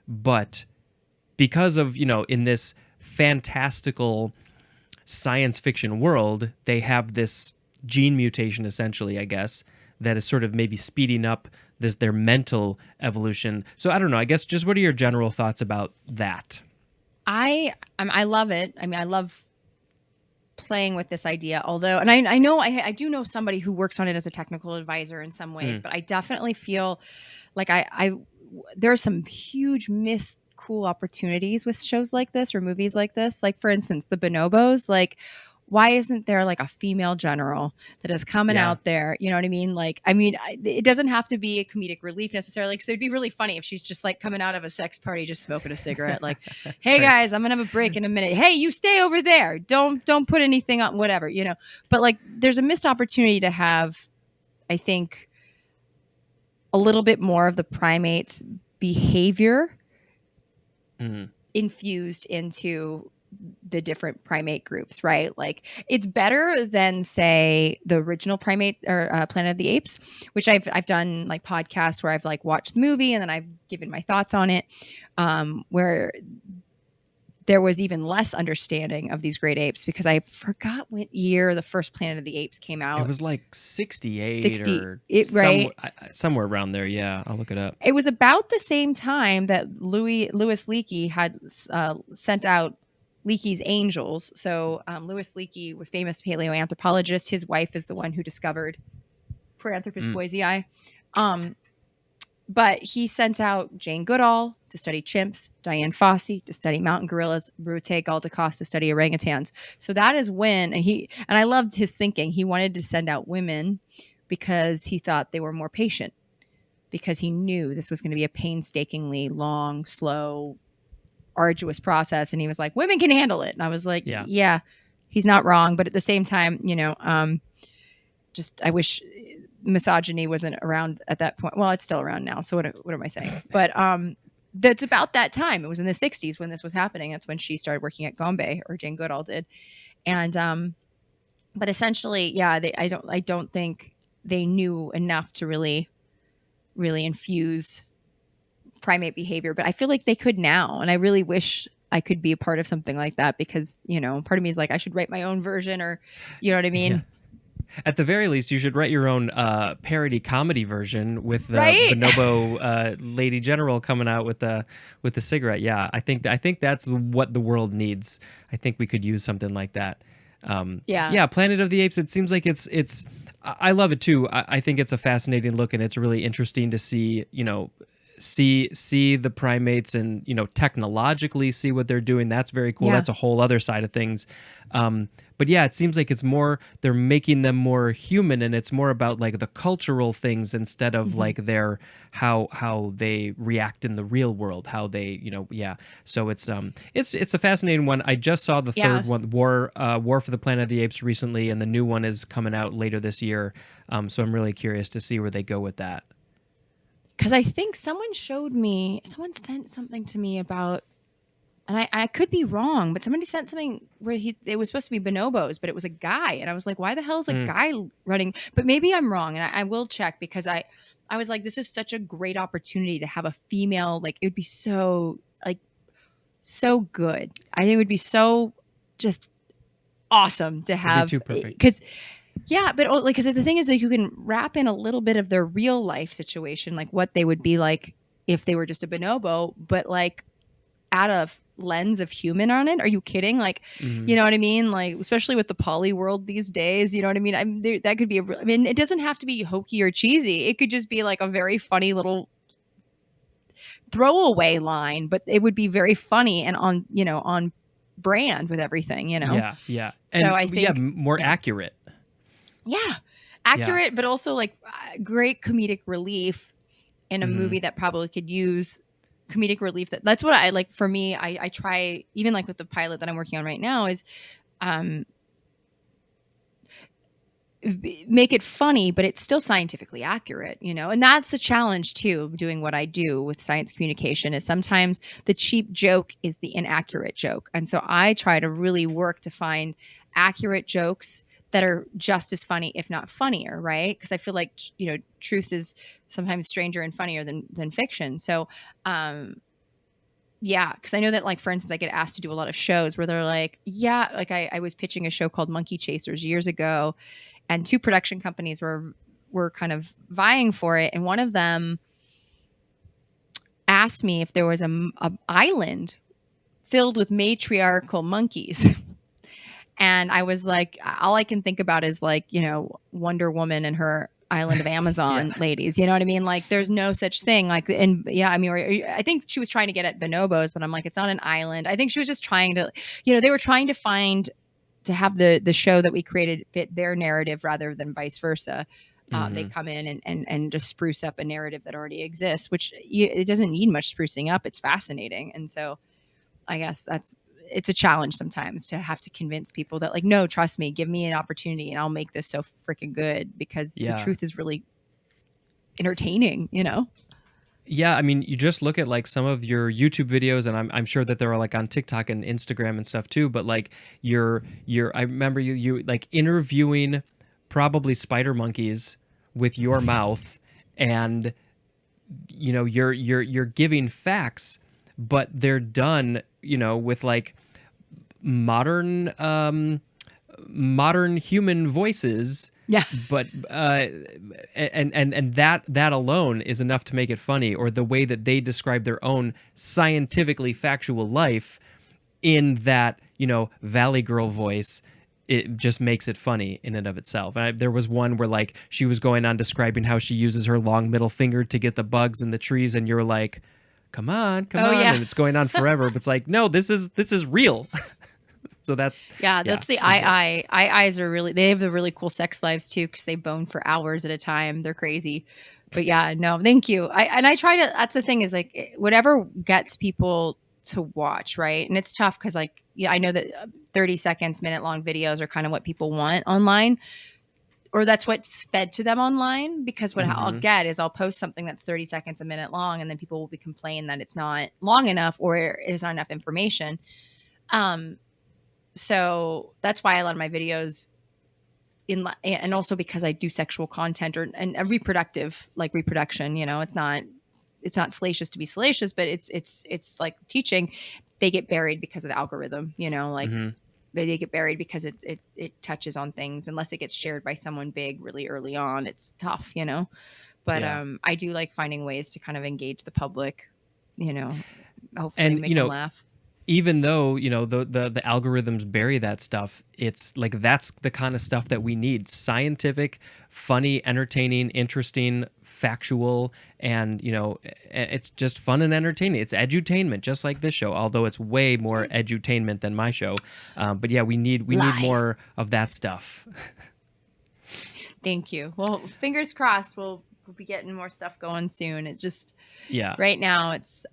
but because of, in this fantastical science fiction world, they have this gene mutation, essentially, I guess, that is sort of maybe speeding up their mental evolution. So I don't know, I guess just what are your general thoughts about that? I love it. I mean, I love playing with this idea, although, and I know I do know somebody who works on it as a technical advisor in some ways, but I definitely feel like there are some huge missed cool opportunities with shows like this or movies like this. Like, for instance, the Bonobos, like, why isn't there like a female general that is coming out there? You know what I mean? Like, it doesn't have to be a comedic relief necessarily, because it'd be really funny if she's just like coming out of a sex party, just smoking a cigarette. Like, hey guys, I'm gonna have a break in a minute. Hey, you stay over there. Don't put anything on, whatever, But like, there's a missed opportunity to have, I think, a little bit more of the primates' behavior infused into the different primate groups, right? Like, it's better than, say, the original primate or Planet of the Apes, which I've done like podcasts where I've like watched the movie and then I've given my thoughts on it, where there was even less understanding of these great apes, because I forgot what year the first Planet of the Apes came out. It was like 68 or right? Somewhere around there. Yeah, I'll look it up. It was about the same time that Louis Leakey had sent out Leakey's angels. So Louis Leakey was famous paleoanthropologist. His wife is the one who discovered Paranthropus boisei. But he sent out Jane Goodall to study chimps, Diane Fossey to study mountain gorillas, Brute Galdikas to study orangutans. So that is when, and I loved his thinking. He wanted to send out women because he thought they were more patient, because he knew this was going to be a painstakingly long, slow, arduous process. And he was like, women can handle it. And I was like, yeah, he's not wrong. But at the same time, just I wish misogyny wasn't around at that point. Well, it's still around now. So what am I saying? But that's about that time. It was in the 60s when this was happening. That's when she started working at Gombe, or Jane Goodall did. And but essentially, I don't think they knew enough to really infuse primate behavior, but I feel like they could now. And I really wish I could be a part of something like that, because, part of me is like, I should write my own version, or, you know what I mean? Yeah. At the very least, you should write your own parody comedy version with the bonobo lady general coming out with the cigarette. Yeah, I think that's what the world needs. I think we could use something like that. Planet of the Apes. It seems like it's. I love it too. I think it's a fascinating look, and it's really interesting to see. See the primates and technologically see what they're doing. That's very cool. That's a whole other side of things. But yeah, it seems like it's more, they're making them more human, and it's more about like the cultural things instead of like their how they react in the real world, how they So it's a fascinating one. I just saw the third one, War for the Planet of the Apes, recently, and the new one is coming out later this year. So I'm really curious to see where they go with that. Because I think someone sent something to me about, and I could be wrong, but somebody sent something where it was supposed to be bonobos, but it was a guy. And I was like, why the hell is a guy running? But maybe I'm wrong. And I will check, because I was like, this is such a great opportunity to have a female, like, it would be so good. I think it would be so just awesome to have. It'd be too perfect. Because because the thing is, like, you can wrap in a little bit of their real life situation, like what they would be like if they were just a bonobo, but like add a lens of human on it. Are you kidding? Like, you know what I mean? Like, especially with the poly world these days, you know what I mean? That could be it doesn't have to be hokey or cheesy. It could just be like a very funny little throwaway line, but it would be very funny and on brand with everything, Yeah. So and, I think more accurate. Yeah. Accurate, but also like great comedic relief in a movie that probably could use comedic relief. That's what I like. For me, I try, even like with the pilot that I'm working on right now, is make it funny, but it's still scientifically accurate, and that's the challenge too, doing what I do with science communication, is sometimes the cheap joke is the inaccurate joke. And so I try to really work to find accurate jokes that are just as funny, if not funnier, right? Because I feel like, truth is sometimes stranger and funnier than fiction. So, yeah, because I know that, like, for instance, I get asked to do a lot of shows where they're like, yeah, like I was pitching a show called Monkey Chasers years ago, and 2 production companies were kind of vying for it, and one of them asked me if there was a island filled with matriarchal monkeys. And I was like, all I can think about is, like, Wonder Woman and her island of Amazon ladies. You know what I mean? Like, there's no such thing. Like, and yeah, I mean, I think she was trying to get at bonobos, but I'm like, it's not an island. I think she was just trying to, they were trying to have the show that we created fit their narrative rather than vice versa. They come in and just spruce up a narrative that already exists, which it doesn't need much sprucing up. It's fascinating. And so I guess it's a challenge sometimes to have to convince people that, like, no, trust me, give me an opportunity and I'll make this so freaking good, because the truth is really entertaining, Yeah, I mean, you just look at like some of your YouTube videos, and I'm sure that they're like on TikTok and Instagram and stuff too. But like I remember you like interviewing probably spider monkeys with your mouth, and you're giving facts, but they're done with like modern human voices. Yeah. But and that alone is enough to make it funny, or the way that they describe their own scientifically factual life in that, Valley Girl voice. It just makes it funny in and of itself. And there was one where like she was going on describing how she uses her long middle finger to get the bugs in the trees, and you're like, come on. Yeah. And it's going on forever. But it's like, no, this is real. So that's the eyes are really, they have the really cool sex lives too, because they bone for hours at a time. They're crazy. But yeah, no, thank you. I try to, that's the thing, is like whatever gets people to watch, right? And it's tough because, like, I know that 30 seconds, minute long videos are kind of what people want online, or that's what's fed to them online, because what I'll get is I'll post something that's 30 seconds, a minute long, and then people will be complaining that it's not long enough or it's not enough information. So that's why a lot of my videos and also because I do sexual content and a reproduction, it's not salacious to be salacious, but it's like teaching. They get buried because of the algorithm, they get buried because it touches on things, unless it gets shared by someone big really early on. It's tough, but I do like finding ways to kind of engage the public, hopefully and make them laugh. Even though the algorithms bury that stuff, it's like that's the kind of stuff that we need: scientific, funny, entertaining, interesting, factual, and it's just fun and entertaining. It's edutainment, just like this show, although it's way more edutainment than my show. But yeah, we need more of that stuff. Thank you. Well, fingers crossed, we'll be getting more stuff going soon. It just right now it's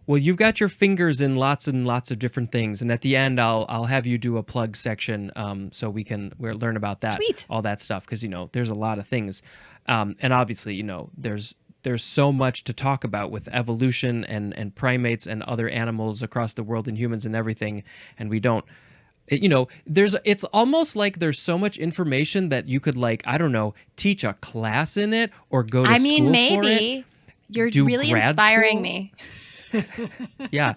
Well, you've got your fingers in lots and lots of different things, and at the end, I'll have you do a plug section, so we'll learn about that, all that stuff, because there's a lot of things, and obviously there's so much to talk about with evolution and primates and other animals across the world and humans and everything, and we don't. It's almost like there's so much information that you could, like, I don't know, teach a class in it or go to school for it. Maybe you're really inspiring me. Yeah,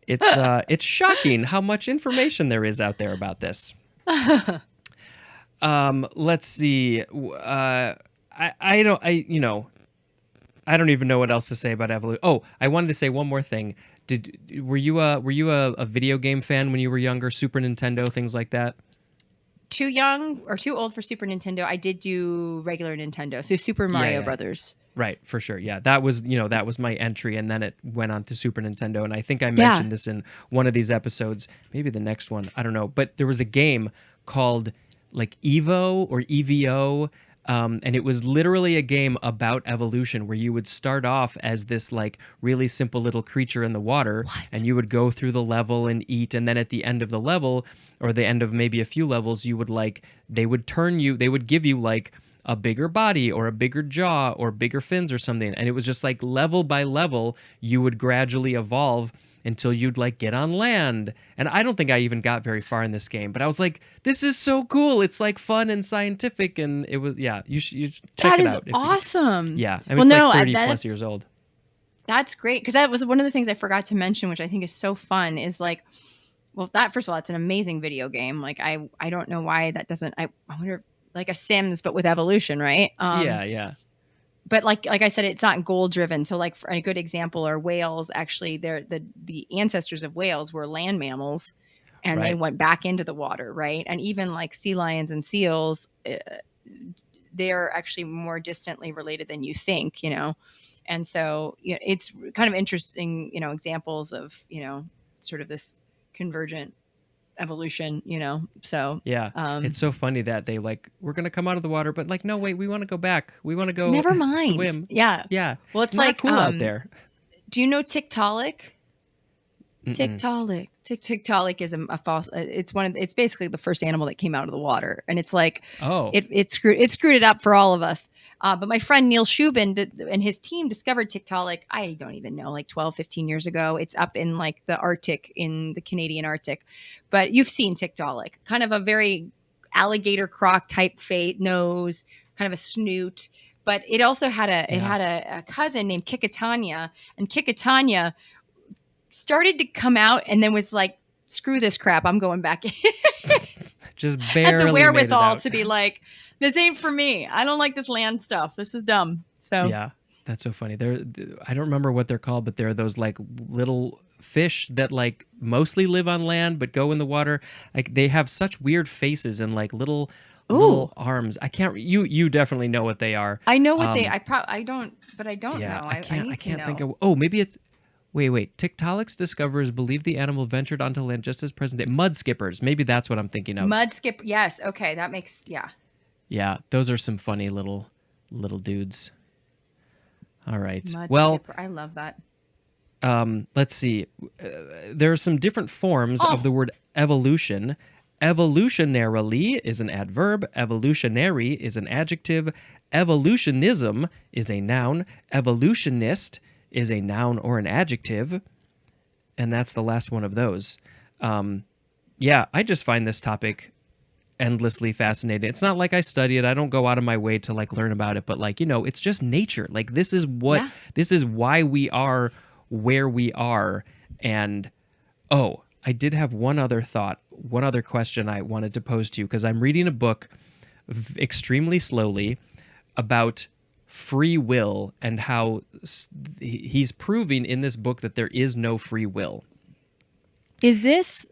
it's shocking how much information there is out there about this. Let's see. I don't even know what else to say about evolution. Oh, I wanted to say one more thing. Were you a video game fan when you were younger? Super Nintendo, things like that? Too young or too old for Super Nintendo. I did do regular Nintendo, so Super Mario Brothers. Right, for sure. Yeah, that was my entry, and then it went on to Super Nintendo. And I think I mentioned this in one of these episodes, maybe the next one, I don't know. But there was a game called like Evo or EVO, and it was literally a game about evolution where you would start off as this like really simple little creature in the water, and you would go through the level and eat, and then at the end of the level, or the end of maybe a few levels, you would they would give you like a bigger body or a bigger jaw or bigger fins or something. And it was just like level by level, you would gradually evolve until you'd like get on land. And I don't think I even got very far in this game, but I was like, this is so cool. It's like fun and scientific. And it was, yeah, you should check That it is out. awesome. Yeah. I mean, Well, it's like 30 plus years old. That's great. Because that was one of the things I forgot to mention, which I think is so fun, is like, well, that first of all, it's an amazing video game. Like I don't know why that doesn't. I wonder, like a Sims, but with evolution, right? Yeah. But like I said, it's not goal driven. So like for a good example are whales. Actually, they're the ancestors of whales were land mammals, and they went back into the water, right? And even like sea lions and seals, they're actually more distantly related than you think, you know. And so it's kind of interesting, examples of sort of this convergent evolution, so yeah. It's so funny that they like, we're gonna come out of the water, but like, no, wait, we want to go back, we want to go never mind swim. yeah well, it's not like cool out there. Do you know Tiktaalik? Tiktaalik is a false. It's basically the first animal that came out of the water, and it's like it screwed it up for all of us. But my friend Neil Shubin and his team discovered Tiktaalik. I don't even know, like 12, 15 years ago. It's up in like the Arctic, in the Canadian Arctic. But you've seen Tiktaalik, kind of a very alligator croc type nose, kind of a snoot. But it also had a cousin named Kikatanya, and Kikatanya started to come out and then was like, screw this crap, I'm going back in. Just barely had the wherewithal made it out. to be like, this ain't for me. I don't like this land stuff. This is dumb. So yeah, that's so funny. I don't remember what they're called, but they're those like little fish that like mostly live on land but go in the water. Like they have such weird faces and like little arms. I can't. You definitely know what they are. I know what I don't, but I don't know. I can't think of. Oh, maybe it's. Wait. Tiktaalik's discoverers believe the animal ventured onto land just as present day. Mud skippers. Maybe that's what I'm thinking of. Mud skip. Yes. Okay. That makes. Yeah. Yeah. Those are some funny little dudes. All right. Mud well, skipper. I love that. Let's see. There are some different forms of the word evolution. Evolutionarily is an adverb. Evolutionary is an adjective. Evolutionism is a noun. Evolutionist is a noun or an adjective, and that's the last one of those. Yeah, I just find this topic endlessly fascinating. It's not like I study it. I don't go out of my way to like learn about it, but like, it's just nature. Like this is why we are where we are. And I did have one other question I wanted to pose to you, because I'm reading a book extremely slowly about free will and how he's proving in this book that there is no free will. It's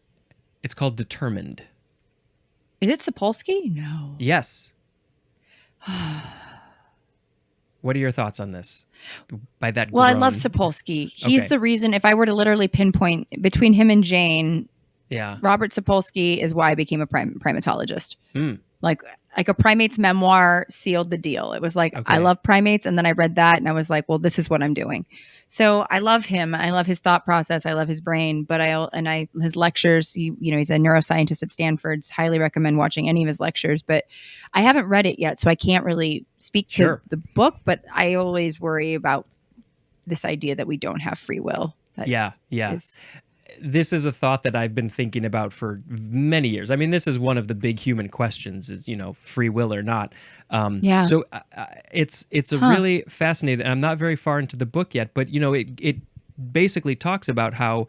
called Determined. Is it Sapolsky? No. Yes. What are your thoughts on this? By that Well, I love Sapolsky. He's the reason, if I were to literally pinpoint between him and Jane, Robert Sapolsky is why I became a primatologist. Like a primate's memoir sealed the deal. It was like, I love primates. And then I read that and I was like, well, this is what I'm doing. So I love him. I love his thought process. I love his brain, but his lectures, he's a neuroscientist at Stanford. Highly recommend watching any of his lectures, but I haven't read it yet. So I can't really speak to the book, but I always worry about this idea that we don't have free will. This is a thought that I've been thinking about for many years. I mean, this is one of the big human questions: is free will or not? So it's a really fascinating. I'm not very far into the book yet, but it basically talks about how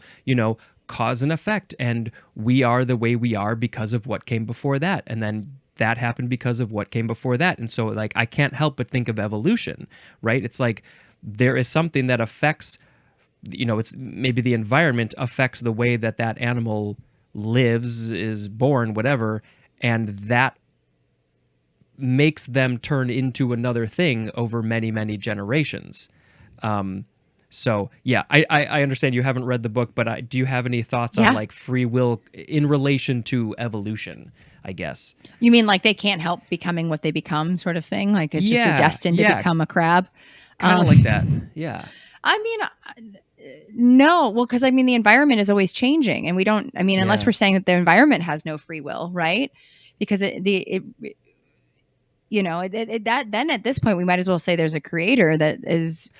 cause and effect, and we are the way we are because of what came before that, and then that happened because of what came before that, and so like I can't help but think of evolution, right? It's like there is something that affects. It's maybe the environment affects the way that animal lives, is born, whatever, and that makes them turn into another thing over many, many generations. So yeah, I understand you haven't read the book, but do you have any thoughts on like free will in relation to evolution, I guess? You mean like they can't help becoming what they become, sort of thing? Like it's just you're destined to become a crab? Kind of like that, yeah. I mean, no. Well, because the environment is always changing, and we don't. unless we're saying that the environment has no free will, right? Because then at this point we might as well say there's a creator that is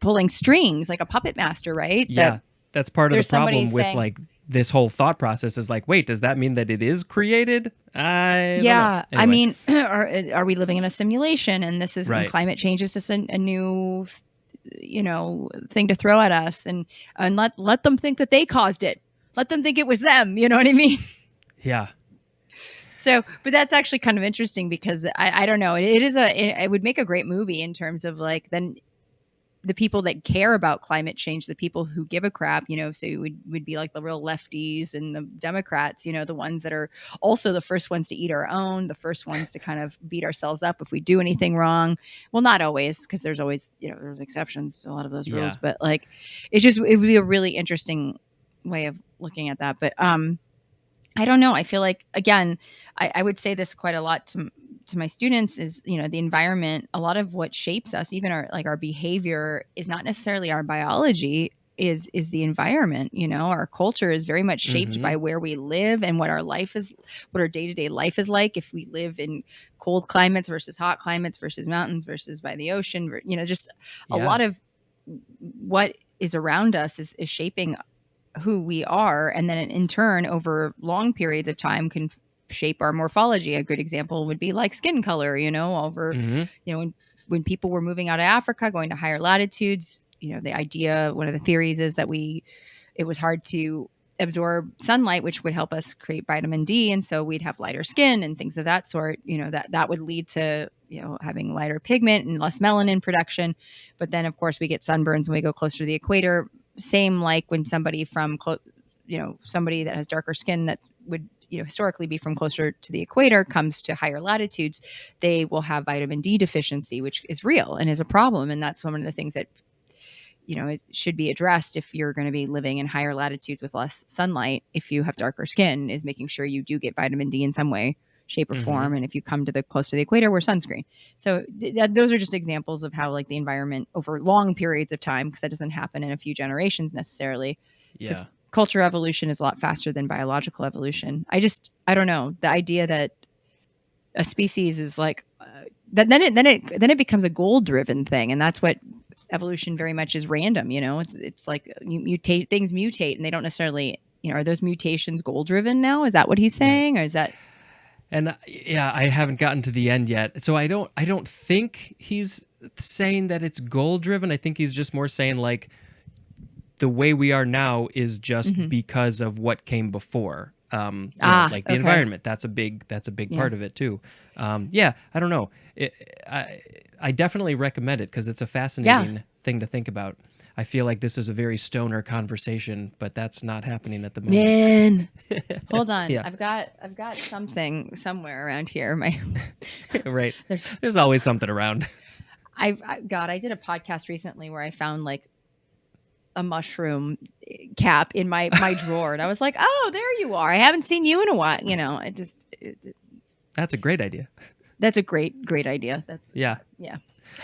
pulling strings like a puppet master, right? Yeah, that's part of the there's somebody problem with saying- like this whole thought process is like, wait, does that mean that it is created? I don't know. Yeah, I Anyway. mean, are we living in a simulation? And this is and Right. climate change is just a new, thing to throw at us, and let them think that they caused it. Let them think it was them. You know what I mean? Yeah. So, but that's actually kind of interesting because I don't know. It would make a great movie in terms of like then the people that care about climate change, the people who give a crap, so it would be like the real lefties and the Democrats, the ones that are also the first ones to eat our own, the first ones to kind of beat ourselves up if we do anything wrong. Well, not always, because there's always, there's exceptions to a lot of those rules, Yeah. but like, it would be a really interesting way of looking at that. But, I don't know. I feel like, again, I would say this quite a lot to my students is, the environment, a lot of what shapes us, even our behavior is not necessarily our biology, is the environment. Our culture is very much shaped by where we live and what our life is, what our day-to-day life is like. If we live in cold climates versus hot climates versus mountains versus by the ocean, just a lot of what is around us is shaping who we are, and then in turn over long periods of time can shape our morphology. A good example would be like skin color, over when people were moving out of Africa going to higher latitudes, the idea, one of the theories is that it was hard to absorb sunlight, which would help us create vitamin D, and so we'd have lighter skin and things of that sort. That would lead to having lighter pigment and less melanin production. But then of course we get sunburns when we go closer to the equator. Same like when somebody from, somebody that has darker skin that would, historically be from closer to the equator comes to higher latitudes, they will have vitamin D deficiency, which is real and is a problem. And that's one of the things that, should be addressed if you're going to be living in higher latitudes with less sunlight. If you have darker skin, is making sure you do get vitamin D in some way, shape or form. And if you come to the close to the equator, wear sunscreen. So those are just examples of how like the environment over long periods of time, because that doesn't happen in a few generations necessarily. Yeah. Culture evolution is a lot faster than biological evolution. I don't know, the idea that a species is like then it becomes a goal driven thing, and that's what evolution very much is random. It's like things mutate, and they don't necessarily, are those mutations goal driven now? Is that what he's saying, or is that? And I haven't gotten to the end yet. So I don't think he's saying that it's goal driven. I think he's just more saying like the way we are now is just because of what came before. Like the environment. That's a big part of it too. I don't know. I definitely recommend it because it's a fascinating thing to think about. I feel like this is a very stoner conversation, but that's not happening at the moment. Man, hold on. Yeah. I've got something somewhere around here. Right. There's always something around. I did a podcast recently where I found like a mushroom cap in my drawer, and I was like, "Oh, there you are! I haven't seen you in a while." That's a great idea. That's a great idea. Yeah. Yeah.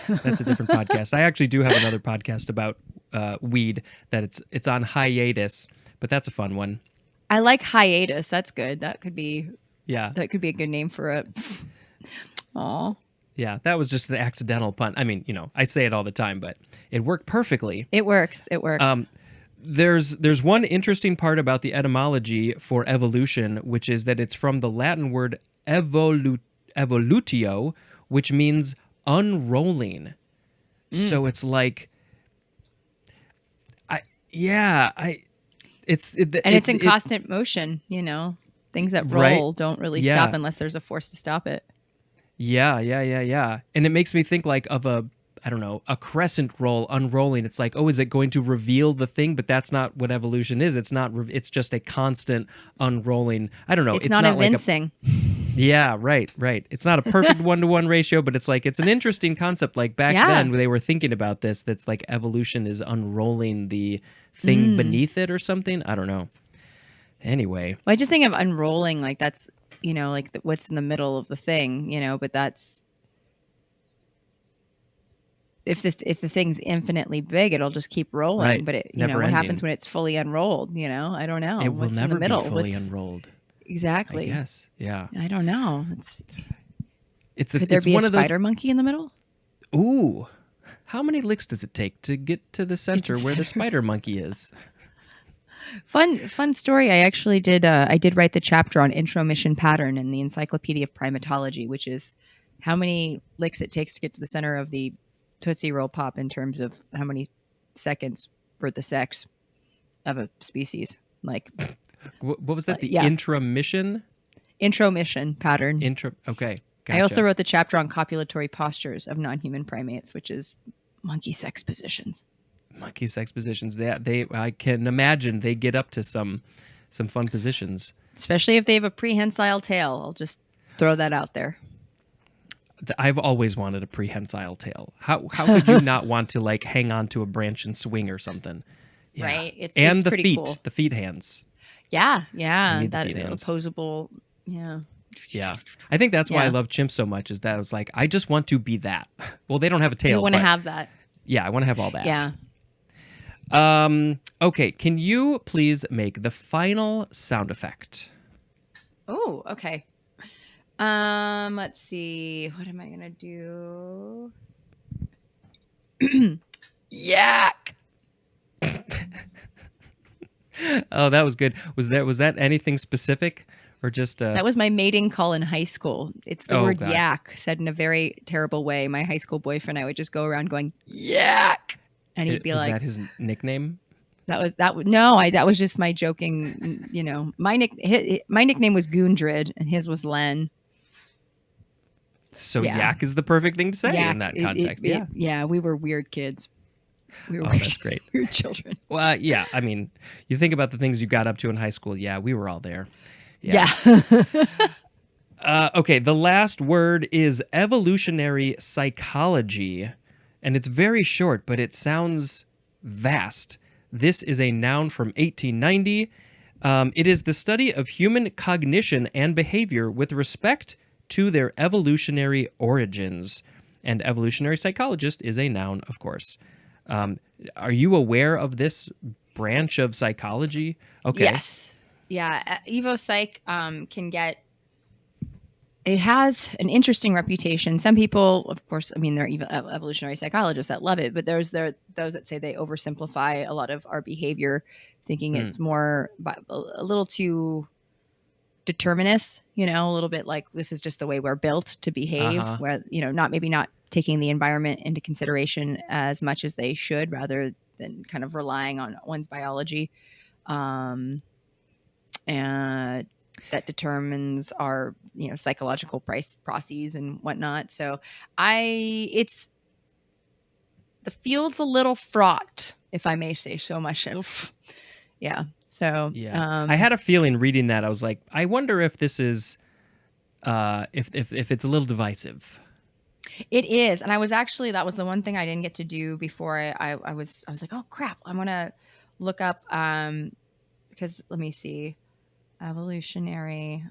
That's a different podcast. I actually do have another podcast about weed that it's on hiatus, but that's a fun one. I like hiatus. That's good. That could be a good name for it. Aw. Yeah, that was just an accidental pun. I mean, I say it all the time, but it worked perfectly. It works. There's one interesting part about the etymology for evolution, which is that it's from the Latin word evolutio, which means unrolling. So it's like, it's in constant motion. Things that roll don't really stop unless there's a force to stop it. Yeah. And it makes me think like of a crescent roll unrolling. It's like, oh, is it going to reveal the thing? But that's not what evolution is. It's not. It's just a constant unrolling. I don't know. It's not evincing. Yeah, right. It's not a perfect 1-to-1 ratio, but it's like it's an interesting concept. Like back then, they were thinking about this. That's like evolution is unrolling the thing beneath it or something. I don't know. Anyway, well, I just think of unrolling like that's like what's in the middle of the thing. But that's if the thing's infinitely big, it'll just keep rolling. Right. But Never what ending. happens when it's fully unrolled? I don't know. It will What's never in the middle? be fully unrolled. Exactly. I guess. Yeah. I don't know. Could there it's be a one of those. spider monkey in the middle? Ooh, how many licks does it take to get to the center where the spider monkey is? Fun story. I actually did. I did write the chapter on intromission pattern in the Encyclopedia of Primatology, which is how many licks it takes to get to the center of the Tootsie Roll Pop in terms of how many seconds for the sex of a species. Like, What was that? The yeah. intromission? Intromission pattern. Okay. Gotcha. I also wrote the chapter on copulatory postures of non-human primates, which is monkey sex positions. Monkey sex positions. They I can imagine they get up to some fun positions. Especially if they have a prehensile tail. I'll just throw that out there. I've always wanted a prehensile tail. How could you not want to like hang on to a branch and swing or something? Yeah. Right. It's the pretty feet, cool. the feet hands. Yeah. That opposable. Yeah. Yeah. I think that's why I Yeah. love chimps so much is that I was like, I just want to be that. Well, they don't have a tail. You want to but have that. Yeah, I want to have all that. Yeah. Okay, can you please make the final sound effect? Oh, okay. Let's see. What am I gonna do? Yak. Oh, that was good. Was that anything specific or just That was my mating call in high school. It's the word God. yak said in a very terrible way. My high school boyfriend and I would just go around going yak, and he'd be was like, that his nickname? that was just my joking. You know, my nickname was Gundred and his was Len. So Yeah. yak is the perfect thing to say Yak, in that context. yeah, we were weird kids. We were Oh, weird, that's great. weird children. Well, yeah. I mean, you think about the things you got up to in high school. Yeah, we were all there. Yeah. Okay, the last word is evolutionary psychology, and it's very short, but it sounds vast. This is a noun from 1890. It is the study of human cognition and behavior with respect to their evolutionary origins. And evolutionary psychologist is a noun, of course. Are you aware of this branch of psychology? Okay. Yes. Yeah. Evo Psych can get. It has an interesting reputation. Some people, of course, I mean, they're even evolutionary psychologists that love it, but there's those that say they oversimplify a lot of our behavior, thinking it's more a little too determinist, you know, a little bit like this is just the way we're built to behave, where, you know, maybe not taking the environment into consideration as much as they should, rather than kind of relying on one's biology. And that determines our, you know, psychological processes and whatnot. So the field's a little fraught, if I may say so myself. Yeah. So yeah, I had a feeling reading that. I was like, I wonder if this is, if it's a little divisive. It is, and I was actually, that was the one thing I didn't get to do before I was like, oh crap, I want to look up because let me see, evolutionary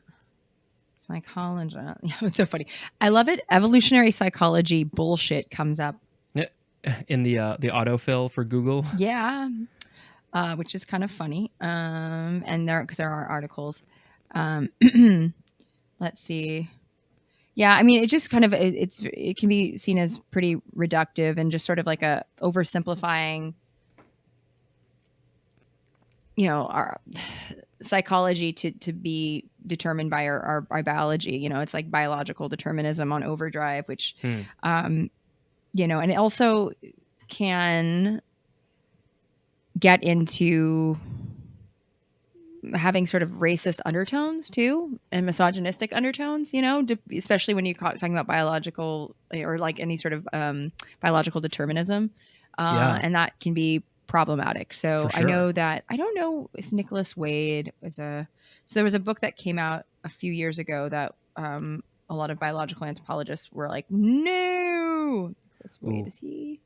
psychology. Yeah, it's so funny. I love it. Evolutionary psychology bullshit comes up In the autofill for Google. Yeah. Which is kind of funny. And because there are articles. Let's see. Yeah, I mean, it just kind of it can be seen as pretty reductive and just sort of like a oversimplifying, you know, our psychology to be determined by our biology. You know, it's like biological determinism on overdrive, which, you know, and it also can get into having sort of racist undertones too, and misogynistic undertones, you know, especially when you're talking about biological or like any sort of biological determinism. And that can be problematic. So For sure. I know that, I don't know if Nicholas Wade so there was a book that came out a few years ago that a lot of biological anthropologists were like, no, Nicholas Wade, is he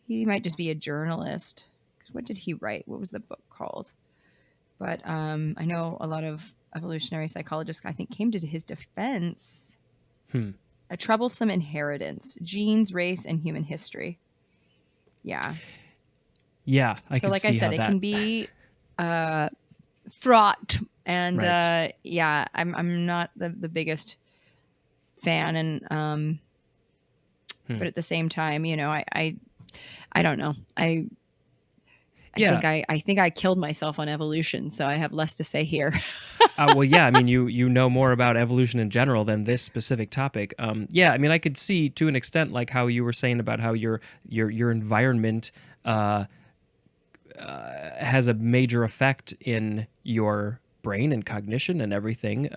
might just be a journalist. What did he write? What was the book called? But I know a lot of evolutionary psychologists, I think, came to his defense. A Troublesome Inheritance, Genes, Race, and Human History. Yeah. Yeah. So like I said, it can be fraught. And Right. yeah, I'm not the biggest fan, and but at the same time, I don't know. Yeah. I think I killed myself on evolution, so I have less to say here. Well, yeah. I mean, you know more about evolution in general than this specific topic. Yeah. I mean, I could see to an extent like how you were saying about how your environment has a major effect in your brain and cognition and everything.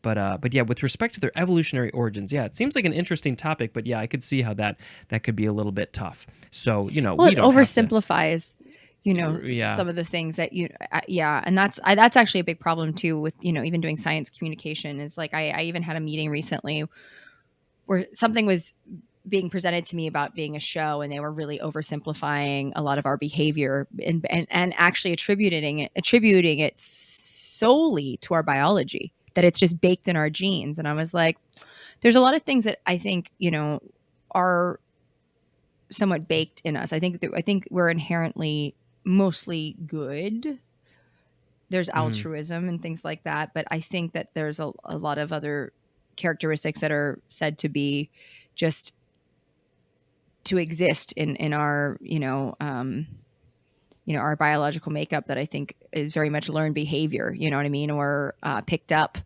But yeah, with respect to their evolutionary origins, yeah, it seems like an interesting topic. But yeah, I could see how that could be a little bit tough. So Well, we it don't have to. oversimplifies, Yeah. some of the things that and that's actually a big problem too with even doing science communication. Is like I even had a meeting recently where something was being presented to me about being a show, and they were really oversimplifying a lot of our behavior and actually attributing it solely to our biology, that it's just baked in our genes. And I was like, there's a lot of things that I think are somewhat baked in us. I think we're inherently mostly good. There's altruism and things like that, but I think that there's a lot of other characteristics that are said to be just to exist in our our biological makeup, that I think is very much learned behavior, you know what I mean, or picked up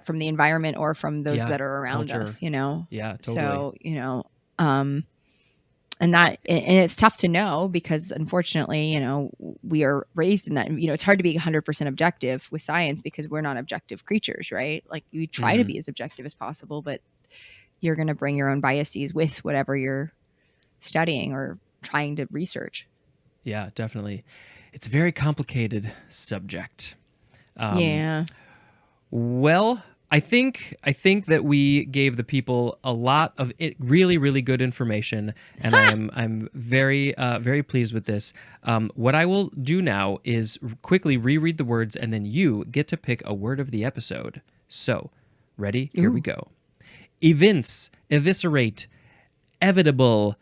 from the environment or from those that are around culture. us, Yeah, totally. So and it's tough to know, because unfortunately we are raised in that. It's hard to be 100% objective with science, because we're not objective creatures, right? Like, you try to be as objective as possible, but you're going to bring your own biases with whatever you're studying or trying to research. Yeah, definitely. It's a very complicated subject. Yeah. Well, I think that we gave the people a lot of really, really good information, and I'm very very pleased with this. What I will do now is quickly reread the words, and then you get to pick a word of the episode. So, ready? Here we go. Evince, eviscerate, evitable,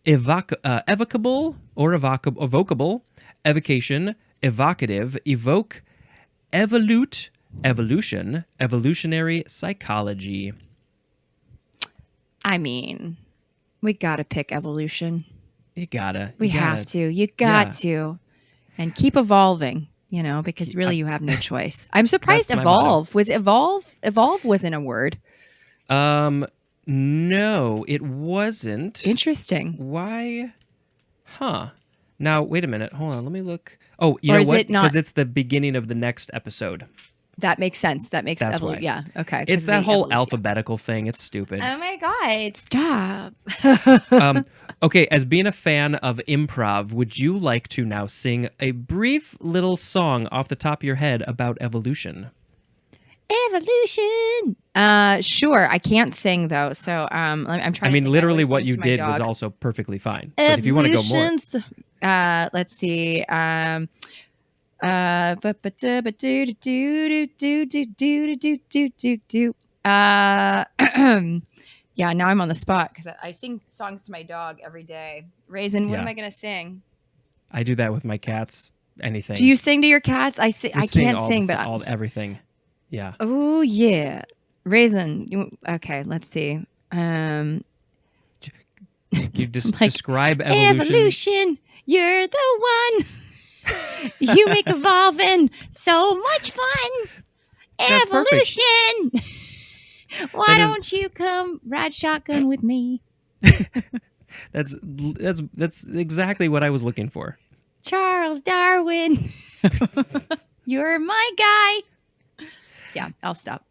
evocable or evocable, evocation, evocative, evoke, evolute, evolution, evolutionary psychology. I mean, we gotta pick evolution. You gotta. We have to. You got to. And keep evolving, because really you have no choice. I'm surprised evolve. Was evolve wasn't a word. No, it wasn't. Interesting. Why? Huh. Now, wait a minute. Hold on. Let me look. Oh, you Or know is what? it not- Because it's the beginning of the next episode. That makes sense. That makes That's why. Yeah. Okay. It's that whole evolution. alphabetical thing. It's stupid. Oh my God. Stop. Okay, as being a fan of improv, would you like to now sing a brief little song off the top of your head about evolution? Evolution. Sure. I can't sing though, so I'm trying. I mean, to think. literally, always what sing you to my did dog. was also perfectly fine. But if you want to go more, Evolutions. Let's see. Yeah, now I'm on the spot because I sing songs to my dog every day. Raisin, what Yeah. am I going to sing? I do that with my cats. Anything. Do you sing to your cats? I We can't all sing, the, but all everything. Yeah. oh yeah, Raisin. Okay, let's see. You just Like, describe evolution. Evolution, you're the one. You make evolving so much fun. That's perfect. Evolution. Why That is- don't you come ride shotgun with me? That's exactly what I was looking for. Charles Darwin. You're my guy. Yeah, I'll stop.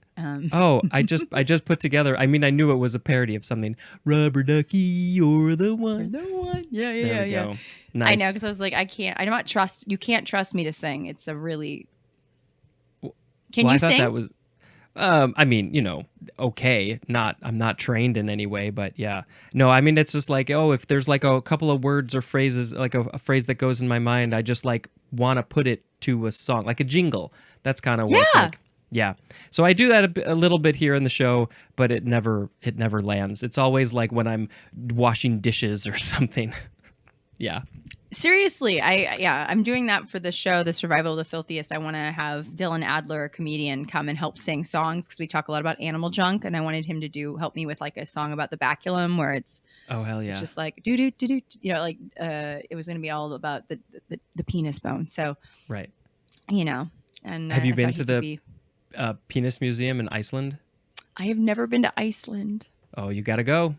Oh, I just put together. I mean, I knew it was a parody of something. Rubber ducky, you're the one. The one. Yeah, There we go. Nice. I know, because I was like, you can't trust me to sing. It's a really. Can Well, you I thought sing? that was. I mean, okay. I'm not trained in any way, but yeah. No, I mean, it's just like, if there's like a couple of words or phrases, like a phrase that goes in my mind, I just like want to put it to a song, like a jingle. That's kind of what it's like. Yeah. So I do that a little bit here in the show, but it never lands. It's always like when I'm washing dishes or something. Yeah. Seriously, I'm doing that for the show, The Survival of the Filthiest. I want to have Dylan Adler, a comedian, come and help sing songs because we talk a lot about animal junk, and I wanted him to help me with like a song about the baculum where it's Oh, hell yeah. it's just like do do do do, like it was going to be all about the penis bone. So Right. And Have you I been thought to he could the penis museum in Iceland? I have never been to Iceland. Oh, you got to go.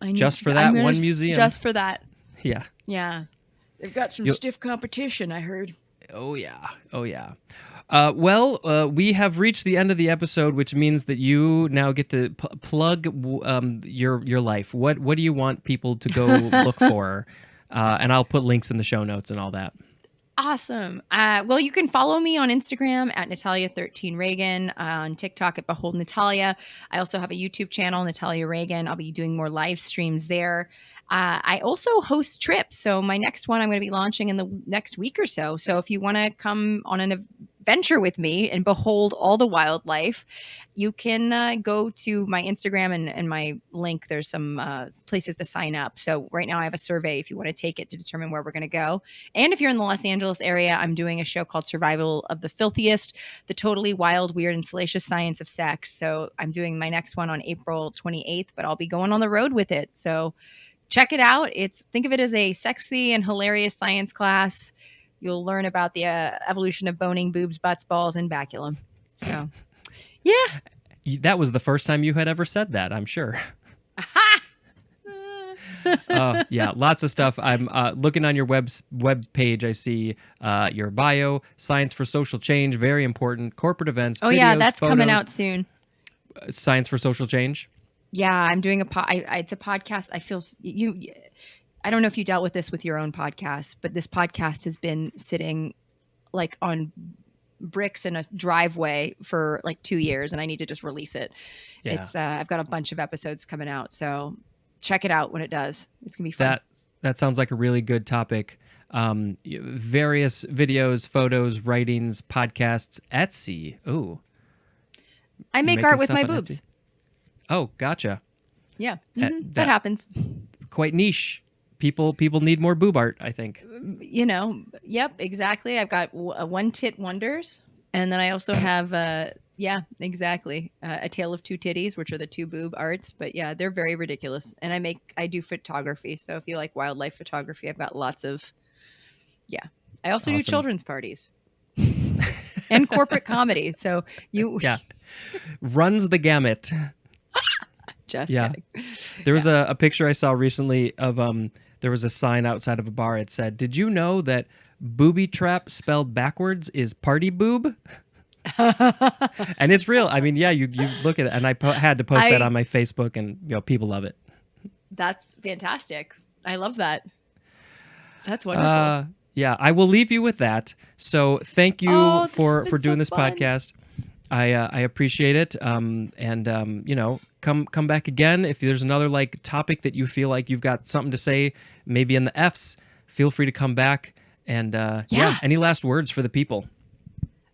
I need Just to for go. that one museum. Just for that. Yeah. Yeah. They've got some stiff competition, I heard. Oh, yeah. Oh, yeah. We have reached the end of the episode, which means that you now get to plug your life. What do you want people to go look for? And I'll put links in the show notes and all that. Awesome. Well, you can follow me on Instagram at Natalia13Reagan, on TikTok at Behold Natalia. I also have a YouTube channel, Natalia Reagan. I'll be doing more live streams there. I also host trips. So my next one I'm going to be launching in the next week or so. So if you want to come on an adventure with me and behold all the wildlife, you can go to my Instagram and my link. There's some places to sign up. So right now I have a survey if you want to take it to determine where we're going to go. And if you're in the Los Angeles area, I'm doing a show called Survival of the Filthiest, the totally wild, weird, and salacious science of sex. So I'm doing my next one on April 28th, but I'll be going on the road with it. So check it out. Think of it as a sexy and hilarious science class. You'll learn about the evolution of boning, boobs, butts, balls, and baculum. So, yeah. That was the first time you had ever said that, I'm sure. Yeah, lots of stuff. I'm looking on your web page. I see your bio, Science for Social Change, very important, corporate events. Oh, videos, yeah, that's photos, coming out soon. Science for Social Change. Yeah, I'm doing it's a podcast. I feel I don't know if you dealt with this with your own podcast, but this podcast has been sitting like on bricks in a driveway for like 2 years, and I need to just release it. Yeah. It's I've got a bunch of episodes coming out, so check it out when it does. It's gonna be fun. That sounds like a really good topic. Various videos, photos, writings, podcasts, Etsy. Ooh, I make making art with stuff my on boobs. Etsy. Oh, gotcha. Yeah, that- happens. Quite niche. People need more boob art, I think. Yep, exactly. I've got one tit wonders, and then I also have a tale of two titties, which are the two boob arts. But yeah, they're very ridiculous. And I do photography, so if you like wildlife photography, I've got lots of. Yeah, I also do Awesome. children's parties and corporate comedy. So runs the gamut. Just Yeah. kidding. There was a picture I saw recently of there was a sign outside of a bar. It said, "Did you know that booby trap spelled backwards is party boob?" And it's real. I mean, yeah, you look at it, and I had to post that on my Facebook, and people love it. That's fantastic. I love that. That's wonderful. Yeah, I will leave you with that. So thank you for doing this fun. podcast. I appreciate it. Come back again if there's another topic that you feel like you've got something to say, maybe in the F's. Feel free to come back. And any last words for the people?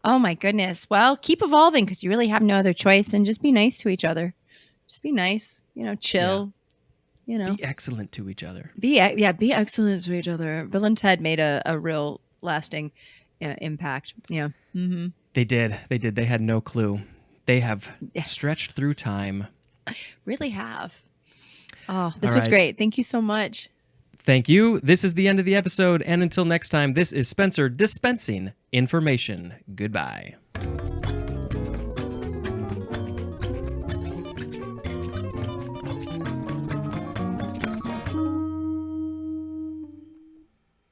Oh my goodness. Well, keep evolving because you really have no other choice, and just be nice to each other. Just be nice. Chill. Be excellent to each other. Be excellent to each other. Bill and Ted made a real lasting impact. Yeah. Mm-hmm. They did. They had no clue. They have stretched through time. Really have. Oh, this All was right. great. Thank you so much. Thank you. This is the end of the episode. And until next time, this is Spencer dispensing information. Goodbye.